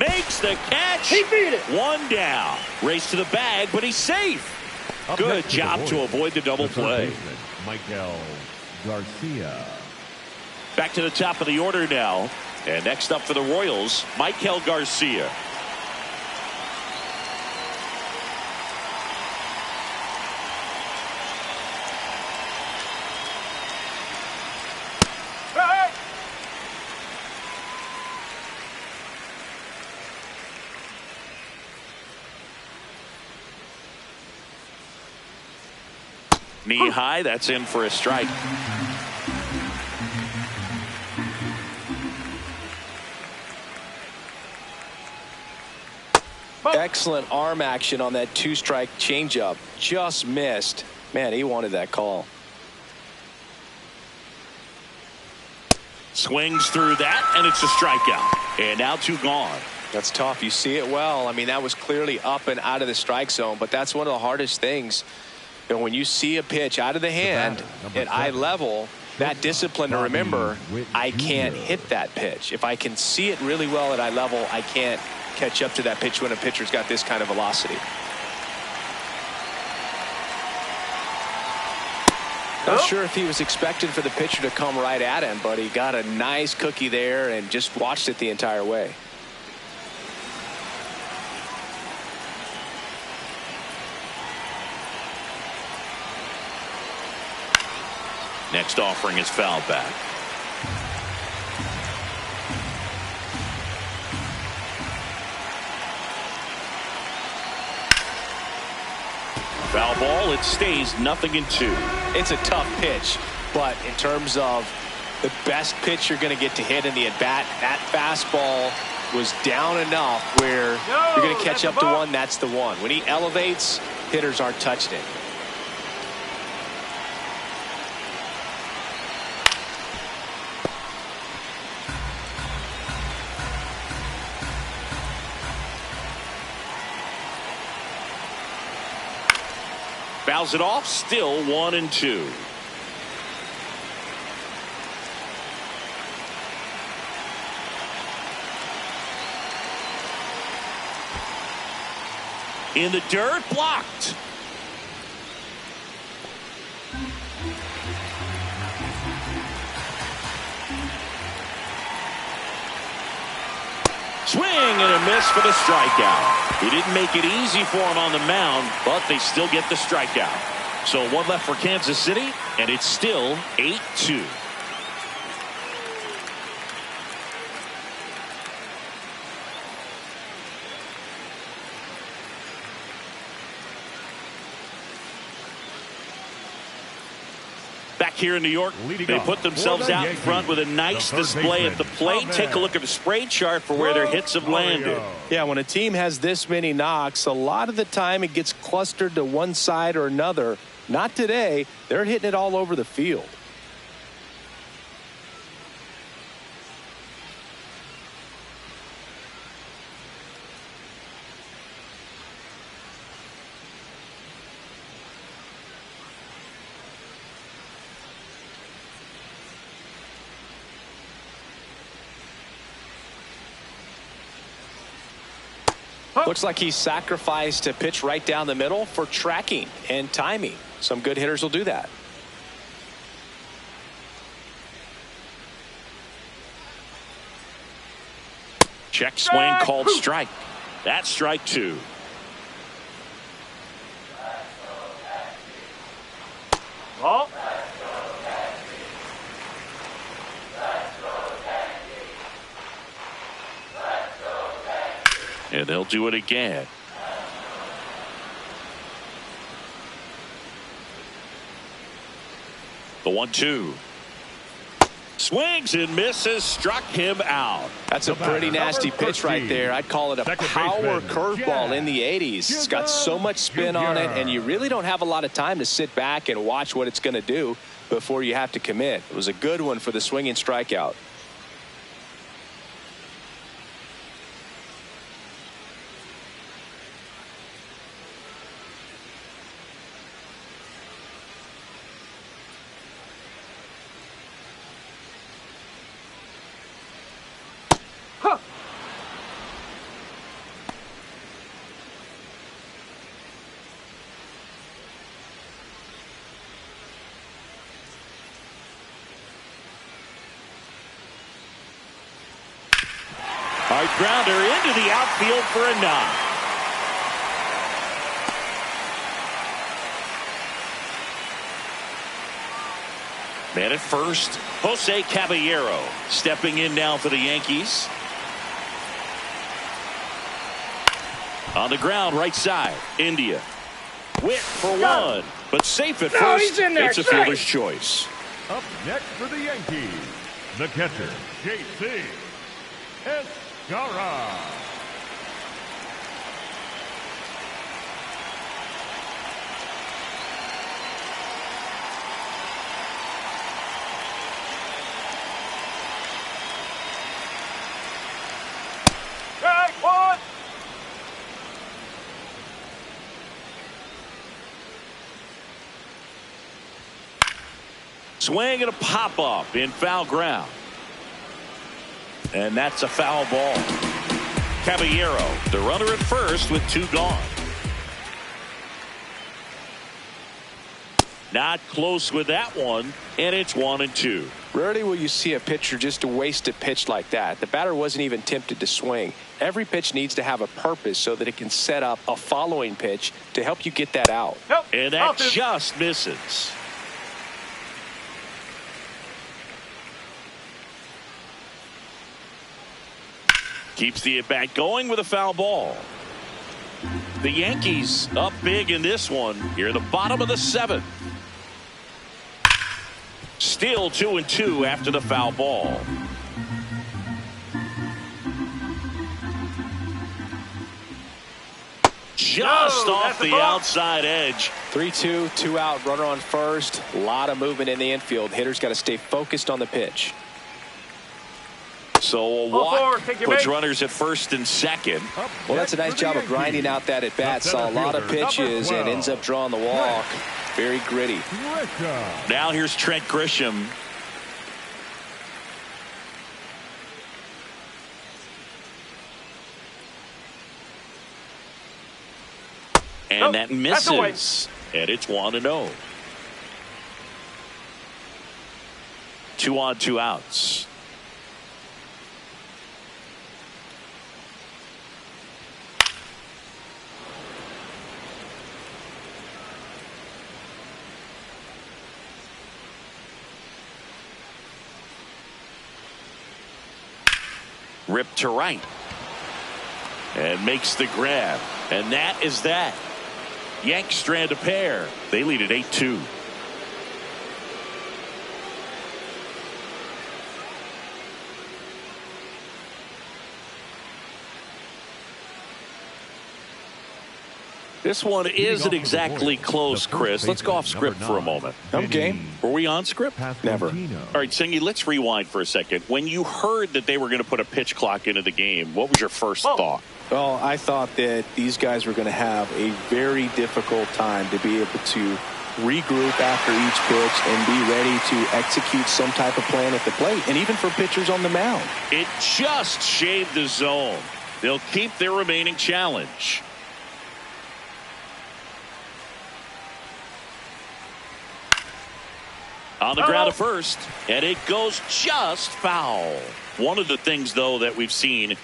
Makes the catch. He beat it. 1 down. Race to the bag, but he's safe. Good job to avoid the double play. Michael Garcia. Back to the top of the order now. And next up for the Royals, Michael Garcia. Knee high, that's in for a strike. Excellent arm action on that 2-strike changeup. Just missed. Man, he wanted that call. Swings through that, and it's a strikeout. And now 2 gone. That's tough. You see it well. I mean, that was clearly up and out of the strike zone, but that's one of the hardest things. You know, when you see a pitch out of the hand at eye level, that discipline to remember, I can't hit that pitch. If I can see it really well at eye level, I can't catch up to that pitch when a pitcher's got this kind of velocity. Not sure if he was expecting for the pitcher to come right at him, but he got a nice cookie there and just watched it the entire way. Next offering is foul back. Foul ball. It stays 0-2. It's a tough pitch, but in terms of the best pitch you're going to get to hit in the at bat, that fastball was down enough where you're going to catch up to one. That's the one. When he elevates, hitters aren't touching it. Fouls it off, still 1-2. In the dirt, blocked. Swing and a miss for the strikeout. He didn't make it easy for him on the mound, but they still get the strikeout. So 1 left for Kansas City, and it's still 8-2. Back here in New York, they put themselves out in front with a nice display at the plate. Take a look at the spray chart for where their hits have landed. Yeah, when a team has this many knocks, a lot of the time it gets clustered to one side or another. Not today. They're hitting it all over the field. Looks like he sacrificed a pitch right down the middle for tracking and timing. Some good hitters will do that. Check swing called strike. That's strike 2. Ball. And they'll do it again. The 1-2. Swings and misses, struck him out. That's a pretty nasty pitch right there. I'd call it a power curveball in the 80s. It's got so much spin on it, and you really don't have a lot of time to sit back and watch what it's going to do before you have to commit. It was a good one for the swinging strikeout. Hard grounder into the outfield for a knock. Man at first, Jose Caballero stepping in now for the Yankees. On the ground, right side, India. Witt for one, but safe at first. He's in there. It's a fielder's choice. Up next for the Yankees, the catcher, J.C. Escara. Strike 1. Swing and a pop-up in foul ground. And that's a foul ball. Caballero, the runner at first with 2 gone. Not close with that one, and it's 1-2. Rarely will you see a pitcher just waste a pitch like that. The batter wasn't even tempted to swing. Every pitch needs to have a purpose so that it can set up a following pitch to help you get that out. Nope. And that just misses. Keeps the at-bat going with a foul ball. The Yankees up big in this one here in the bottom of the 7th. Still 2-2 after the foul ball. Just off the outside edge. 3-2, 2 out, runner on first. A lot of movement in the infield. Hitters got to stay focused on the pitch. So a walk puts runners at first and second. Well, that's a nice job of grinding out that at bat. Saw a lot of pitches and ends up drawing the walk. Very gritty. Now here's Trent Grisham. And that misses. And it's 1-0. 2 on, 2 outs. Ripped to right. And makes the grab. And that is that. Yanks strand a pair. They lead at 8-2. This one isn't exactly close, Chris. Let's go off script for a moment. I'm game. Were we on script? Never. All right, Singy, let's rewind for a second. When you heard that they were going to put a pitch clock into the game, what was your first thought? Well, I thought that these guys were going to have a very difficult time to be able to regroup after each pitch and be ready to execute some type of plan at the plate, and even for pitchers on the mound. It just shaved the zone. They'll keep their remaining challenge. On the ground at first, and it goes just foul. One of the things, though, that we've seen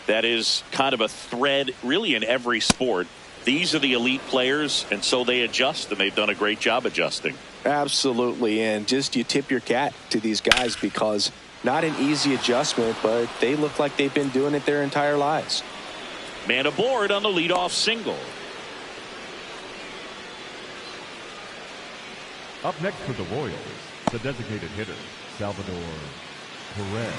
that is kind of a thread really in every sport, these are the elite players, and so they adjust, and they've done a great job adjusting. Absolutely, and just you tip your cap to these guys because not an easy adjustment, but they look like they've been doing it their entire lives. Man aboard on the leadoff single. Up next for the Royals, the designated hitter, Salvador Perez.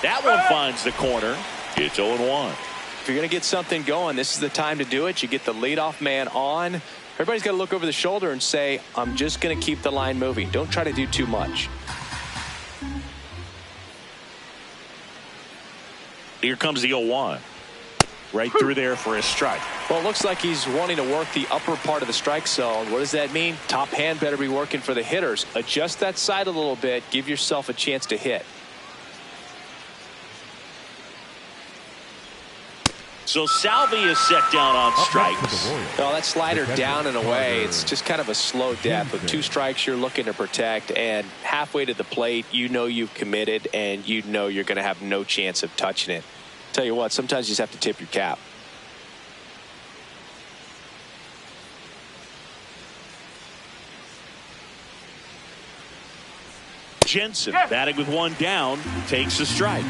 That one finds the corner. It's 0-1. If you're going to get something going, this is the time to do it. You get the leadoff man on. Everybody's got to look over the shoulder and say, I'm just going to keep the line moving. Don't try to do too much. Here comes the 0-1. Right through there for a strike. Well, it looks like he's wanting to work the upper part of the strike zone. What does that mean? Top hand better be working for the hitters. Adjust that side a little bit. Give yourself a chance to hit. So Salvi is set down on strikes. Well, that slider down and away, it's just kind of a slow death. With 2 strikes, you're looking to protect, and halfway to the plate, you know you've committed, and you know you're going to have no chance of touching it. Tell you what, sometimes you just have to tip your cap. Jensen batting with 1 down, takes a strike.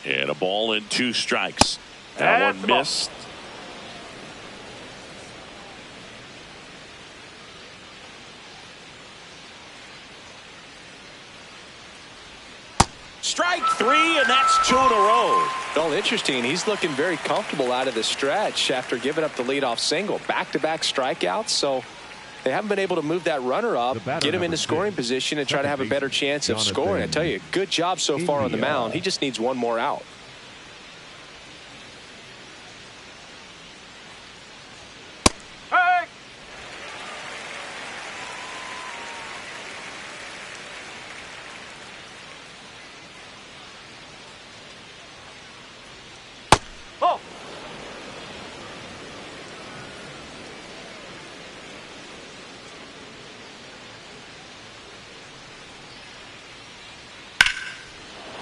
And a ball and 2 strikes. That one missed. Strike 3, and that's 2 in a row. Well, interesting. He's looking very comfortable out of the stretch after giving up the leadoff single. Back-to-back strikeouts, so they haven't been able to move that runner up, get him into scoring position, and try to have a better chance of scoring. I tell you, good job so far on the mound. He just needs 1 more out.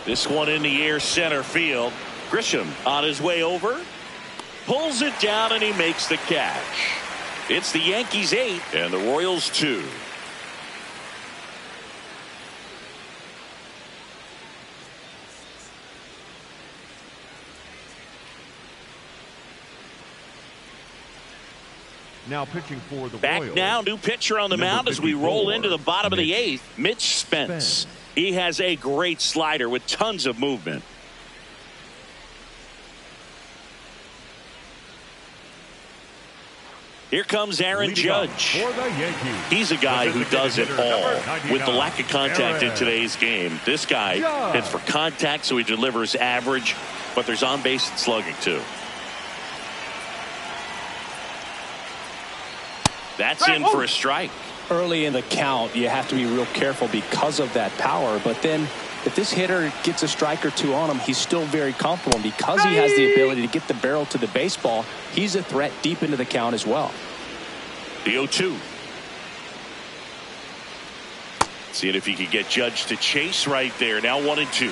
This one in the air, center field. Grisham on his way over, pulls it down, and he makes the catch. It's the Yankees 8 and the Royals 2. Now pitching for the Back Royals. now, new pitcher on the mound as we roll into the bottom of the 8th. Mitch Spence. He has a great slider with tons of movement. Here comes Aaron Judge. He's a guy who does it all. With the lack of contact in today's game, this guy hits for contact, so he delivers average, but there's on base and slugging too. That's in for a strike. Early in the count, you have to be real careful because of that power. But then if this hitter gets a strike or 2 on him, he's still very comfortable. And because he has the ability to get the barrel to the baseball, he's a threat deep into the count as well. The 0-2. Seeing if he could get Judge to chase right there. Now 1-2.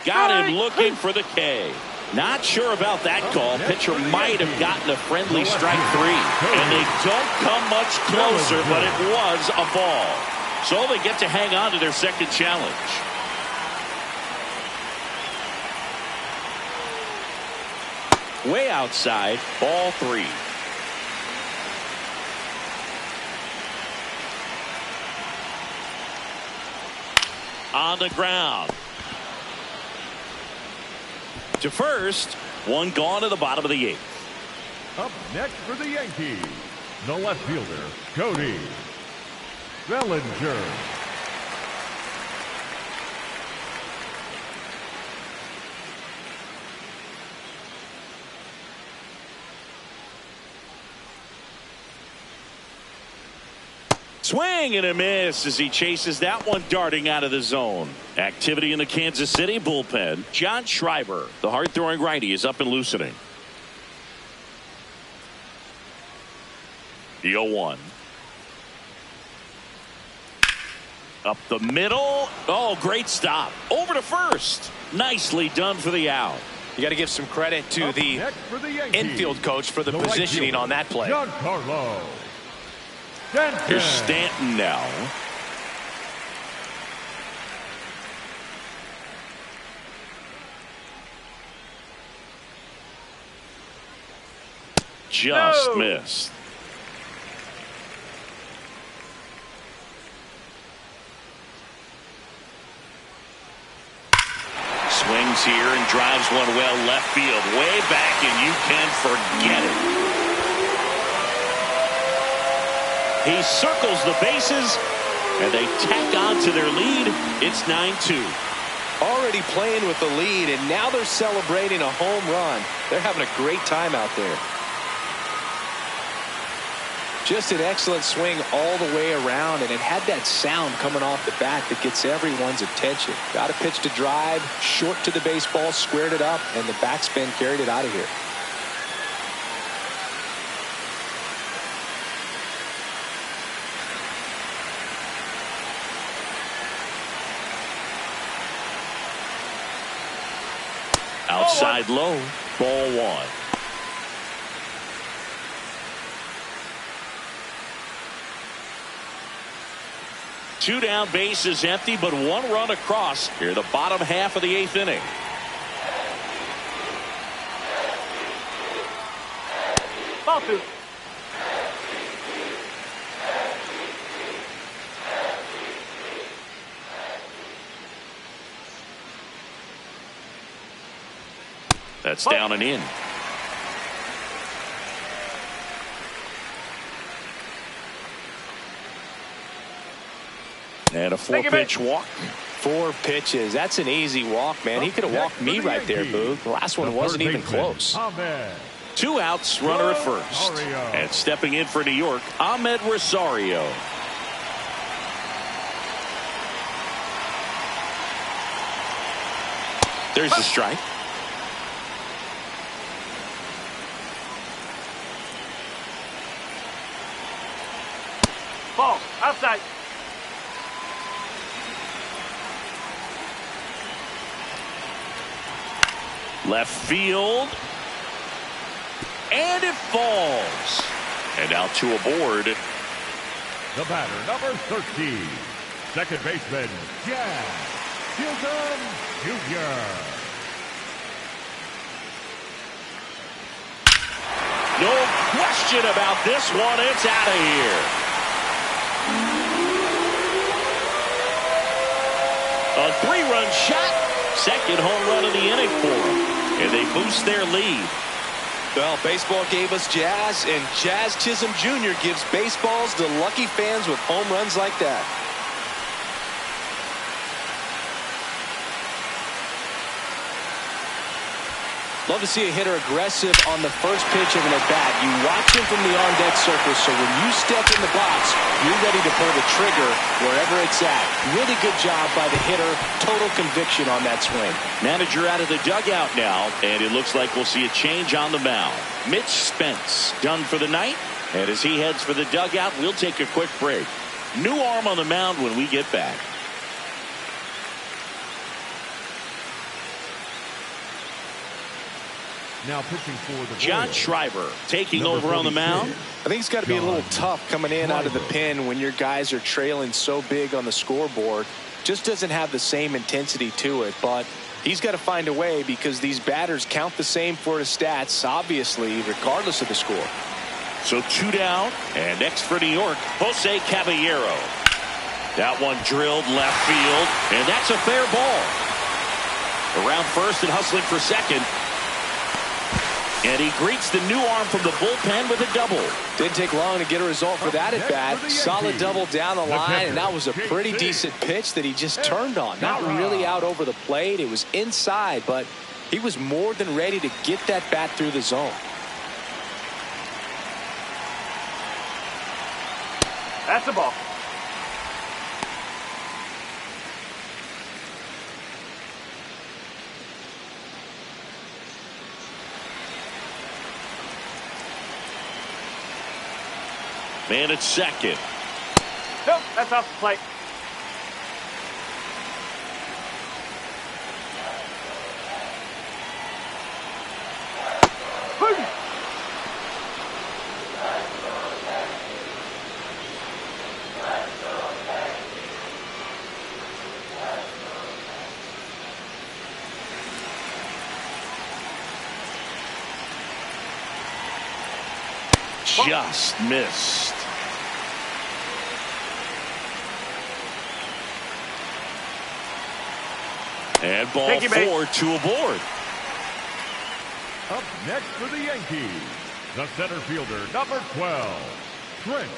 Got him looking for the K. Not sure about that call. Pitcher might have gotten a friendly strike 3. And they don't come much closer, but it was a ball. So they get to hang on to their second challenge. Way outside, ball 3. On the ground. To first, one gone to the bottom of the 8th. Up next for the Yankees, the left fielder, Cody Bellinger. Swing and a miss as he chases that one darting out of the zone. Activity in the Kansas City bullpen. John Schreiber, the hard-throwing righty, is up and loosening. The 0-1. Up the middle. Oh, great stop. Over to first. Nicely done for the out. You got to give some credit to the infield coach for the positioning on that play. Giancarlo. Here's Stanton now. Just missed. Swings here and drives one well left field. Way back, and you can forget it. He circles the bases, and they tack on to their lead. It's 9-2. Already playing with the lead, and now they're celebrating a home run. They're having a great time out there. Just an excellent swing all the way around, and it had that sound coming off the bat that gets everyone's attention. Got a pitch to drive, short to the baseball, squared it up, and the backspin carried it out of here. Outside low, ball 1. Two down, bases empty, but one run across here, the bottom half of the 8th inning. Ball 2. That's down and in. And a 4-pitch walk. 4 pitches. That's an easy walk, man. He could have walked me right there, Boog. The last one wasn't even close. 2 outs, runner at first. And stepping in for New York, Ahmed Rosario. There's the strike. Ball outside. Left field. And it falls. And now 2 aboard. The batter, number 13. Second baseman, Jazz Hilton Jr. No question about this one. It's out of here. A 3-run shot. Second home run of the inning for them. And they boost their lead. Well, baseball gave us Jazz, and Jazz Chisholm Jr. gives baseballs to lucky fans with home runs like that. Love to see a hitter aggressive on the first pitch of an at-bat. You watch him from the on-deck circle, so when you step in the box, you're ready to pull the trigger wherever it's at. Really good job by the hitter. Total conviction on that swing. Manager out of the dugout now, and it looks like we'll see a change on the mound. Mitch Spence done for the night, and as he heads for the dugout, we'll take a quick break. New arm on the mound when we get back. Now pitching for the John Royals, Schreiber taking number over on the 46. mound. I think it's got to be a little tough coming in out of the pen when your guys are trailing so big on the scoreboard. Just doesn't have the same intensity to it, but he's got to find a way because these batters count the same for his stats, obviously, regardless of the score. So 2 down, and next for New York, Jose Caballero. That one drilled left field, and that's a fair ball. Around first and hustling for second. And he greets the new arm from the bullpen with a double. Didn't take long to get a result for that at bat. Solid double down the line, and that was a pretty decent pitch that he just turned on. Not really out over the plate. It was inside, but he was more than ready to get that bat through the zone. That's a ball. Man at second. Nope, that's off the plate. Boom. Just missed. And ball 4, 2 aboard. Up next for the Yankees, the center fielder, number 12, Trent.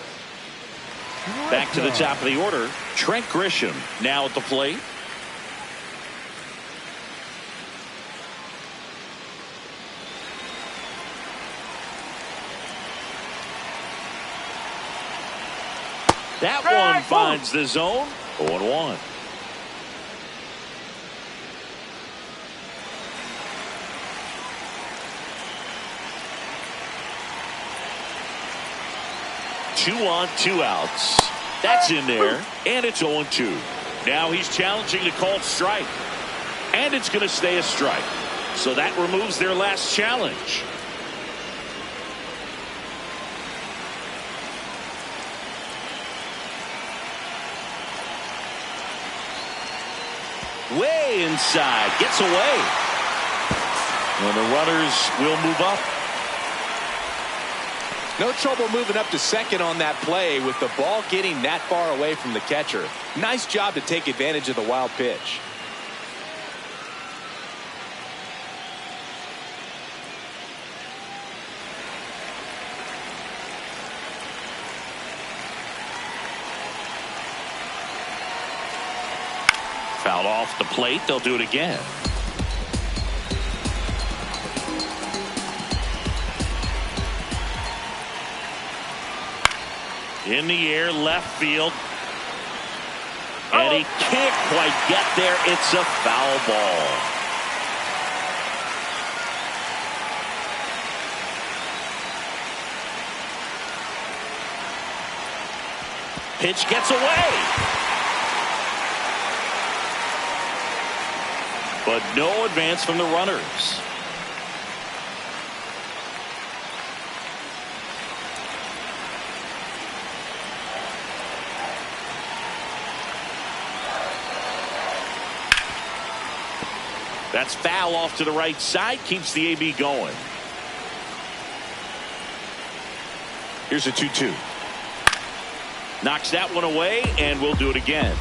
Back to the top of the order, Trent Grisham now at the plate. That one finds the zone. 0-1. Two on, 2 outs. That's in there, and it's 0-2. Now he's challenging the called strike, and it's going to stay a strike. So that removes their last challenge. Way inside, gets away. And the runners will move up. No trouble moving up to second on that play with the ball getting that far away from the catcher. Nice job to take advantage of the wild pitch. Foul off the plate. They'll do it again. In the air, left field. And he can't quite get there. It's a foul ball. Pitch gets away. But no advance from the runners. That's foul off to the right side. Keeps the AB going. Here's a 2-2. Knocks that one away, and we'll do it again.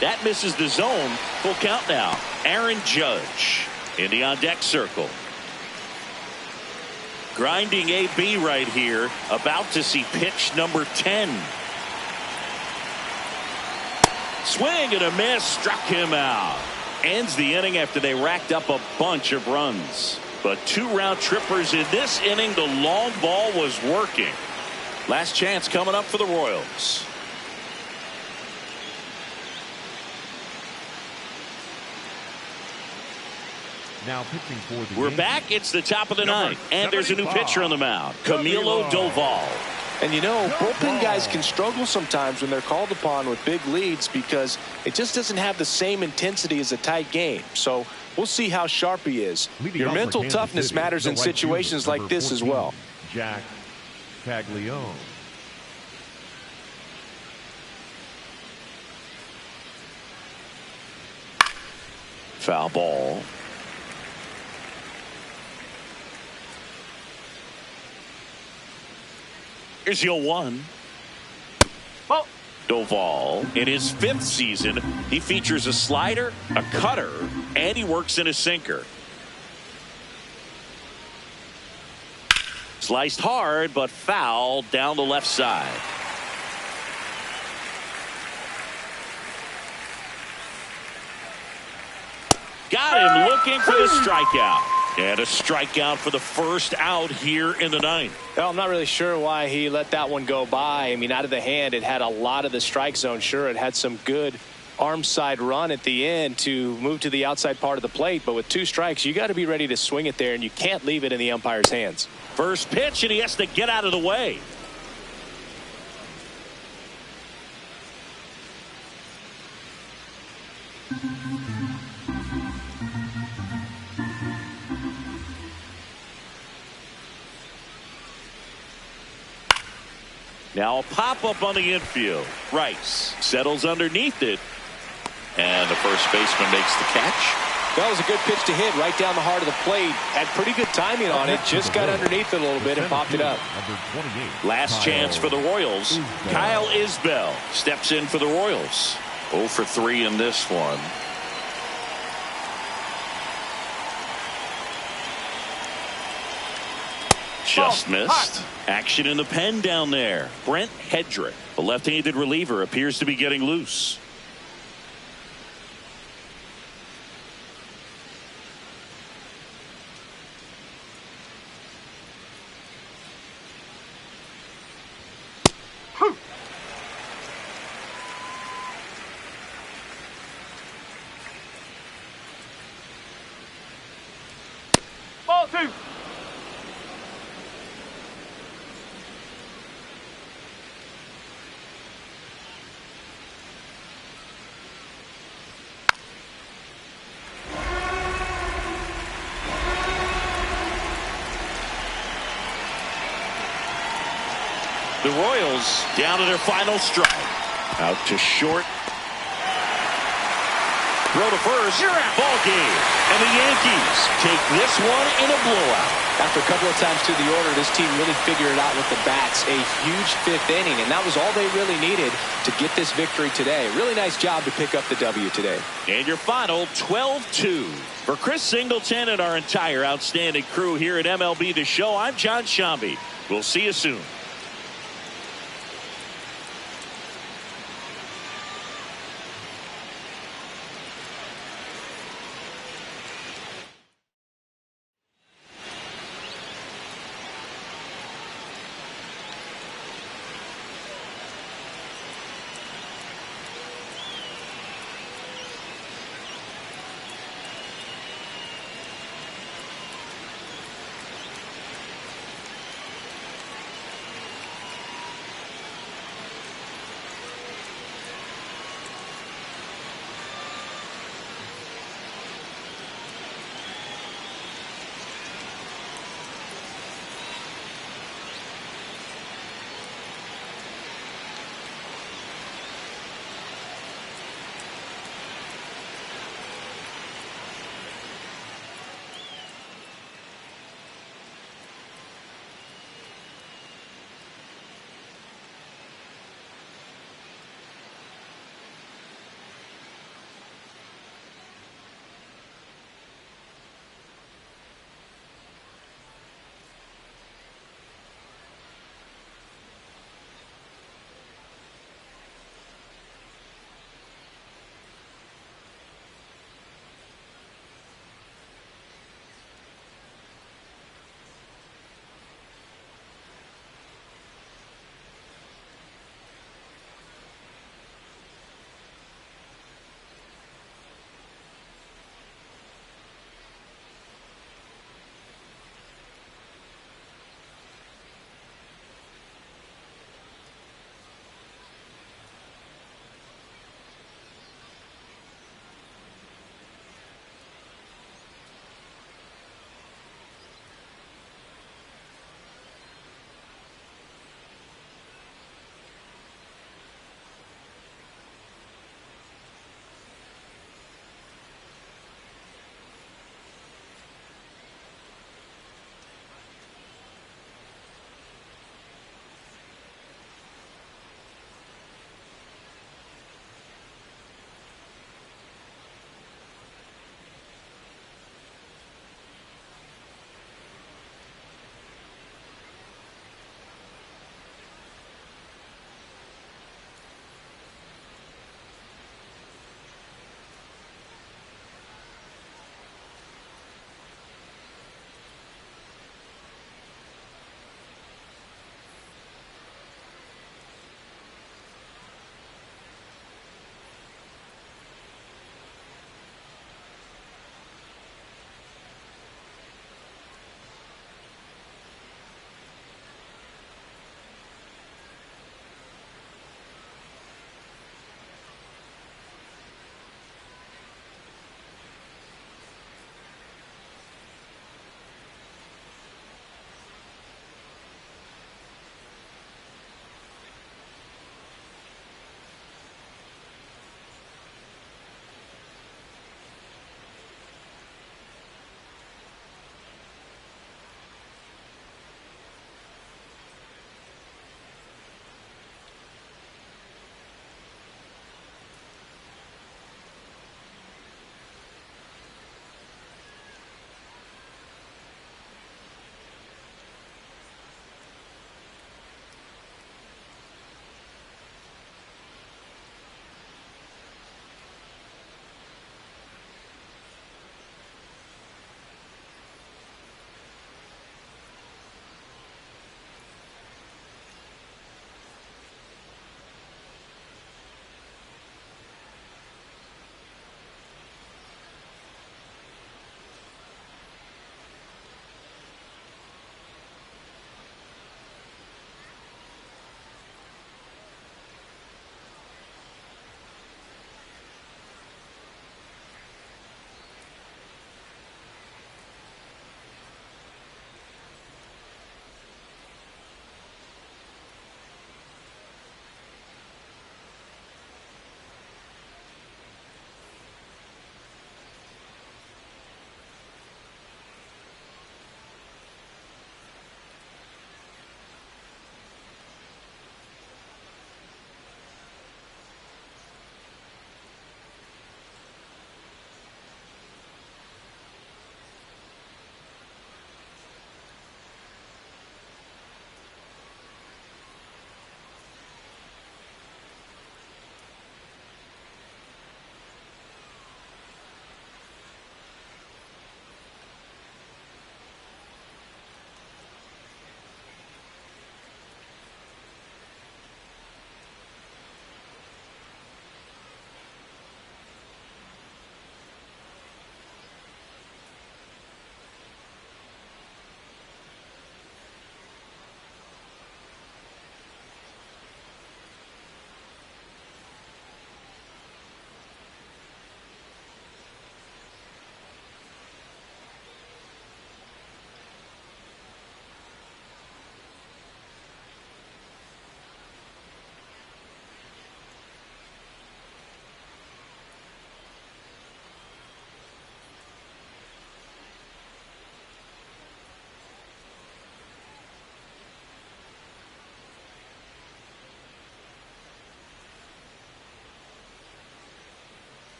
That misses the zone. Full count now. Aaron Judge in the on-deck circle. Grinding AB right here. About to see pitch number 10. Swing and a miss, struck him out. Ends the inning after they racked up a bunch of runs. But 2 round trippers in this inning. The long ball was working. Last chance coming up for the Royals. Now pitching for the We're Yankees. back. It's the top of the ninth, and there's a new pitcher on the mound, Camilo Doval. And you know, bullpen guys can struggle sometimes when they're called upon with big leads because it just doesn't have the same intensity as a tight game. So we'll see how sharp he is. Your mental toughness matters in situations like this as well. Jack Caglione. Foul ball. Here's the 0-1. Ball. Doval, in his 5th season, he features a slider, a cutter, and he works in a sinker. Sliced hard, but foul down the left side. Got him looking for the strikeout. And a strikeout for the first out here in the 9th. Well, I'm not really sure why he let that one go by. I mean, out of the hand, it had a lot of the strike zone. Sure, it had some good arm side run at the end to move to the outside part of the plate. But with 2 strikes, you got to be ready to swing it there, and you can't leave it in the umpire's hands. First pitch, and he has to get out of the way. Now a pop-up on the infield. Rice settles underneath it. And the first baseman makes the catch. That was a good pitch to hit right down the heart of the plate. Had pretty good timing on it. Just got underneath it a little bit and popped it up. Last chance for the Royals. Kyle Isbell steps in for the Royals. 0 for 3 in this one. Just missed. Action in the pen down there. Brent Hedrick, the left-handed reliever, appears to be getting loose. Ball 2. The Royals down to their final strike. Out to short. Throw to first. You're out. Ball game. And the Yankees take this one in a blowout. After a couple of times through the order, this team really figured it out with the bats. A huge 5th inning, and that was all they really needed to get this victory today. Really nice job to pick up the W today. And your final 12-2. For Chris Singleton and our entire outstanding crew here at MLB The Show, I'm John Shambi. We'll see you soon.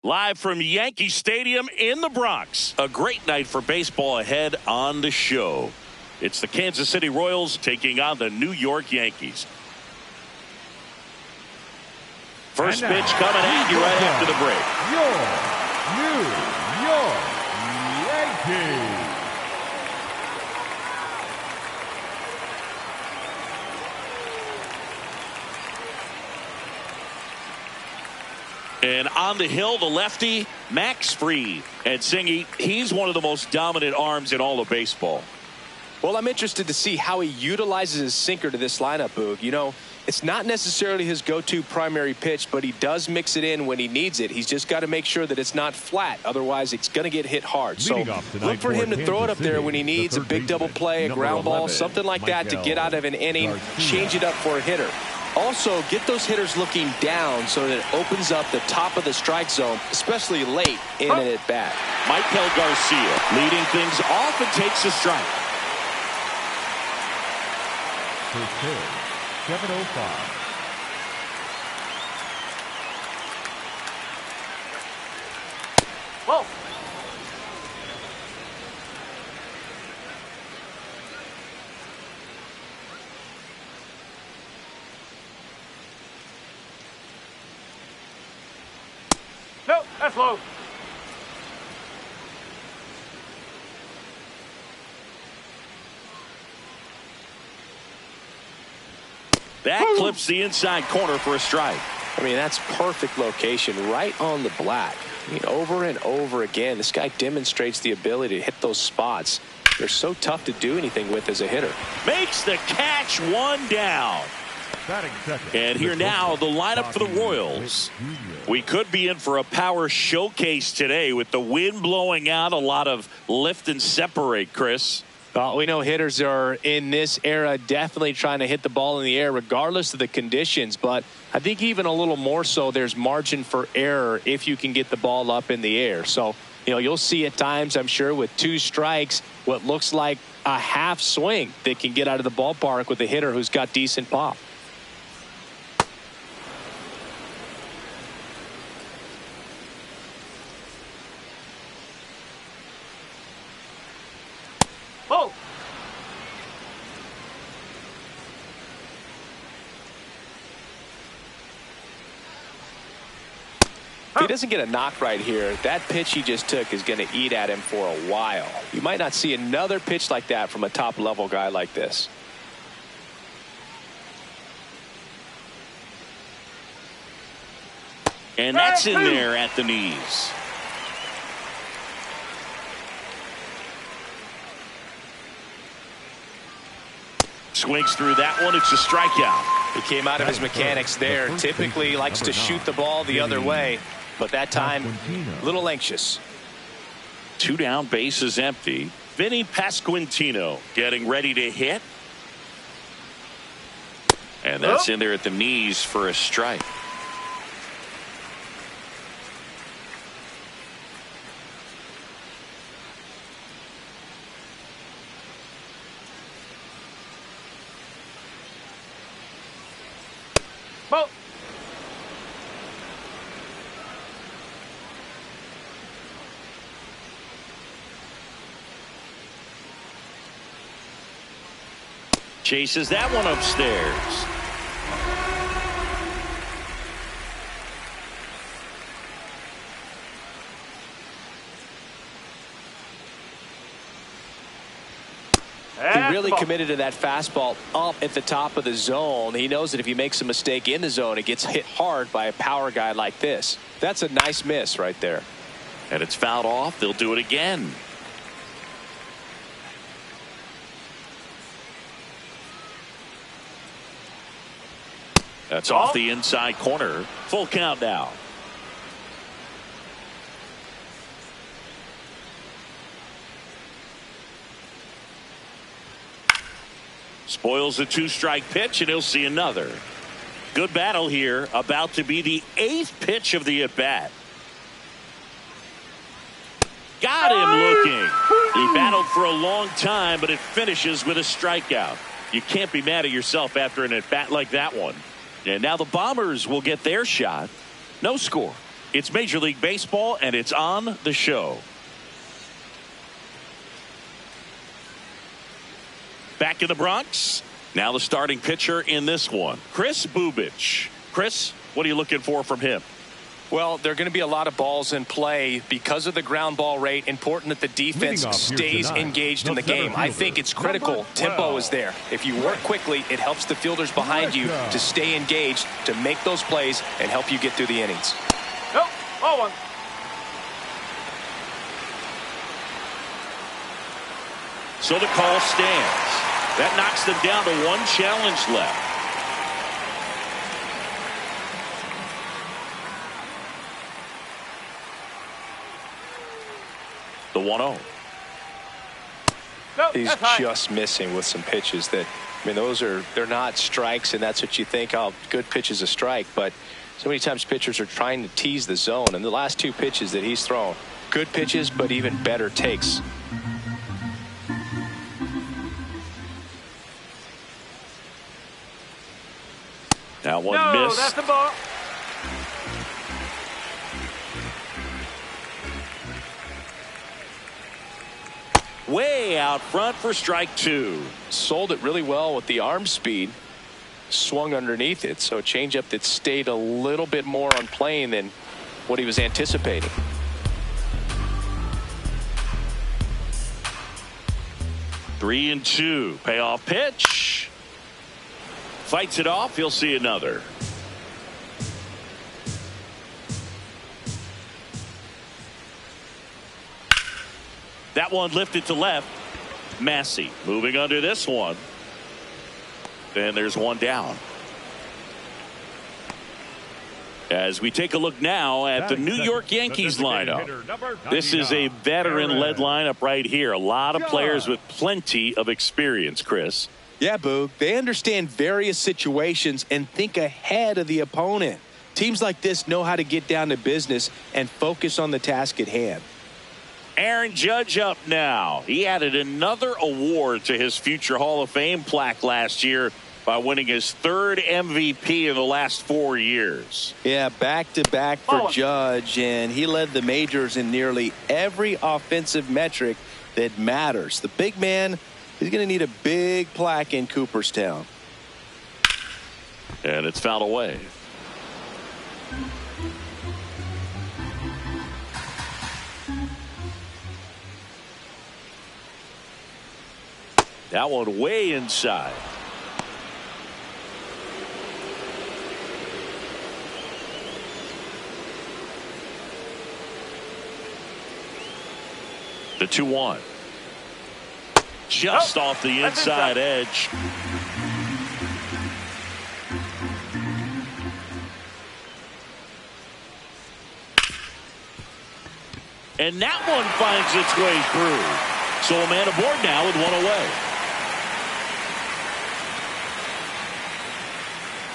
Live from Yankee Stadium in the Bronx. A great night for baseball ahead on the show. It's the Kansas City Royals taking on the New York Yankees. First pitch coming at you right after the break. Your New York Yankees. And on the hill, the lefty, Max Fried. And Singy, he's one of the most dominant arms in all of baseball. Well, I'm interested to see how he utilizes his sinker to this lineup, Boog. You know, it's not necessarily his go-to primary pitch, but he does mix it in when he needs it. He's just got to make sure that it's not flat. Otherwise, it's going to get hit hard. So look for him to throw it up there when he needs a big double play, a ground ball, something like that to get out of an inning, change it up for a hitter. Also, get those hitters looking down so that it opens up the top of the strike zone, especially late in an at-bat. Michael Garcia leading things off and takes a strike. First pitch, 7:05. Whoa. No, that's low. That clips the inside corner for a strike. I mean, that's perfect location right on the black. I mean, over and over again, this guy demonstrates the ability to hit those spots. They're so tough to do anything with as a hitter. Makes the catch, one down. And here now, the lineup for the Royals. We could be in for a power showcase today with the wind blowing out, a lot of lift and separate, Chris. Well, we know hitters are in this era definitely trying to hit the ball in the air regardless of the conditions, but I think even a little more so there's margin for error if you can get the ball up in the air. So, you know, you'll see at times, I'm sure, with two strikes, what looks like a half swing that can get out of the ballpark with a hitter who's got decent pop. Oh. If he doesn't get a knock right here, that pitch he just took is going to eat at him for a while. You might not see another pitch like that from a top-level guy like this. And that's in there at the knees. Swings through that one. It's a strikeout. He came out of his mechanics there. Typically likes to shoot the ball the other way, but that time a little anxious. Two down, bases empty. Vinny Pasquantino getting ready to hit. And that's in there at the knees for a strike. Ball. Chases that one upstairs. He really committed to that fastball up at the top of the zone. He knows that if he makes a mistake in the zone, it gets hit hard by a power guy like this. That's a nice miss right there. And it's fouled off. They'll do it again. That's off the inside corner. Full count now. Spoils the two-strike pitch, and he'll see another. Good battle here. About to be the 8th pitch of the at-bat. Got him looking. He battled for a long time, but it finishes with a strikeout. You can't be mad at yourself after an at-bat like that one. And now the Bombers will get their shot. No score. It's Major League Baseball, and it's on the show. Back in the Bronx. Now the starting pitcher in this one, Chris Bubich. Chris, what are you looking for from him? Well, there are going to be a lot of balls in play because of the ground ball rate. Important that the defense stays engaged in the game. I think it's critical. Tempo is there. If you work quickly, it helps the fielders behind you to stay engaged, to make those plays, and help you get through the innings. Nope. Ball one. So the call stands. That knocks them down to one challenge left. The 1-0. Nope, he's just missing with some pitches that, I mean, they're not strikes, and that's what you think, oh, good pitch is a strike. But so many times pitchers are trying to tease the zone, and the last two pitches that he's thrown, good pitches, but even better takes. That one missed. That's the ball. Way out front for strike two. Sold it really well with the arm speed. Swung underneath it, so a changeup that stayed a little bit more on plane than what he was anticipating. Three and two. Payoff pitch. Fights it off. He'll see another. That one lifted to left. Massey moving under this one. And there's one down. As we take a look now at the New York Yankees lineup. This is a veteran-led lineup right here. A lot of players with plenty of experience, Chris. Yeah, Boog. They understand various situations and think ahead of the opponent. Teams like this know how to get down to business and focus on the task at hand. Aaron Judge up now. He added another award to his future Hall of Fame plaque last year by winning his third MVP in the last 4 years. Yeah, back-to-back for Judge, and he led the majors in nearly every offensive metric that matters. The big man is going to need a big plaque in Cooperstown. And it's fouled away. That one way inside. The 2-1. Just off the inside edge. And that one finds its way through. So a man aboard now with one away.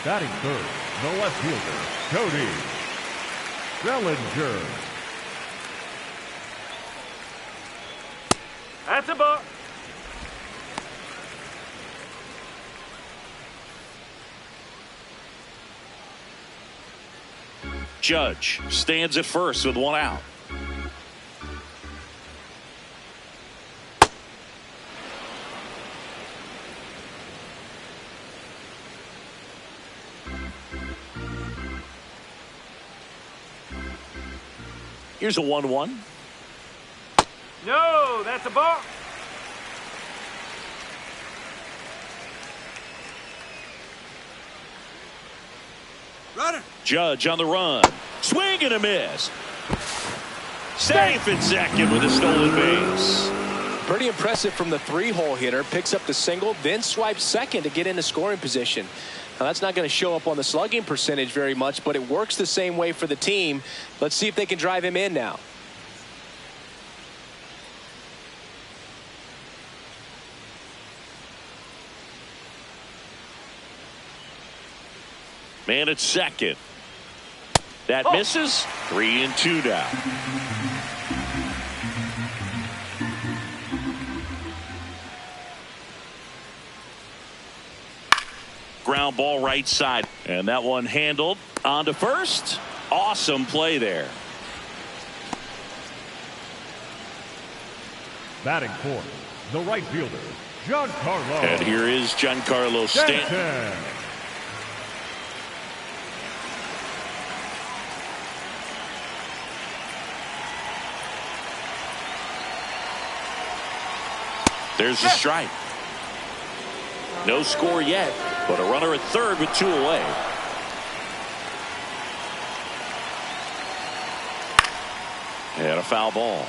Batting third, the left fielder, Cody Bellinger. That's a ball. Judge stands at first with one out. Here's a 1-1. No, that's a ball. Runner. Judge on the run. Swing and a miss. Safe at second with a stolen base. Pretty impressive from the three-hole hitter. Picks up the single, then swipes second to get into scoring position. Now, that's not going to show up on the slugging percentage very much, but it works the same way for the team. Let's see if they can drive him in now. Man at second. That misses. 3-2 now. Ground ball right side. And that one handled on to first. Awesome play there. Batting fourth, the right fielder, Giancarlo. And here is Giancarlo Stanton. There's the strike. No score yet, but a runner at third with 2 away. And a foul ball.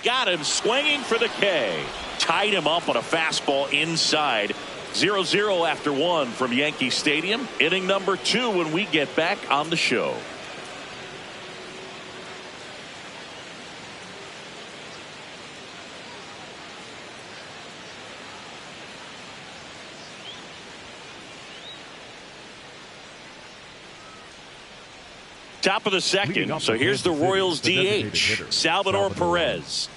Got him swinging for the K. Tied him up on a fastball inside. 0-0 after 1 from Yankee Stadium. Inning number 2 when we get back on the show. Top of the second. So here's the Royals DH, Salvador Perez.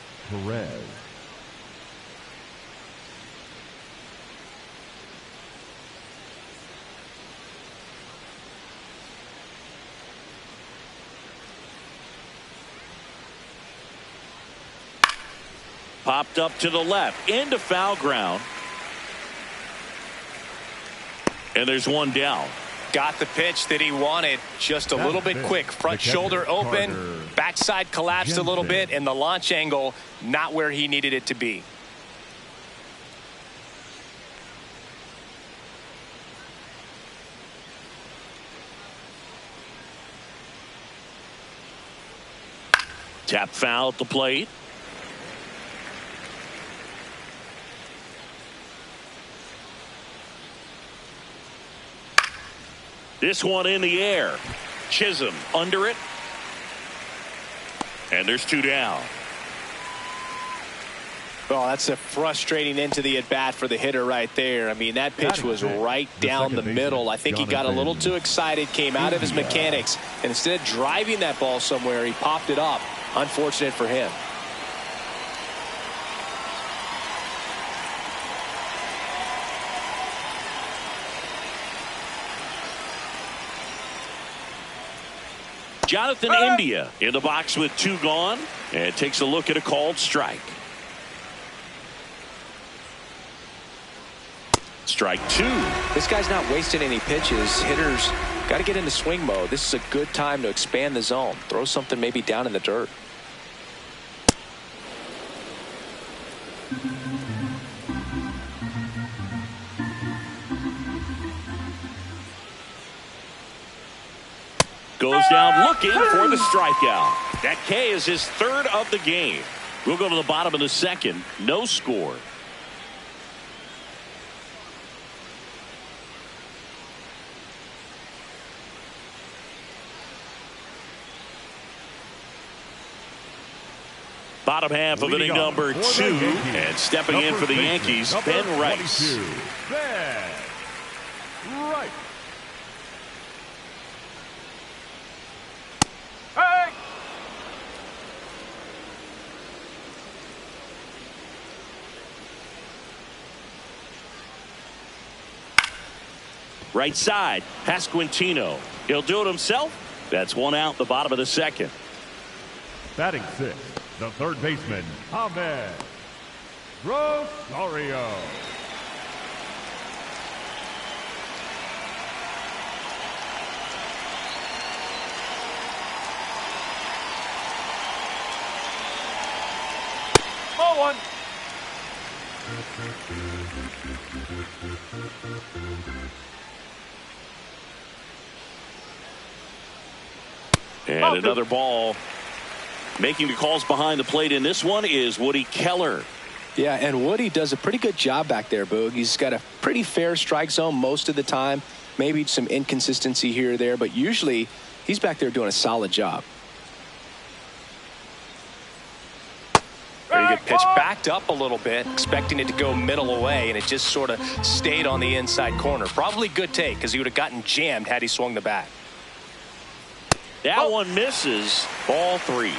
Popped up to the left into foul ground. And there's one down. Got the pitch that he wanted, just a little bit quick. Front shoulder open, backside collapsed a little bit, and the launch angle not where he needed it to be. Tap foul at the plate. This one in the air. Chisholm under it. And there's 2 down. Oh, that's a frustrating end to the at-bat for the hitter right there. I mean, that pitch was right down the middle. I think he got a little too excited, came out of his mechanics, and instead of driving that ball somewhere, he popped it up. Unfortunate for him. Jonathan India in the box with 2 gone and takes a look at a called strike. Strike 2. This guy's not wasting any pitches. Hitters got to get into swing mode. This is a good time to expand the zone. Throw something maybe down in the dirt. Goes down looking for the strikeout. That K is his 3rd of the game. We'll go to the bottom of the second. No score. Bottom half of inning number 2. And stepping in for the Yankees, Ben Rice. Ben Rice. Right side, Pasquantino. He'll do it himself. That's 1 out, the bottom of the second. Batting 6th, the third baseman, Ahmed Rosario. Ball 1. And another ball. Making the calls behind the plate in this one is Woody Keller. Yeah, and Woody does a pretty good job back there, Boog. He's got a pretty fair strike zone most of the time. Maybe some inconsistency here or there, but usually he's back there doing a solid job. Very good pitch. Backed up a little bit, expecting it to go middle away, and it just sort of stayed on the inside corner. Probably good take, because he would have gotten jammed had he swung the bat. That one misses. Ball 3.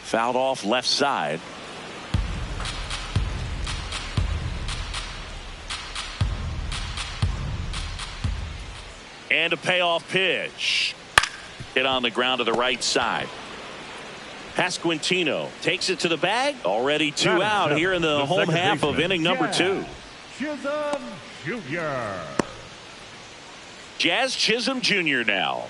Fouled off left side. And a payoff pitch. Hit on the ground to the right side. Pasquantino takes it to the bag. Already 2 out here in the home half of inning number 2. Chisholm Jr. Jazz Chisholm Jr. now.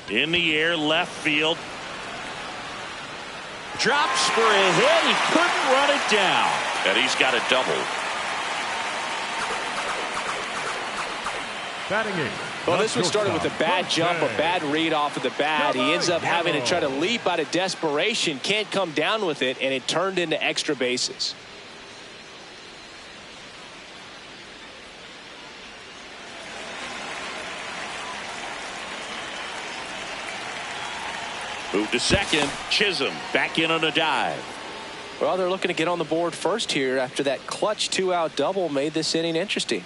In the air, left field. Drops for a hit. He couldn't run it down. And he's got a double. Batting eight. Well, this one started with a bad jump, a bad read off of the bat. He ends up having to try to leap out of desperation. Can't come down with it, and it turned into extra bases. Move to second. Chisholm back in on a dive. Well, they're looking to get on the board first here after that clutch 2-out double made this inning interesting.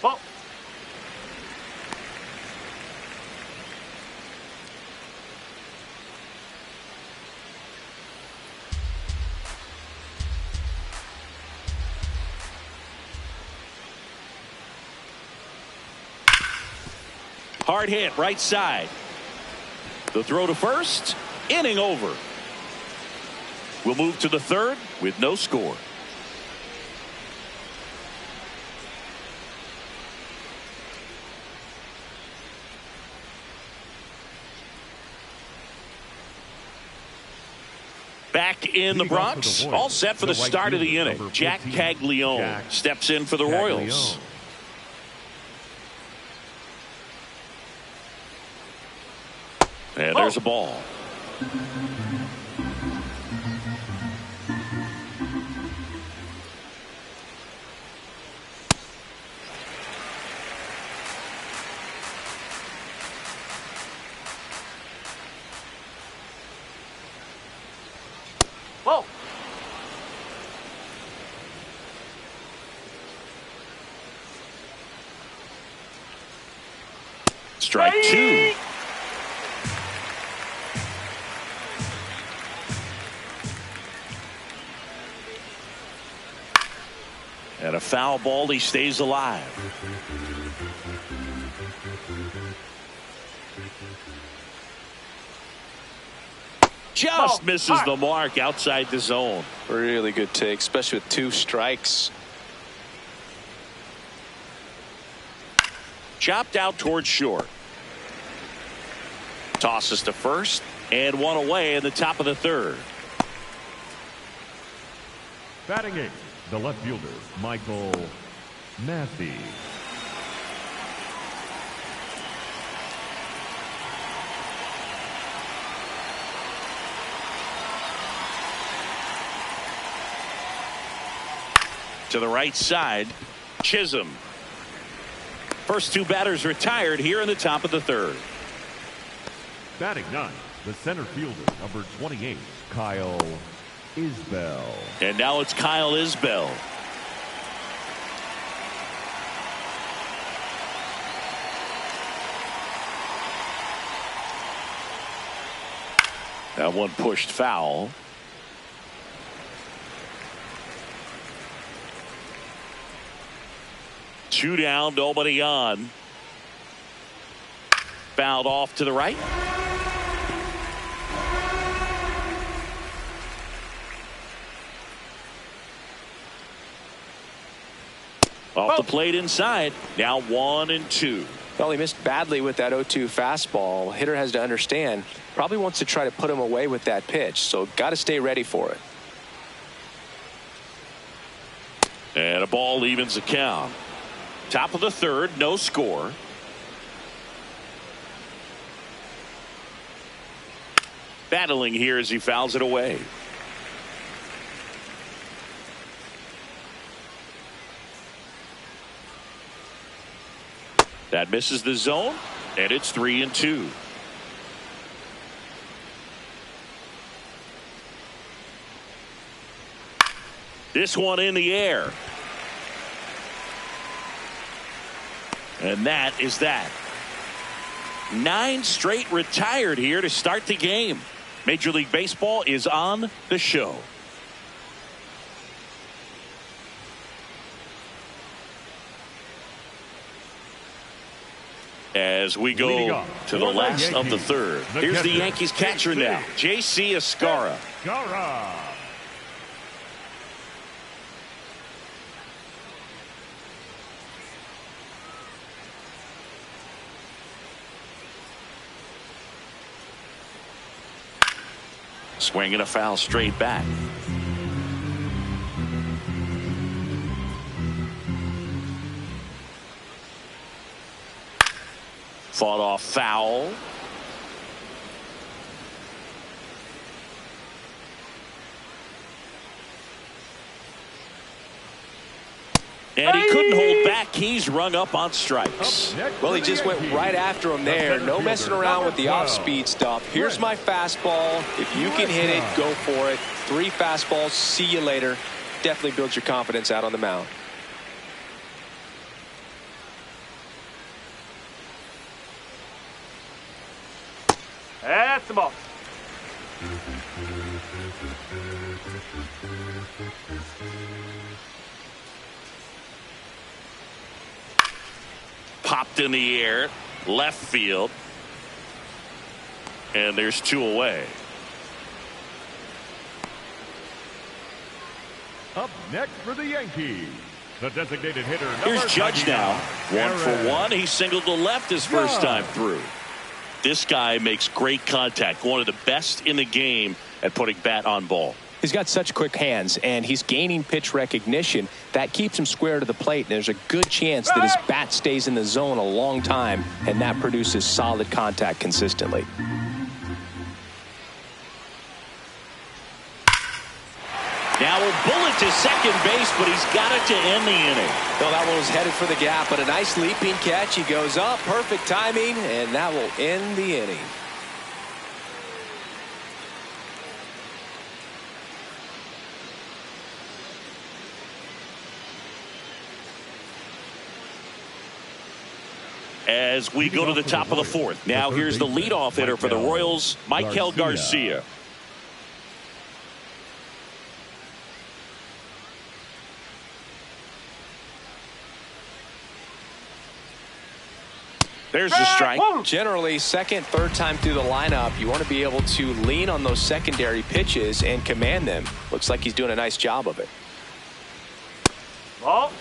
Ball. Hard hit right side. The throw to first. Inning over. We'll move to the third with no score. Back in the Bronx, all set for the start of the inning. Jack Caglione steps in for the Royals. And there's a ball. Whoa. Strike 2. And a foul ball. He stays alive. Just misses the mark outside the zone. Really good take, especially with 2 strikes. Chopped out towards short. Tosses to first and 1 away in the top of the third. Batting eight, the left fielder, Michael Massey. To the right side, Chisholm. First 2 batters retired here in the top of the third. Batting ninth, the center fielder, number 28, Kyle Isbell. And now it's Kyle Isbell. That one pushed foul. Two down, nobody on. Fouled off to the right. Off the plate inside. Now 1-2. Well, he missed badly with that 0-2 fastball. Hitter has to understand. Probably wants to try to put him away with that pitch. So got to stay ready for it. And a ball evens the count. Top of the third, no score. Battling here as he fouls it away. That misses the zone, and it's 3-2. This one in the air. And that is that. 9 straight retired here to start the game. Major League Baseball is on the show. As we go to the last of the third. Here's the Yankees catcher now, J.C. Escarra. Swinging a foul straight back. Fought off foul. And he couldn't hold back. He's rung up on strikes. Well, he just went right after him there. No messing around with the off-speed stuff. Here's my fastball. If you can hit it, go for it. 3 fastballs. See you later. Definitely builds your confidence out on the mound. That's the ball. Popped in the air, left field. And there's 2 away. Up next for the Yankees, the designated hitter. Here's Judge now. 1 for 1. He singled to left his first time through. This guy makes great contact. One of the best in the game at putting bat on ball. He's got such quick hands, and he's gaining pitch recognition. That keeps him square to the plate, and there's a good chance that his bat stays in the zone a long time, and that produces solid contact consistently. Now a bullet to second base, but he's got it to end the inning. Well, that one was headed for the gap, but a nice leaping catch. He goes up, perfect timing, and that will end the inning. As we go to the top of the 4th. Now here's the leadoff hitter for the Royals, Michael Garcia. There's the strike. Generally, second, third time through the lineup, you want to be able to lean on those secondary pitches and command them. Looks like he's doing a nice job of it. Ball.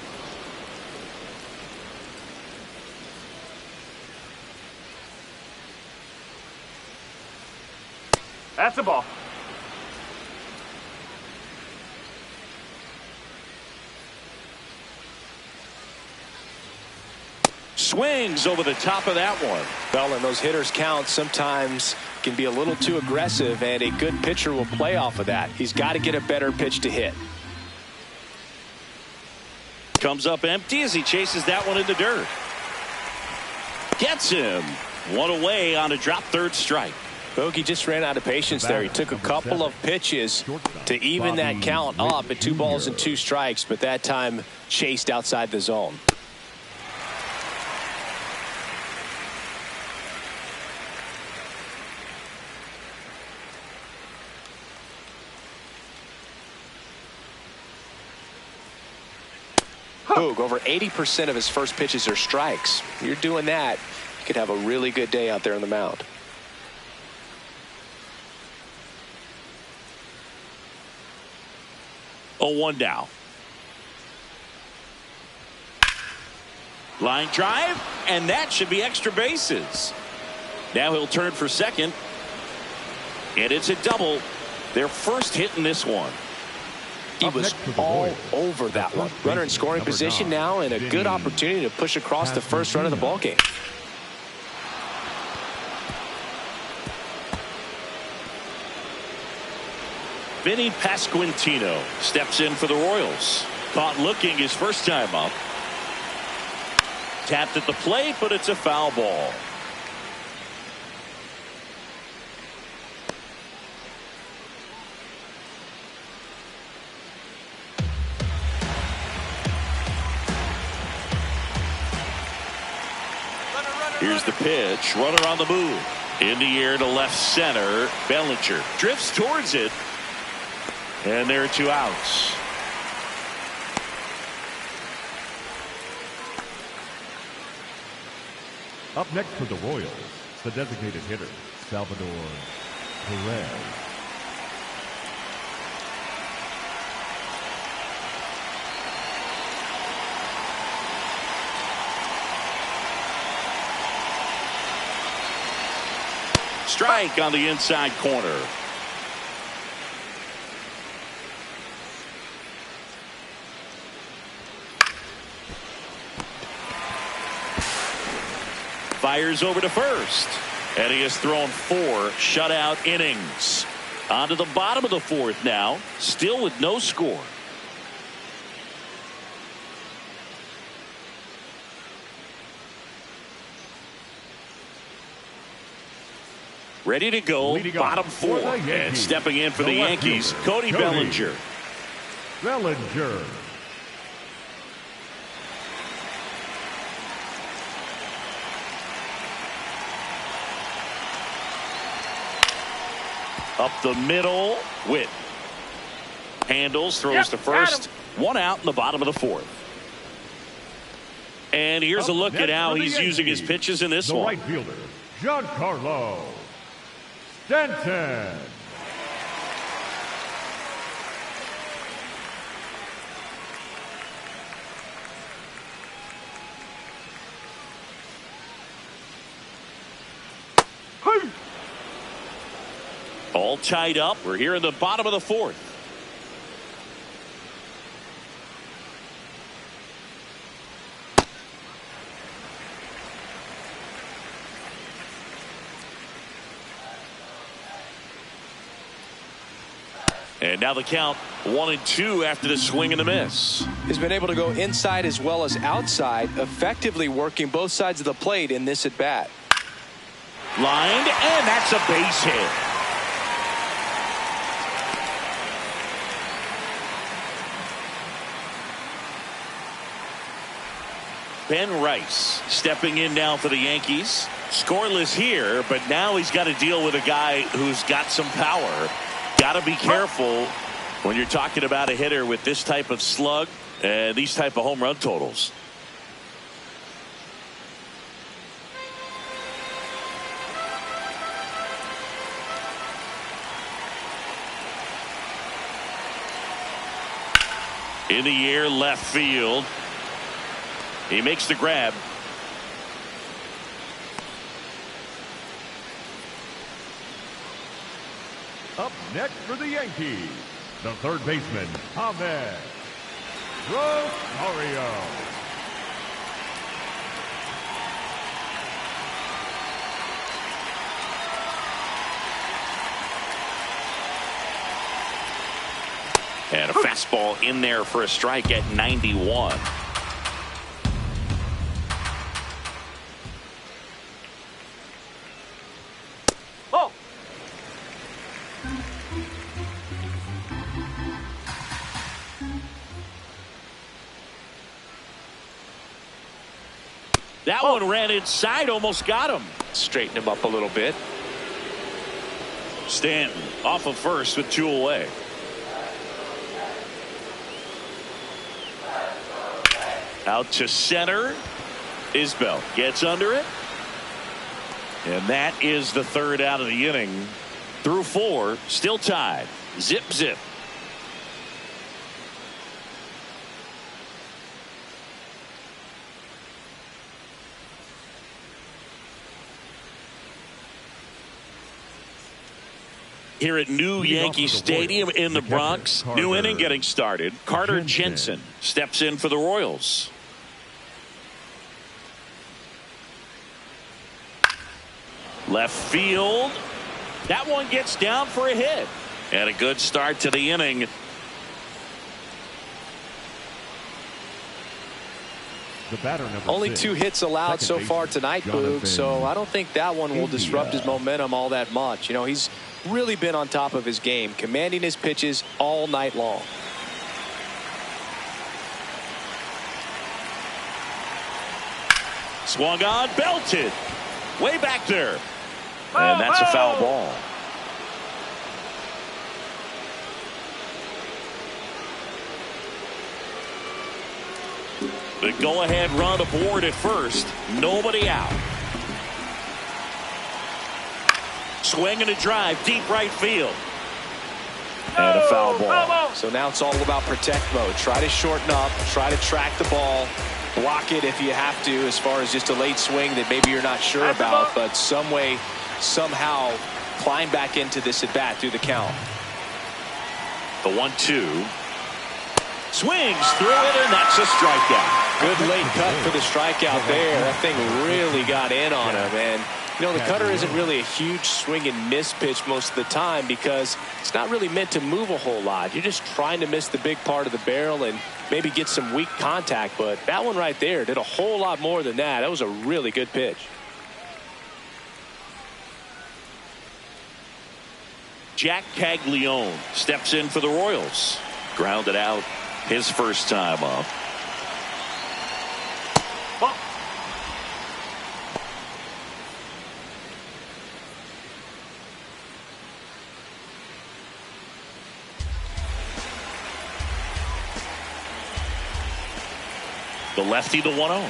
That's a ball. Swings over the top of that one. Well, and those hitters count sometimes can be a little too aggressive, and a good pitcher will play off of that. He's got to get a better pitch to hit. Comes up empty as he chases that one in the dirt. Gets him. 1 away on a drop third strike. Bogey just ran out of patience there. He took a couple of pitches to even that count up at 2 balls and 2 strikes, but that time chased outside the zone. Boog, over 80% of his first pitches are strikes. You're doing that, you could have a really good day out there on the mound. Oh, 1 down. Line drive, and that should be extra bases. Now he'll turn for second, and it's a double. Their first hit in this one. He was all over that one. Runner in scoring position now, and a good opportunity to push across the first run of the ballgame. Vinny Pasquantino steps in for the Royals. Caught looking his first time up. tapped at the plate, but it's a foul ball. Here's the pitch. Runner on the move. In the air to left center. Bellinger drifts towards it. And there are 2 outs. Up next for the Royals, the designated hitter, Salvador Perez. Strike on the inside corner. Fires over to first. And he has thrown 4 shutout innings. On to the bottom of the 4th now. Still with no score. Ready to go. Bottom 4. And stepping in for the Yankees, Cody Bellinger. Bellinger. Up the middle. Witt handles, throws to first. 1 out in the bottom of the 4th. And here's a look at how he's using his pitches in this one. Right fielder, Giancarlo Stanton. All tied up. We're here in the bottom of the 4th. And now the count 1-2 after the swing and the miss. He's been able to go inside as well as outside, effectively working both sides of the plate in this at bat. Lined, and that's a base hit. Ben Rice stepping in now for the Yankees. Scoreless here, but now he's got to deal with a guy who's got some power. Got to be careful when you're talking about a hitter with this type of slug and these type of home run totals. In the air, left field. He makes the grab. Up next for the Yankees, the third baseman, Ahmed Rosario. And a fastball in there for a strike at 91. Oh! That one ran inside, almost got him. Straighten him up a little bit. Stanton off of first with 2 away. Out to center. Isbell gets under it. And that is the 3rd out of the inning. Through 4, still tied. Zip, zip. Here at New Yankee Stadium in the Bronx, new inning getting started. Carter Jensen steps in for the Royals. Left field. That one gets down for a hit. And a good start to the inning. The batter, number Only 6. 2 hits allowed so far tonight, Boog, so I don't think that one will disrupt his momentum all that much. You know, he's really been on top of his game, commanding his pitches all night long. Swung on, belted. Way back there. And that's a foul ball. The go-ahead run aboard at first. Nobody out. Swing and a drive, deep right field. And a foul ball. So now it's all about protect mode. Try to shorten up, try to track the ball, block it if you have to, as far as just a late swing that maybe you're not sure about, but some way, somehow climb back into this at bat through the count. The 1-2. Swings through it, and that's a strikeout. Good late cut for the strikeout there. That thing really got in on him. And, you know, the cutter isn't really a huge swing and miss pitch most of the time because it's not really meant to move a whole lot. You're just trying to miss the big part of the barrel and maybe get some weak contact. But that one right there did a whole lot more than that. That was a really good pitch. Jack Caglione steps in for the Royals. Grounded out his first time up. The lefty, the 1-0.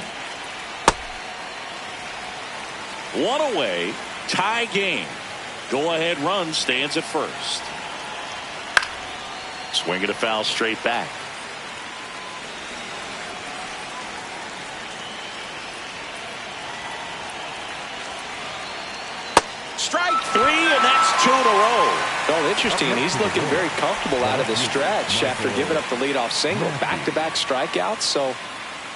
One away, tie game. Go-ahead run stands at first. Swing and a foul straight back. Strike 3, and that's 2 in a row. Well, interesting. He's looking very comfortable out of the stretch after giving up the leadoff single. Back-to-back strikeouts, so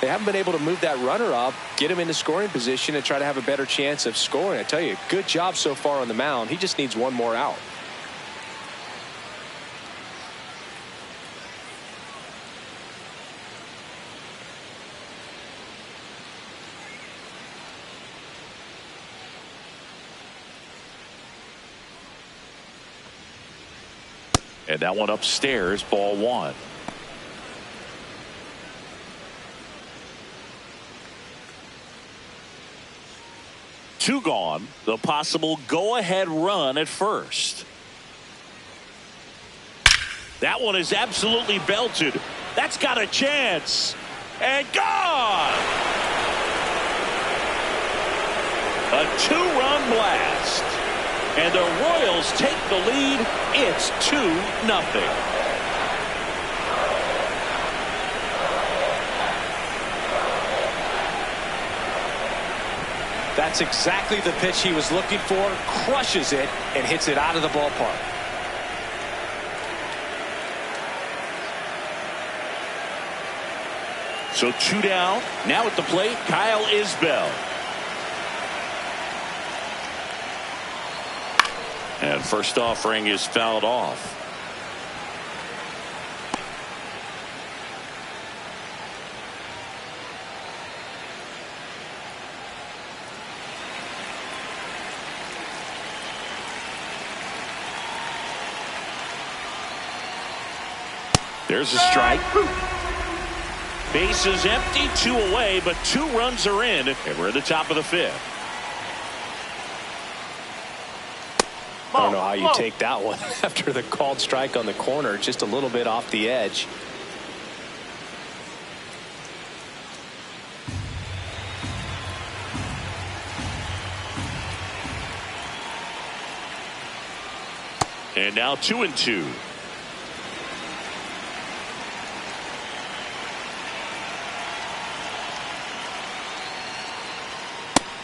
they haven't been able to move that runner up, get him into scoring position, and try to have a better chance of scoring. I tell you, good job so far on the mound. He just needs one more out. And that one upstairs, ball 1. Two gone. The possible go-ahead run at first. That one is absolutely belted. That's got a chance. And gone! A 2-run blast. And the Royals take the lead. It's 2-0. That's exactly the pitch he was looking for. Crushes it and hits it out of the ballpark. So 2 down. Now at the plate, Kyle Isbell. And first offering is fouled off. There's a strike. Bases empty, 2 away, but 2 runs are in, and we're at the top of the 5th. I don't know how you take that one after the called strike on the corner, just a little bit off the edge. And now 2-2.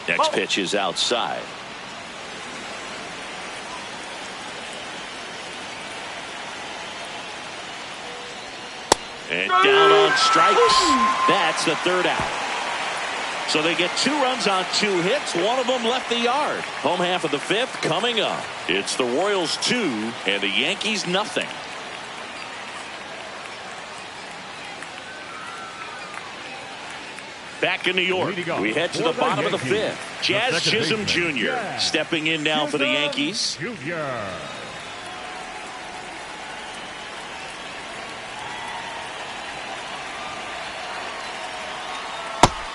Next pitch is outside. And down on strikes. That's the 3rd out. So they get 2 runs on 2 hits. One of them left the yard. Home half of the 5th coming up. It's the Royals 2 and the Yankees nothing. Back in New York, we head to the bottom of the fifth. Jazz Chisholm Jr. stepping in now for the Yankees.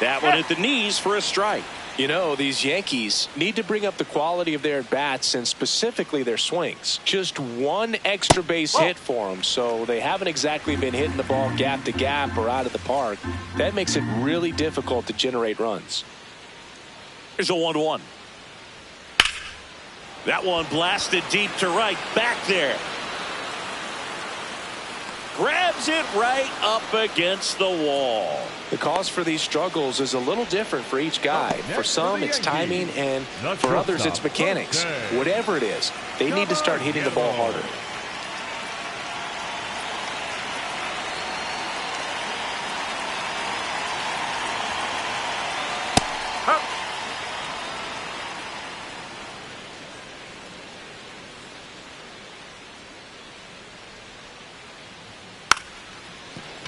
That one at the knees for a strike. You know, these Yankees need to bring up the quality of their at-bats and specifically their swings. Just one extra base hit for them, so they haven't exactly been hitting the ball gap to gap or out of the park. That makes it really difficult to generate runs. Here's a 1-1. That one blasted deep to right. Back there. Grabs it right up against the wall. The cause for these struggles is a little different for each guy. For some, it's timing, and for others, it's mechanics. Whatever it is, they need to start hitting the ball harder.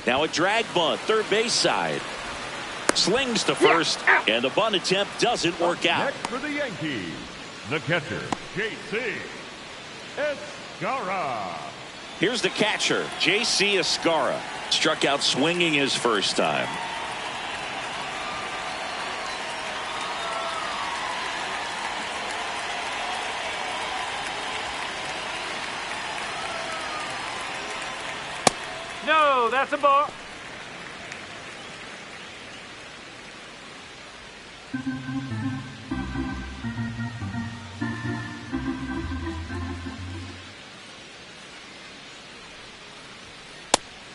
Now a drag bunt, third base side. Slings to first, and the bunt attempt doesn't work out. Next for the Yankees, the catcher, J.C. Escarra. Here's the catcher, J.C. Escarra. Struck out swinging his first time. No, that's a ball.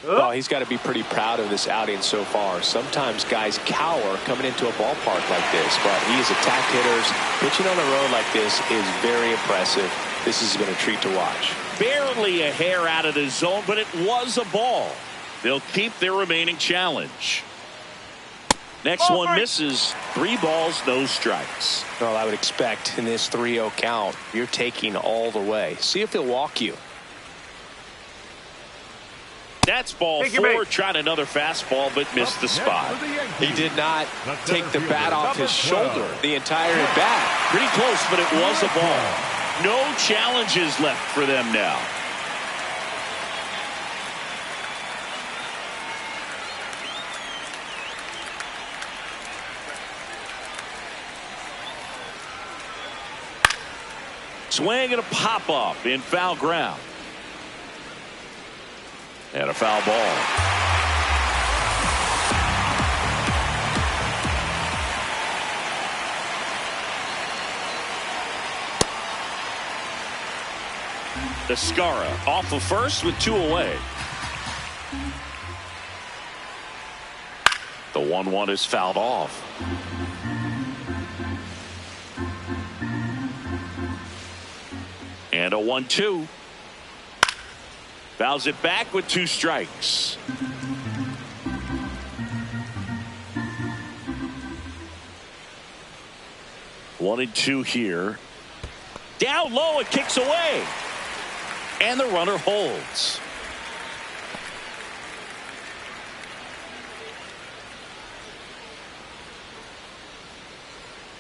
Well, he's got to be pretty proud of this outing so far. Sometimes guys cower coming into a ballpark like this, but he has attacked hitters. Pitching on the road like this is very impressive. This has been a treat to watch. Barely a hair out of the zone, but it was a ball. They'll keep their remaining challenge. Next one misses. 3 balls, no strikes. Well, I would expect in this 3-0 count, you're taking all the way. See if he'll walk you. That's ball 4. Tried another fastball, but missed the spot. He did not take the bat off his shoulder the entire at bat. Pretty close, but it was a ball. No challenges left for them now. Swing and a pop-up in foul ground. And a foul ball. Escarra off of first with 2 away. The 1-1 is fouled off. And a 1-2. Fouls it back with 2 strikes. One and 2 here. Down low, it kicks away. And the runner holds.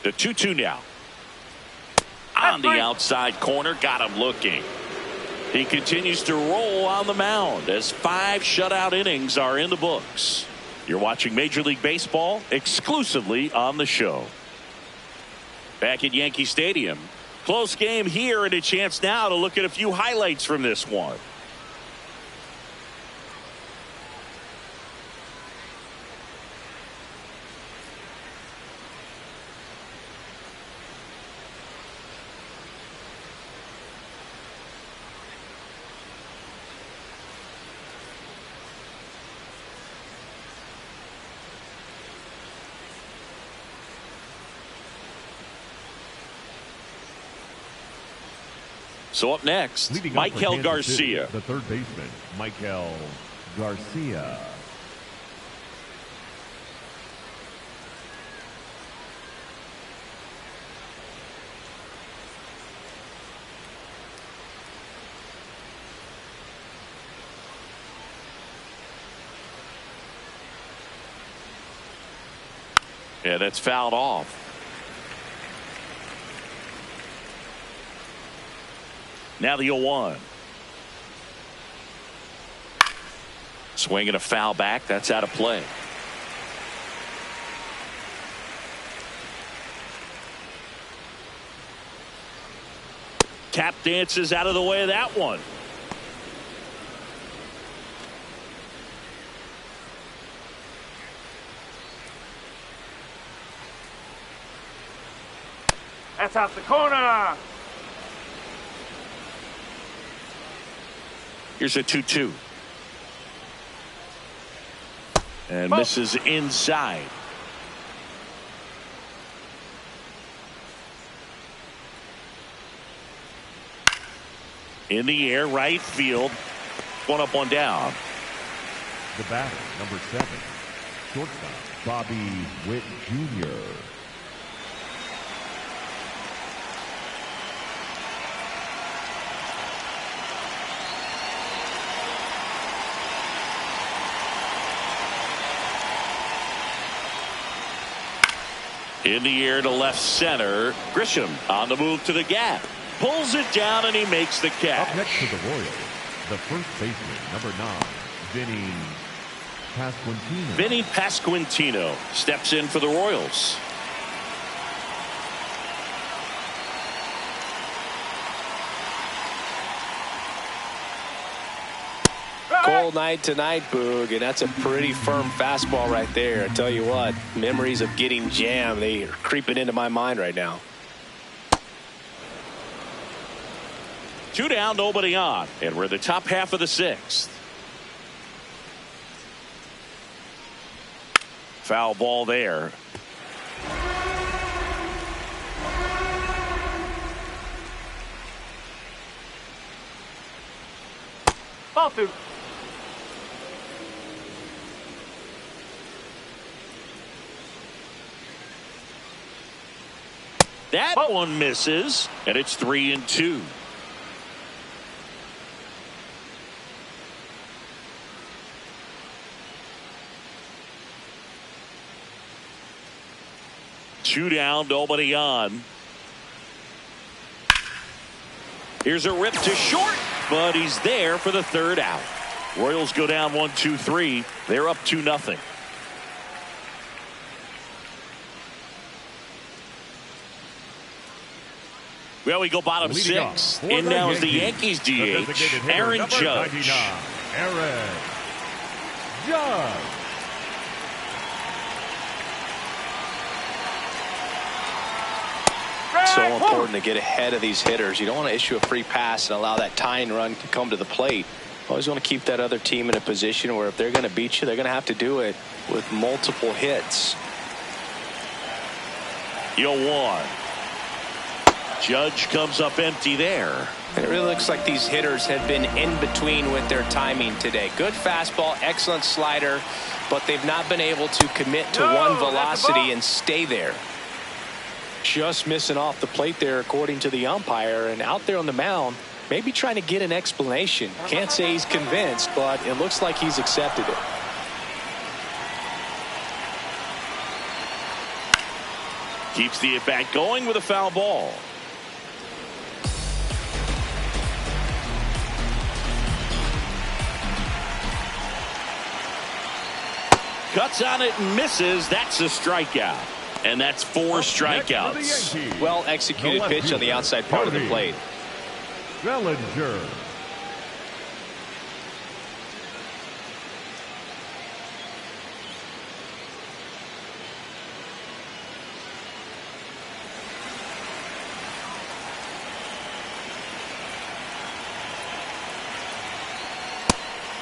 The 2-2 now. On the outside corner, got him looking. He continues to roll on the mound as 5 shutout innings are in the books. You're watching Major League Baseball exclusively on the show. Back at Yankee Stadium. Close game here, and a chance now to look at a few highlights from this one. So up next, Michael Garcia. The third baseman, Michael Garcia. Yeah, that's fouled off. Now the 0-1. Swing and a foul back. That's out of play. Tap dances out of the way of that one. That's out the corner. Here's a 2-2. And misses inside. In the air, right field. One up, one down. The batter, number 7, shortstop, Bobby Witt Jr. In the air to left center. Grisham on the move to the gap. Pulls it down and he makes the catch. Up next to the Royals, the first baseman, number 9, Vinny Pasquantino. Vinny Pasquantino steps in for the Royals. Cold night tonight, Boog, and that's a pretty firm fastball right there. I tell you what, memories of getting jammed, they are creeping into my mind right now. 2 down, nobody on, and we're in the top half of the 6th. Foul ball there. Ball 2. That one misses, and it's 3-2. Two down, nobody on. Here's a rip to short, but he's there for the 3rd out. Royals go down 1-2-3. They're up 2-0. Well, we go bottom 6. In now is the Yankees DH, Aaron Judge. Aaron Judge. So important to get ahead of these hitters. You don't want to issue a free pass and allow that tying run to come to the plate. Always want to keep that other team in a position where if they're going to beat you, they're going to have to do it with multiple hits. 0-1. Judge comes up empty there. It really looks like these hitters have been in between with their timing today. Good fastball, excellent slider, but they've not been able to commit to one velocity and stay there. Just missing off the plate there, according to the umpire, and out there on the mound, maybe trying to get an explanation. Can't say he's convinced, but it looks like he's accepted it. Keeps the at-bat going with a foul ball. Cuts on it and misses. That's a strikeout. And that's 4 strikeouts. Well executed pitch on the outside part of the plate. Bellinger.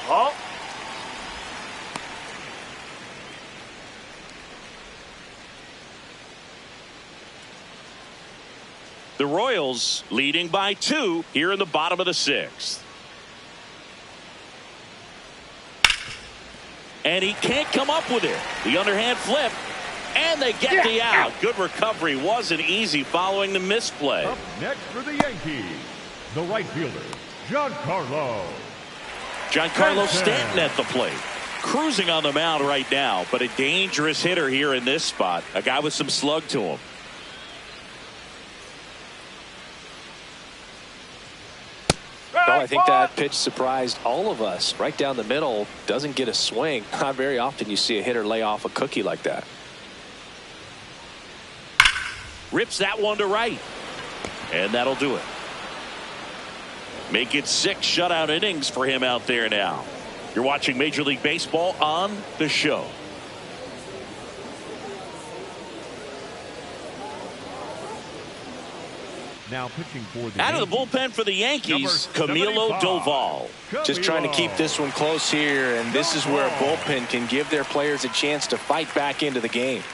Oh. The Royals leading by 2 here in the bottom of the 6th. And he can't come up with it. The underhand flip. And they get the out. Good recovery. Wasn't easy following the misplay. Up next for the Yankees, the right fielder, Giancarlo Stanton at the plate. cruising on the mound right now, but a dangerous hitter here in this spot. A guy with some slug to him. Well, I think that pitch surprised all of us. Right down the middle, doesn't get a swing. Not very often you see a hitter lay off a cookie like that. Rips that one to right. And that'll do it. Make it 6 shutout innings for him out there now. You're watching Major League Baseball on The Show. Now pitching for the out of the bullpen for the Yankees, Camilo Doval. Just trying to keep this one close here, and this is where a bullpen can give their players a chance to fight back into the game.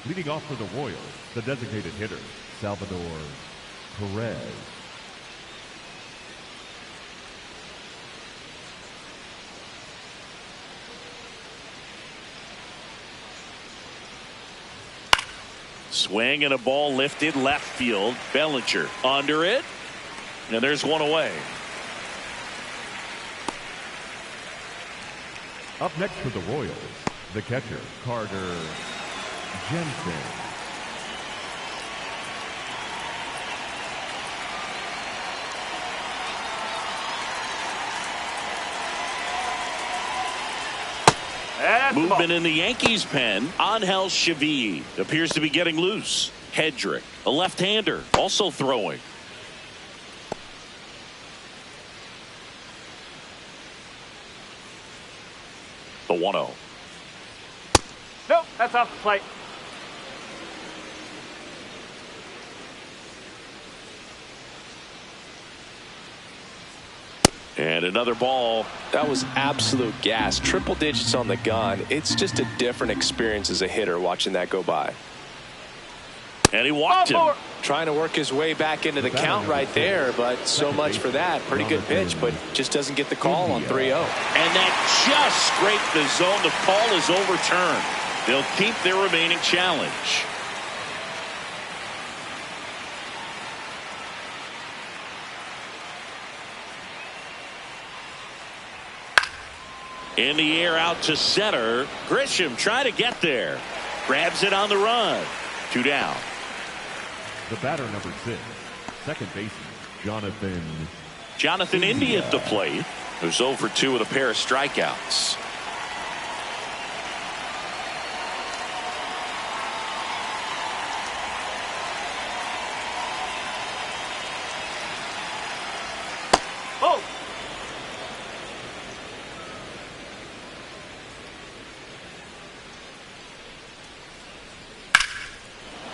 Leading off for the Royals, the designated hitter, Salvador Perez. Swing and a ball lifted left field. Bellinger under it. And there's one away. Up next for the Royals, the catcher, Carter Jensen. Movement in the Yankees pen. Angel Chevy appears to be getting loose. Hedrick, a left-hander, also throwing. The 1-0. Nope, that's off the plate. And another ball. That was absolute gas. Triple digits on the gun. It's just a different experience as a hitter watching that go by. And he walked him. Trying to work his way back into the count right there, but so much for that. Pretty good pitch, but just doesn't get the call on 3-0. And that just scraped the zone. The call is overturned. They'll keep their remaining challenge. In the air out to center. Grisham trying to get there. Grabs it on the run. 2 down. The batter, number 6, second baseman, Jonathan India at the plate, who's 0 for 2 with a pair of strikeouts. Oh!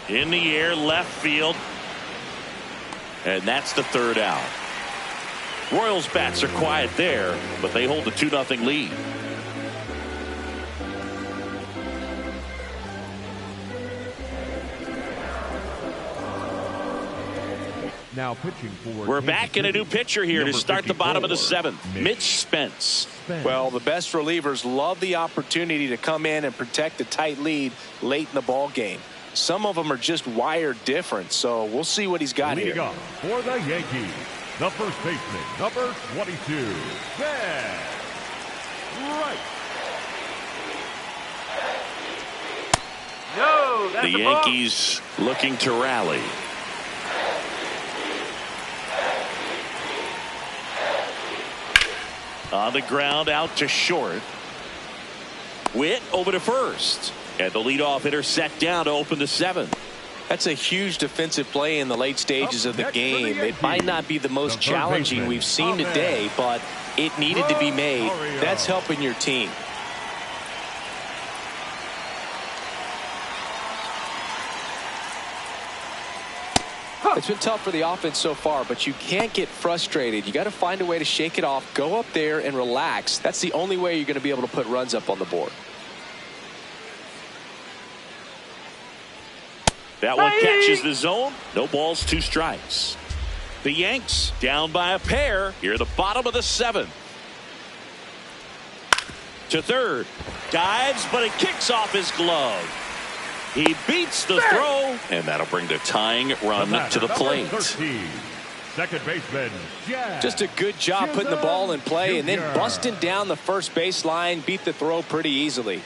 In the air, left field. And that's the 3rd out. Royals bats are quiet there, but they hold a 2-0 lead. Now pitching for. We're back in a new pitcher here to start the bottom of the 7th. Mitch Spence. Well, the best relievers love the opportunity to come in and protect a tight lead late in the ball game. Some of them are just wired different, so we'll see what he's got Leading here. up for the Yankees, the first baseman, number 22, Ben Wright. No, that's The a ball. Yankees looking to rally. On the ground, out to short. Witt over to first. And the leadoff hitter set down to open the 7th. That's a huge defensive play in the late stages of the game. It might not be the most challenging we've seen today, but it needed to be made. That's helping your team. It's been tough for the offense so far, but you can't get frustrated. You got to find a way to shake it off, go up there and relax. That's the only way you're going to be able to put runs up on the board. That one catches the zone. No balls, 2 strikes. The Yanks down by a pair here at the bottom of the 7th. To third. Dives, but it kicks off his glove. He beats the throw, and that'll bring the tying run to the plate. 13, Second baseman, Jack. Just a good job putting the ball in play and then busting down the first base line. Beat the throw pretty easily.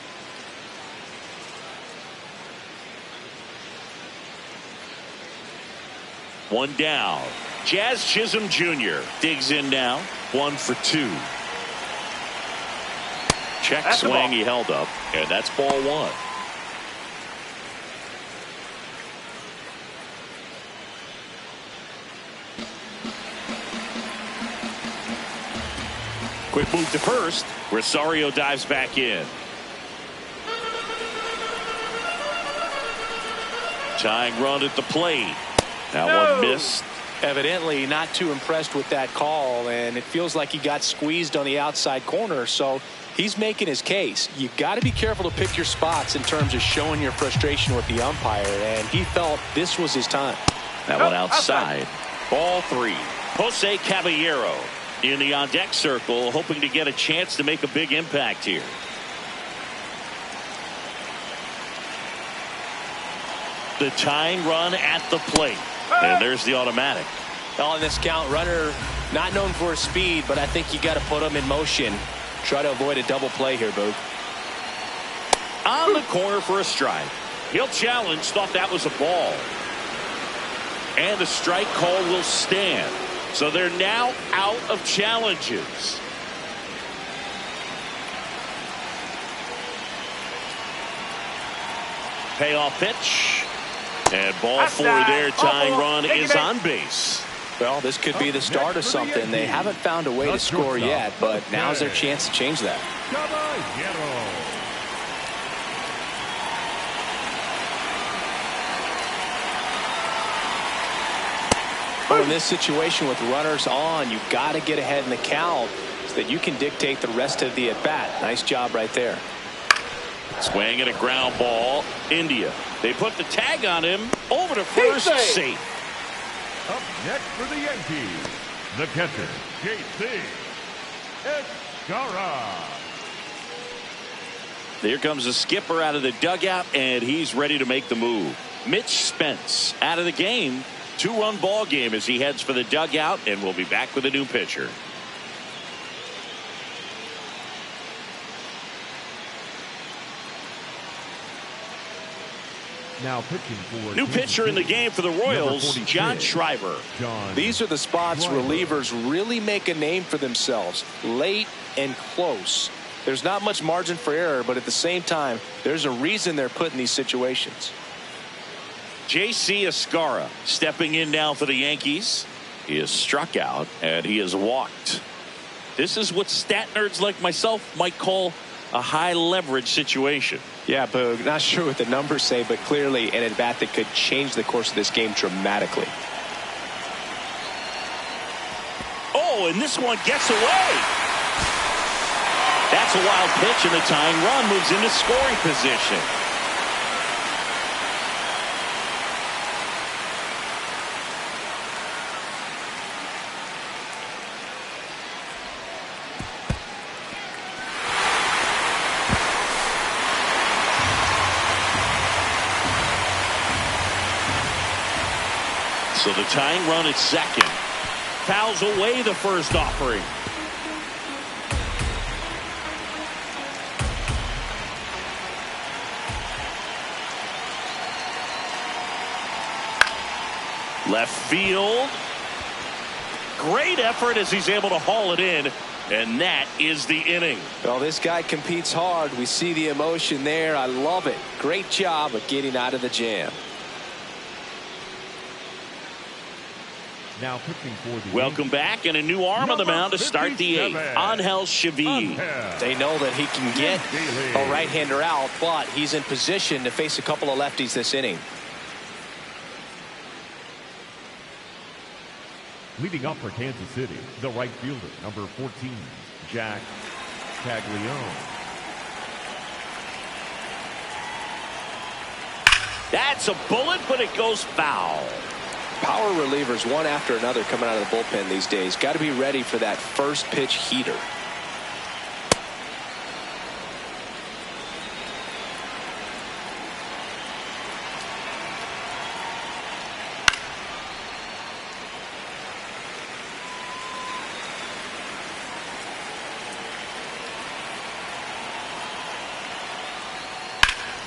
One down. Jazz Chisholm Jr. digs in now. 1 for 2. Check swing, he held up, and that's ball 1. Quick move to first. Rosario dives back in. Tying run at the plate. That one missed. Evidently not too impressed with that call, and it feels like he got squeezed on the outside corner, so he's making his case. You got to be careful to pick your spots in terms of showing your frustration with the umpire, and he felt this was his time. That one outside. Ball 3. Jose Caballero in the on-deck circle, hoping to get a chance to make a big impact here. The tying run at the plate. And there's the automatic. On this count, runner not known for his speed, but I think you got to put him in motion. Try to avoid a double play here, Boog. On the corner for a strike. He'll challenge. Thought that was a ball. And the strike call will stand. So they're now out of challenges. Payoff pitch. And ball 4 there. Tying run is on base. Well, this could be the start of something. They haven't found a way to score yet, but now's their chance to change that. Well, in this situation with runners on, you've got to get ahead in the count so that you can dictate the rest of the at-bat. Nice job right there. Swing and a ground ball. India. They put the tag on him. Over to first. Safe. Up next for the Yankees, the catcher, J.C. Escara. Here comes the skipper out of the dugout, and he's ready to make the move. Mitch Spence out of the game. 2-run ball game as he heads for the dugout, and we'll be back with a new pitcher. Now pitching for new pitcher in the game for the Royals, John Schreiber. These are the spots relievers really make a name for themselves. Late and close. There's not much margin for error, but at the same time, there's a reason they're put in these situations. J.C. Escara stepping in now for the Yankees. He is struck out, and he is walked. This is what stat nerds like myself might call a high leverage situation. Yeah, Boog, not sure what the numbers say, but clearly an at-bat that could change the course of this game dramatically. Oh, and this one gets away. That's a wild pitch, and the tying run moves into scoring position. So the tying run at second. Fouls away the first offering. Left field. Great effort as he's able to haul it in. And that is the inning. Well, this guy competes hard. We see the emotion there. I love it. Great job of getting out of the jam. Now pitching for the Welcome back, and a new arm on the mound to start the 8th. Angel Chevy. They know that he can get a right-hander out, but he's in position to face a couple of lefties this inning. Leading up for Kansas City, the right fielder, number 14, Jack Caglione. That's a bullet, but it goes foul. Power relievers one after another coming out of the bullpen these days. Got to be ready for that first pitch heater.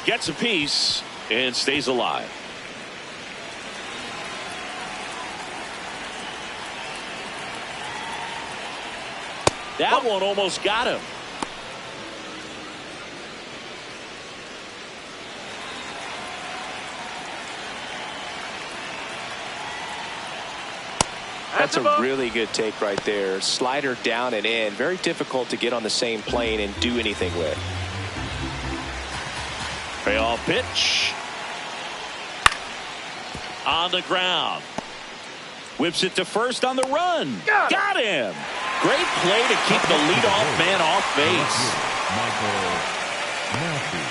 Gets a piece and stays alive. That one almost got him. That's a really good take right there. Slider down and in. Very difficult to get on the same plane and do anything with. Payoff pitch. On the ground. Whips it to first on the run. Got him. Great play to keep the leadoff man off base. Michael Matthews.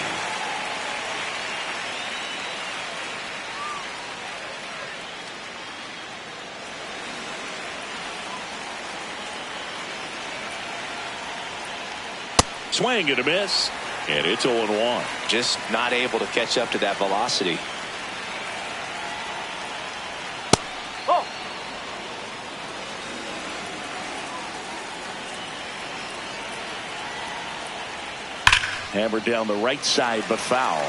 Swing and a miss. And it's 0-1. Just not able to catch up to that velocity. Oh. Hammered down the right side, but foul.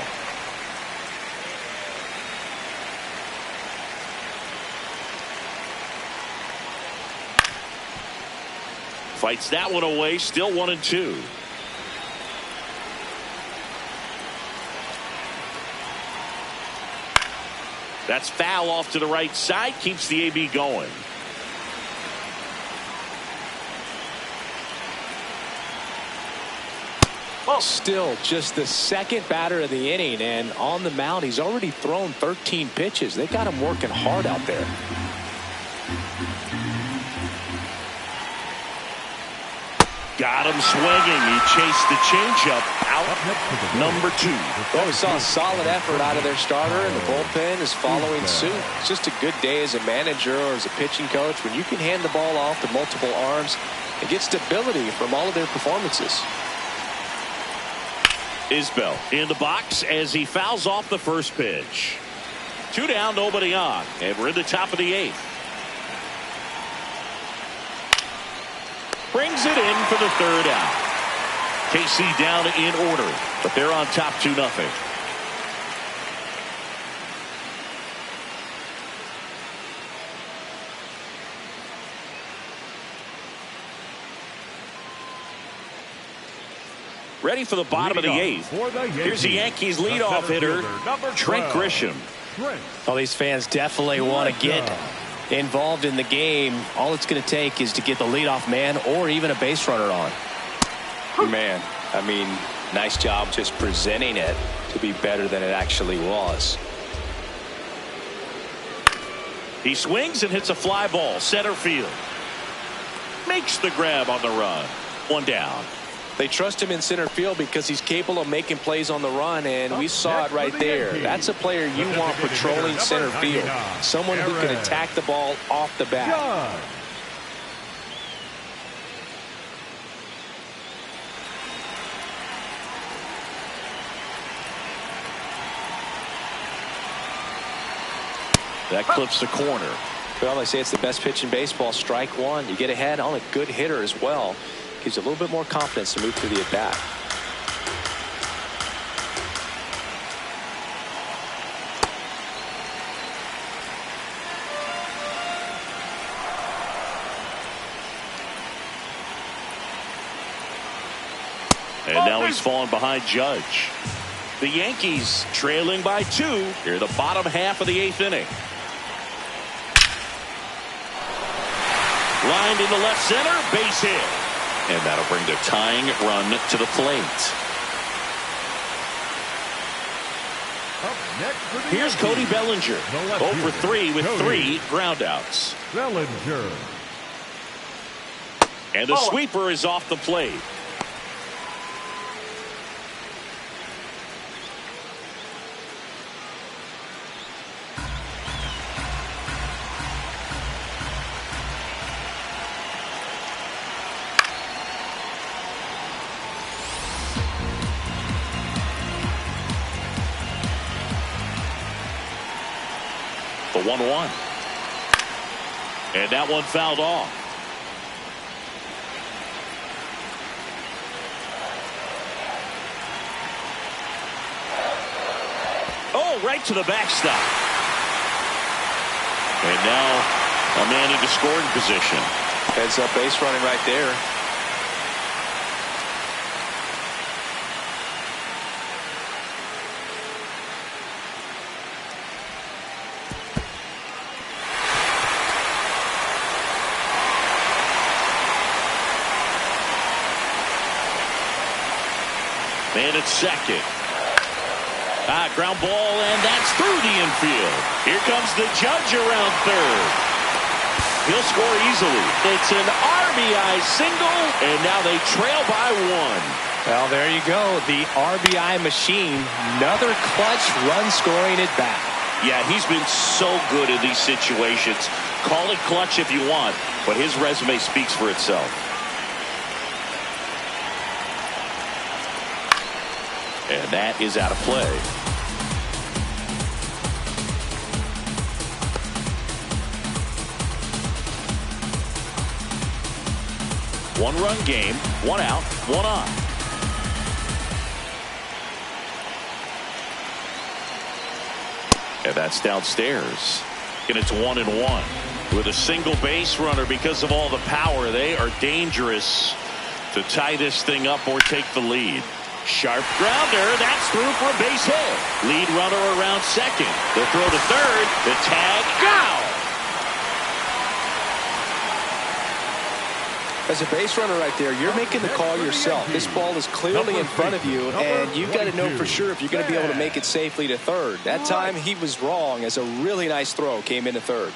Fights that one away. Still 1-2. That's foul off to the right side. Keeps the AB going. Still just the second batter of the inning, and on the mound he's already thrown 13 pitches. They got him working hard out there. Got him swinging. He chased the changeup out. Number 2. Well, we saw a solid effort out of their starter, and the bullpen is following suit. It's just a good day as a manager or as a pitching coach when you can hand the ball off to multiple arms and get stability from all of their performances. Isbell in the box as he fouls off the first pitch. 2 down, nobody on, and we're in the top of the 8th. Brings it in for the 3rd out. KC down in order, but they're on top 2-0. Ready for the bottom of the 8th. Here's the Yankees leadoff hitter, Trent Grisham. Well, these fans definitely want to get involved in the game. All it's going to take is to get the leadoff man or even a base runner on. Man, I mean, nice job just presenting it to be better than it actually was. He swings and hits a fly ball center field. Makes the grab on the run. 1 down. They trust him in center field because he's capable of making plays on the run, and we saw it right there. That's a player you want patrolling center field. Someone who can attack the ball off the bat. That clips the corner. Well, they say it's the best pitch in baseball. Strike 1. You get ahead on a good hitter as well. Gives you a little bit more confidence to move through the at-bat. And now he's fallen behind Judge. The Yankees trailing by 2 here in the bottom half of the 8th inning. Lined in the left center, base hit. And that'll bring the tying run to the plate. Here's Cody Bellinger. 0 for 3 with 3 groundouts. Bellinger. And the sweeper is off the plate. The 1-1. And that one fouled off. ball right to the backstop. And now a man into scoring position. Heads up base running right there. Man at second. Ground ball, and that's through the infield. Here comes the judge around third. He'll score easily. It's an RBI single, and now they trail by one. Well, there you go. The RBI machine. Another clutch run scoring at bat. Yeah, he's been so good in these situations. Call it clutch if you want, but his resume speaks for itself. And that is out of play. One-run game, one out, one on. And that's downstairs. And it's 1-1. With a single base runner, because of all the power, they are dangerous to tie this thing up or take the lead. Sharp grounder. That's through for a base hit. Lead runner around second. The throw to third. The tag. Out. As a base runner right there, you're making the call yourself. This ball is clearly in front of you, and you've got to know for sure if you're going to be able to make it safely to third. That time he was wrong, as a really nice throw came into third.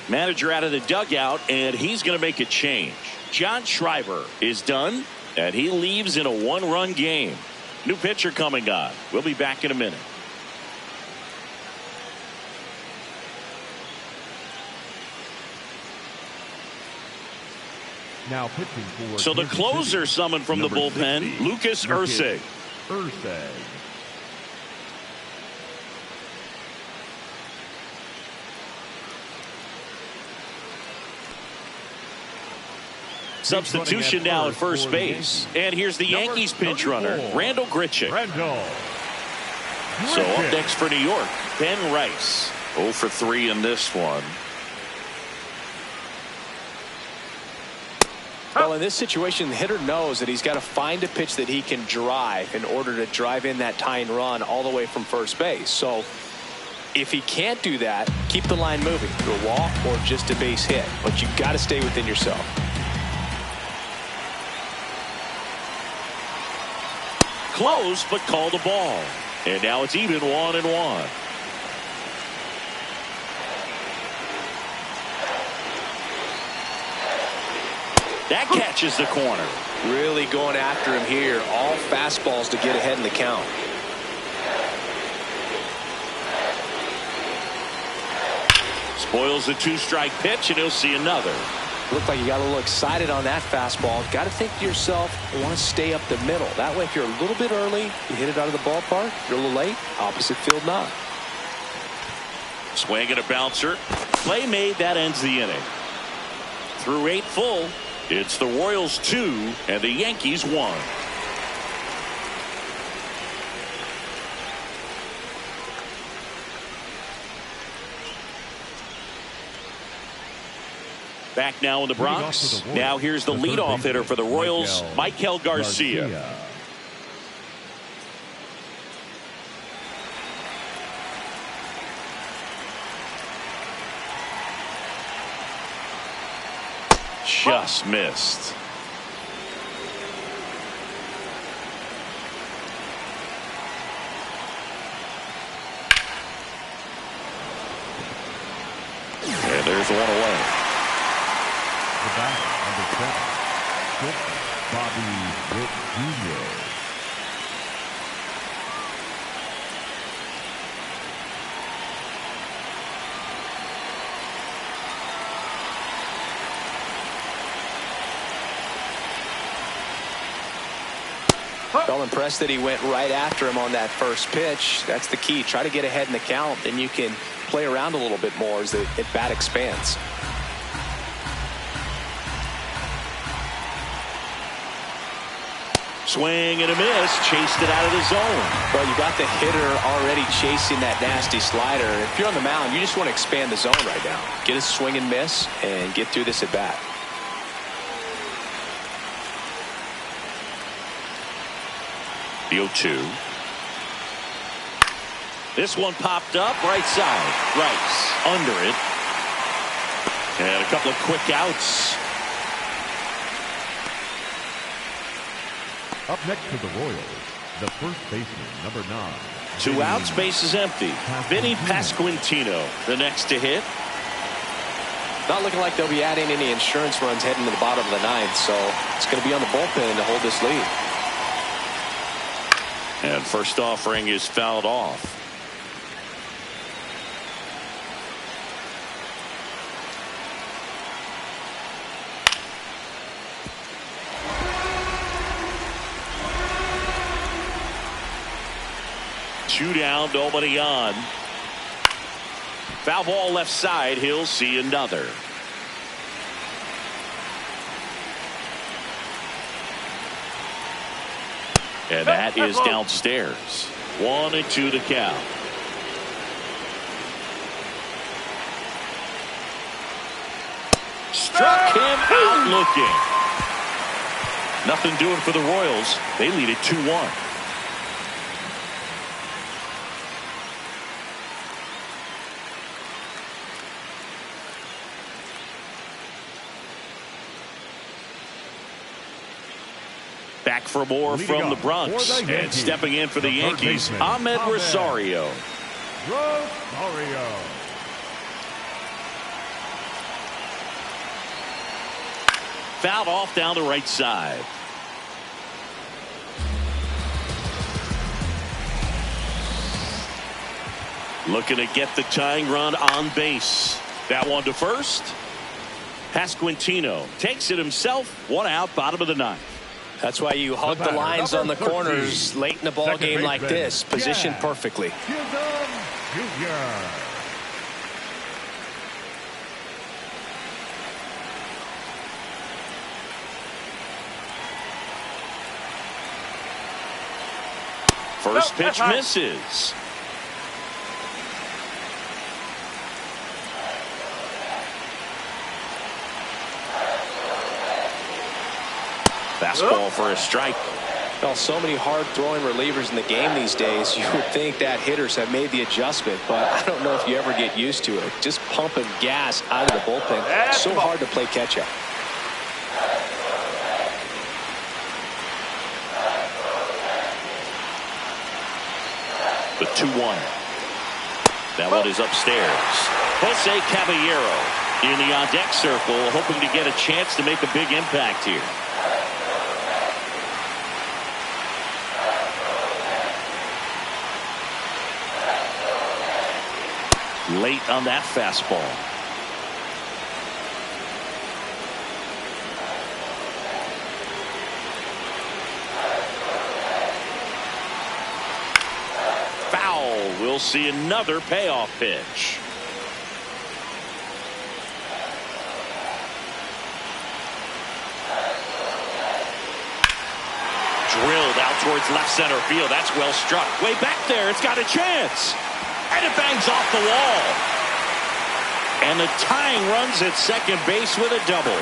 Manager out of the dugout, and he's going to make a change. John Schreiber is done, and he leaves in a one-run game. New pitcher coming on. We'll be back in a minute. Now pitching for so the closer summoned from the bullpen, 60, Lucas Ursig. Substitution now at first base. And here's the Yankees pinch runner, Randall Grichuk. So up next for New York, Ben Rice. 0 for 3 in this one. Well, in this situation, the hitter knows that he's got to find a pitch that he can drive in order to drive in that tying run all the way from first base. So if he can't do that, keep the line moving to a walk or just a base hit. But you've got to stay within yourself. Close, but called a ball. And now it's even 1-1. That catches the corner. Really going after him here. All fastballs to get ahead in the count. Spoils the 2-strike pitch, and he'll see another. Looked like you got a little excited on that fastball. Got to think to yourself, you want to stay up the middle. That way, if you're a little bit early, you hit it out of the ballpark. If you're a little late, opposite field not. Swing and a bouncer. Play made. That ends the inning. Through 8 full, it's the Royals 2 and the Yankees 1. Back now in the Bronx. Now here's the leadoff hitter for the Royals, Michael Garcia. Just missed. And there's one away. The batter, number 7, Bobby Jr. Well, impressed that he went right after him on that first pitch. That's the key. Try to get ahead in the count. Then you can play around a little bit more as the at-bat expands. Swing and a miss. Chased it out of the zone. Well, you got the hitter already chasing that nasty slider. If you're on the mound, you just want to expand the zone right now. Get a swing and miss and get through this at bat. The 0-2. This one popped up right side. Rice under it. And a couple of quick outs. Up next to the Royals, the first baseman, number 9. 2 outs, base is empty. Vinny Pasquantino, the next to hit. Not looking like they'll be adding any insurance runs heading to the bottom of the ninth, so it's going to be on the bullpen to hold this lead. And first offering is fouled off. Two down, nobody on. Foul ball left side. He'll see another. And that is downstairs. 1-2 to count. Struck him out looking. Nothing doing for the Royals. They lead it 2-1. Back for more from the Bronx. And stepping in for the Yankees, Ahmed Rosario. Fouled off down the right side. Looking to get the tying run on base. That one to first. Pasquantino takes it himself. 1 out, bottom of the ninth. That's why you hug the lines on the corners late in the ball game like this. Positioned perfectly. First pitch misses. Fastball for a strike. Well, so many hard-throwing relievers in the game these days. You would think that hitters have made the adjustment, but I don't know if you ever get used to it. Just pumping gas out of the bullpen. It's so hard to play catch-up. The 2-1. That one is upstairs. Jose Caballero in the on-deck circle, hoping to get a chance to make a big impact here. Late on that fastball. Foul. We'll see another payoff pitch. Drilled out towards left center field. That's well struck. Way back there. It's got a chance. And it bangs off the wall. And the tying runs at second base with a double.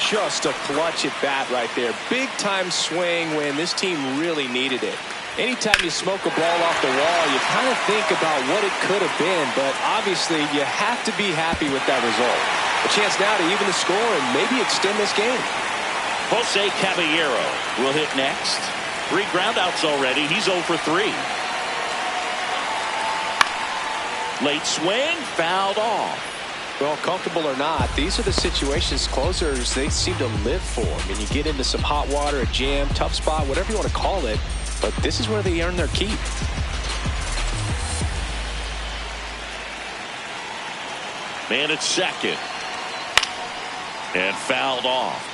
Just a clutch at bat right there. Big time swing when this team really needed it. Anytime you smoke a ball off the wall, you kind of think about what it could have been, but obviously you have to be happy with that result. A chance now to even the score and maybe extend this game. Jose Caballero will hit next. 3 groundouts already. He's 0 for 3. Late swing, fouled off. Well, comfortable or not, these are the situations closers they seem to live for. I mean, you get into some hot water, a jam, tough spot, whatever you want to call it, but this is where they earn their keep. Man at second. And fouled off.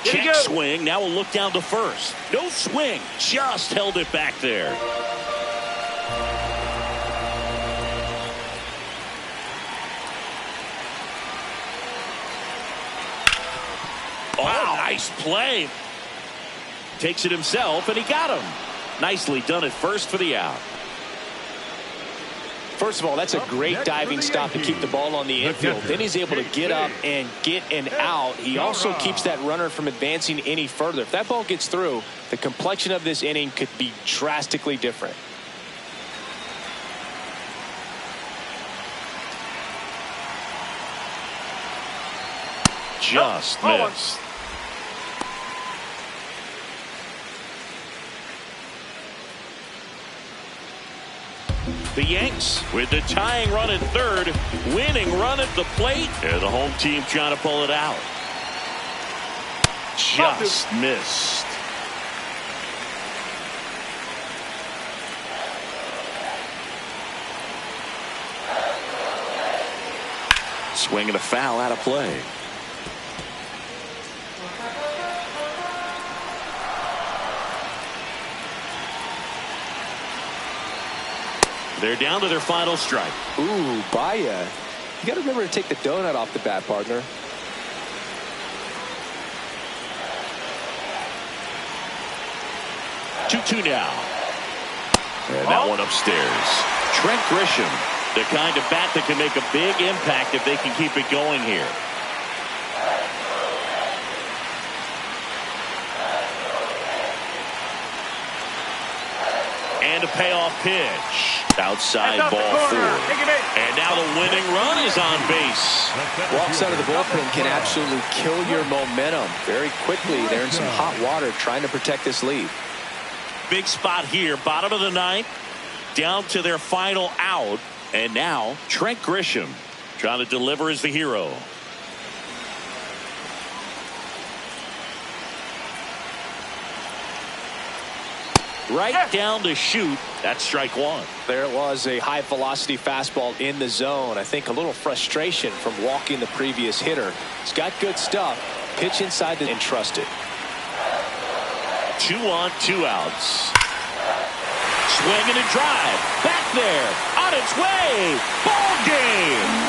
Check swing. Now we'll look down to first. No swing. Just held it back there. Nice play. Takes it himself, and he got him. Nicely done at first for the out. First of all, that's a great diving stop to keep the ball on the infield. Then he's able to get up and get an out. He also keeps that runner from advancing any further. If that ball gets through, the complexion of this inning could be drastically different. Just missed. The Yanks with the tying run at third, winning run at the plate, and the home team trying to pull it out. Just missed. Swinging a foul out of play. They're down to their final strike. Ooh, Baya. You got to remember to take the donut off the bat, partner. 2-2 now. And that one upstairs. Trent Grisham, the kind of bat that can make a big impact if they can keep it going here. And a payoff pitch. Outside ball four. And now the winning run is on base. Walks out of the bullpen can absolutely kill your momentum very quickly. They're in some hot water trying to protect this lead. Big spot here. Bottom of the ninth. Down to their final out. And now Trent Grisham trying to deliver as the hero. Right down to shoot. That's strike one. There it was, a high velocity fastball in the zone. I think a little frustration from walking the previous hitter. He's got good stuff. Pitch inside and trust it. 2 on, 2 outs. Swinging a drive. Back there. On its way. Ball game.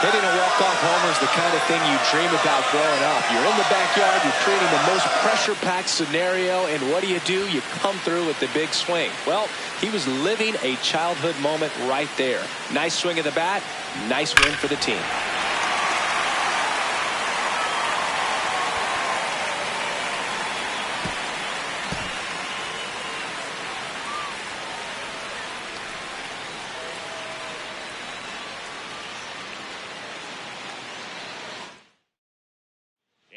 Hitting a walk-off homer is the kind of thing you dream about growing up. You're in the backyard, you're creating the most pressure-packed scenario, and what do? You come through with the big swing. Well, he was living a childhood moment right there. Nice swing of the bat, nice win for the team.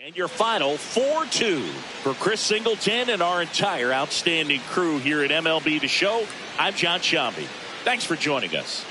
And your final 4-2 for Chris Singleton and our entire outstanding crew here at MLB The Show. I'm John Shambi. Thanks for joining us.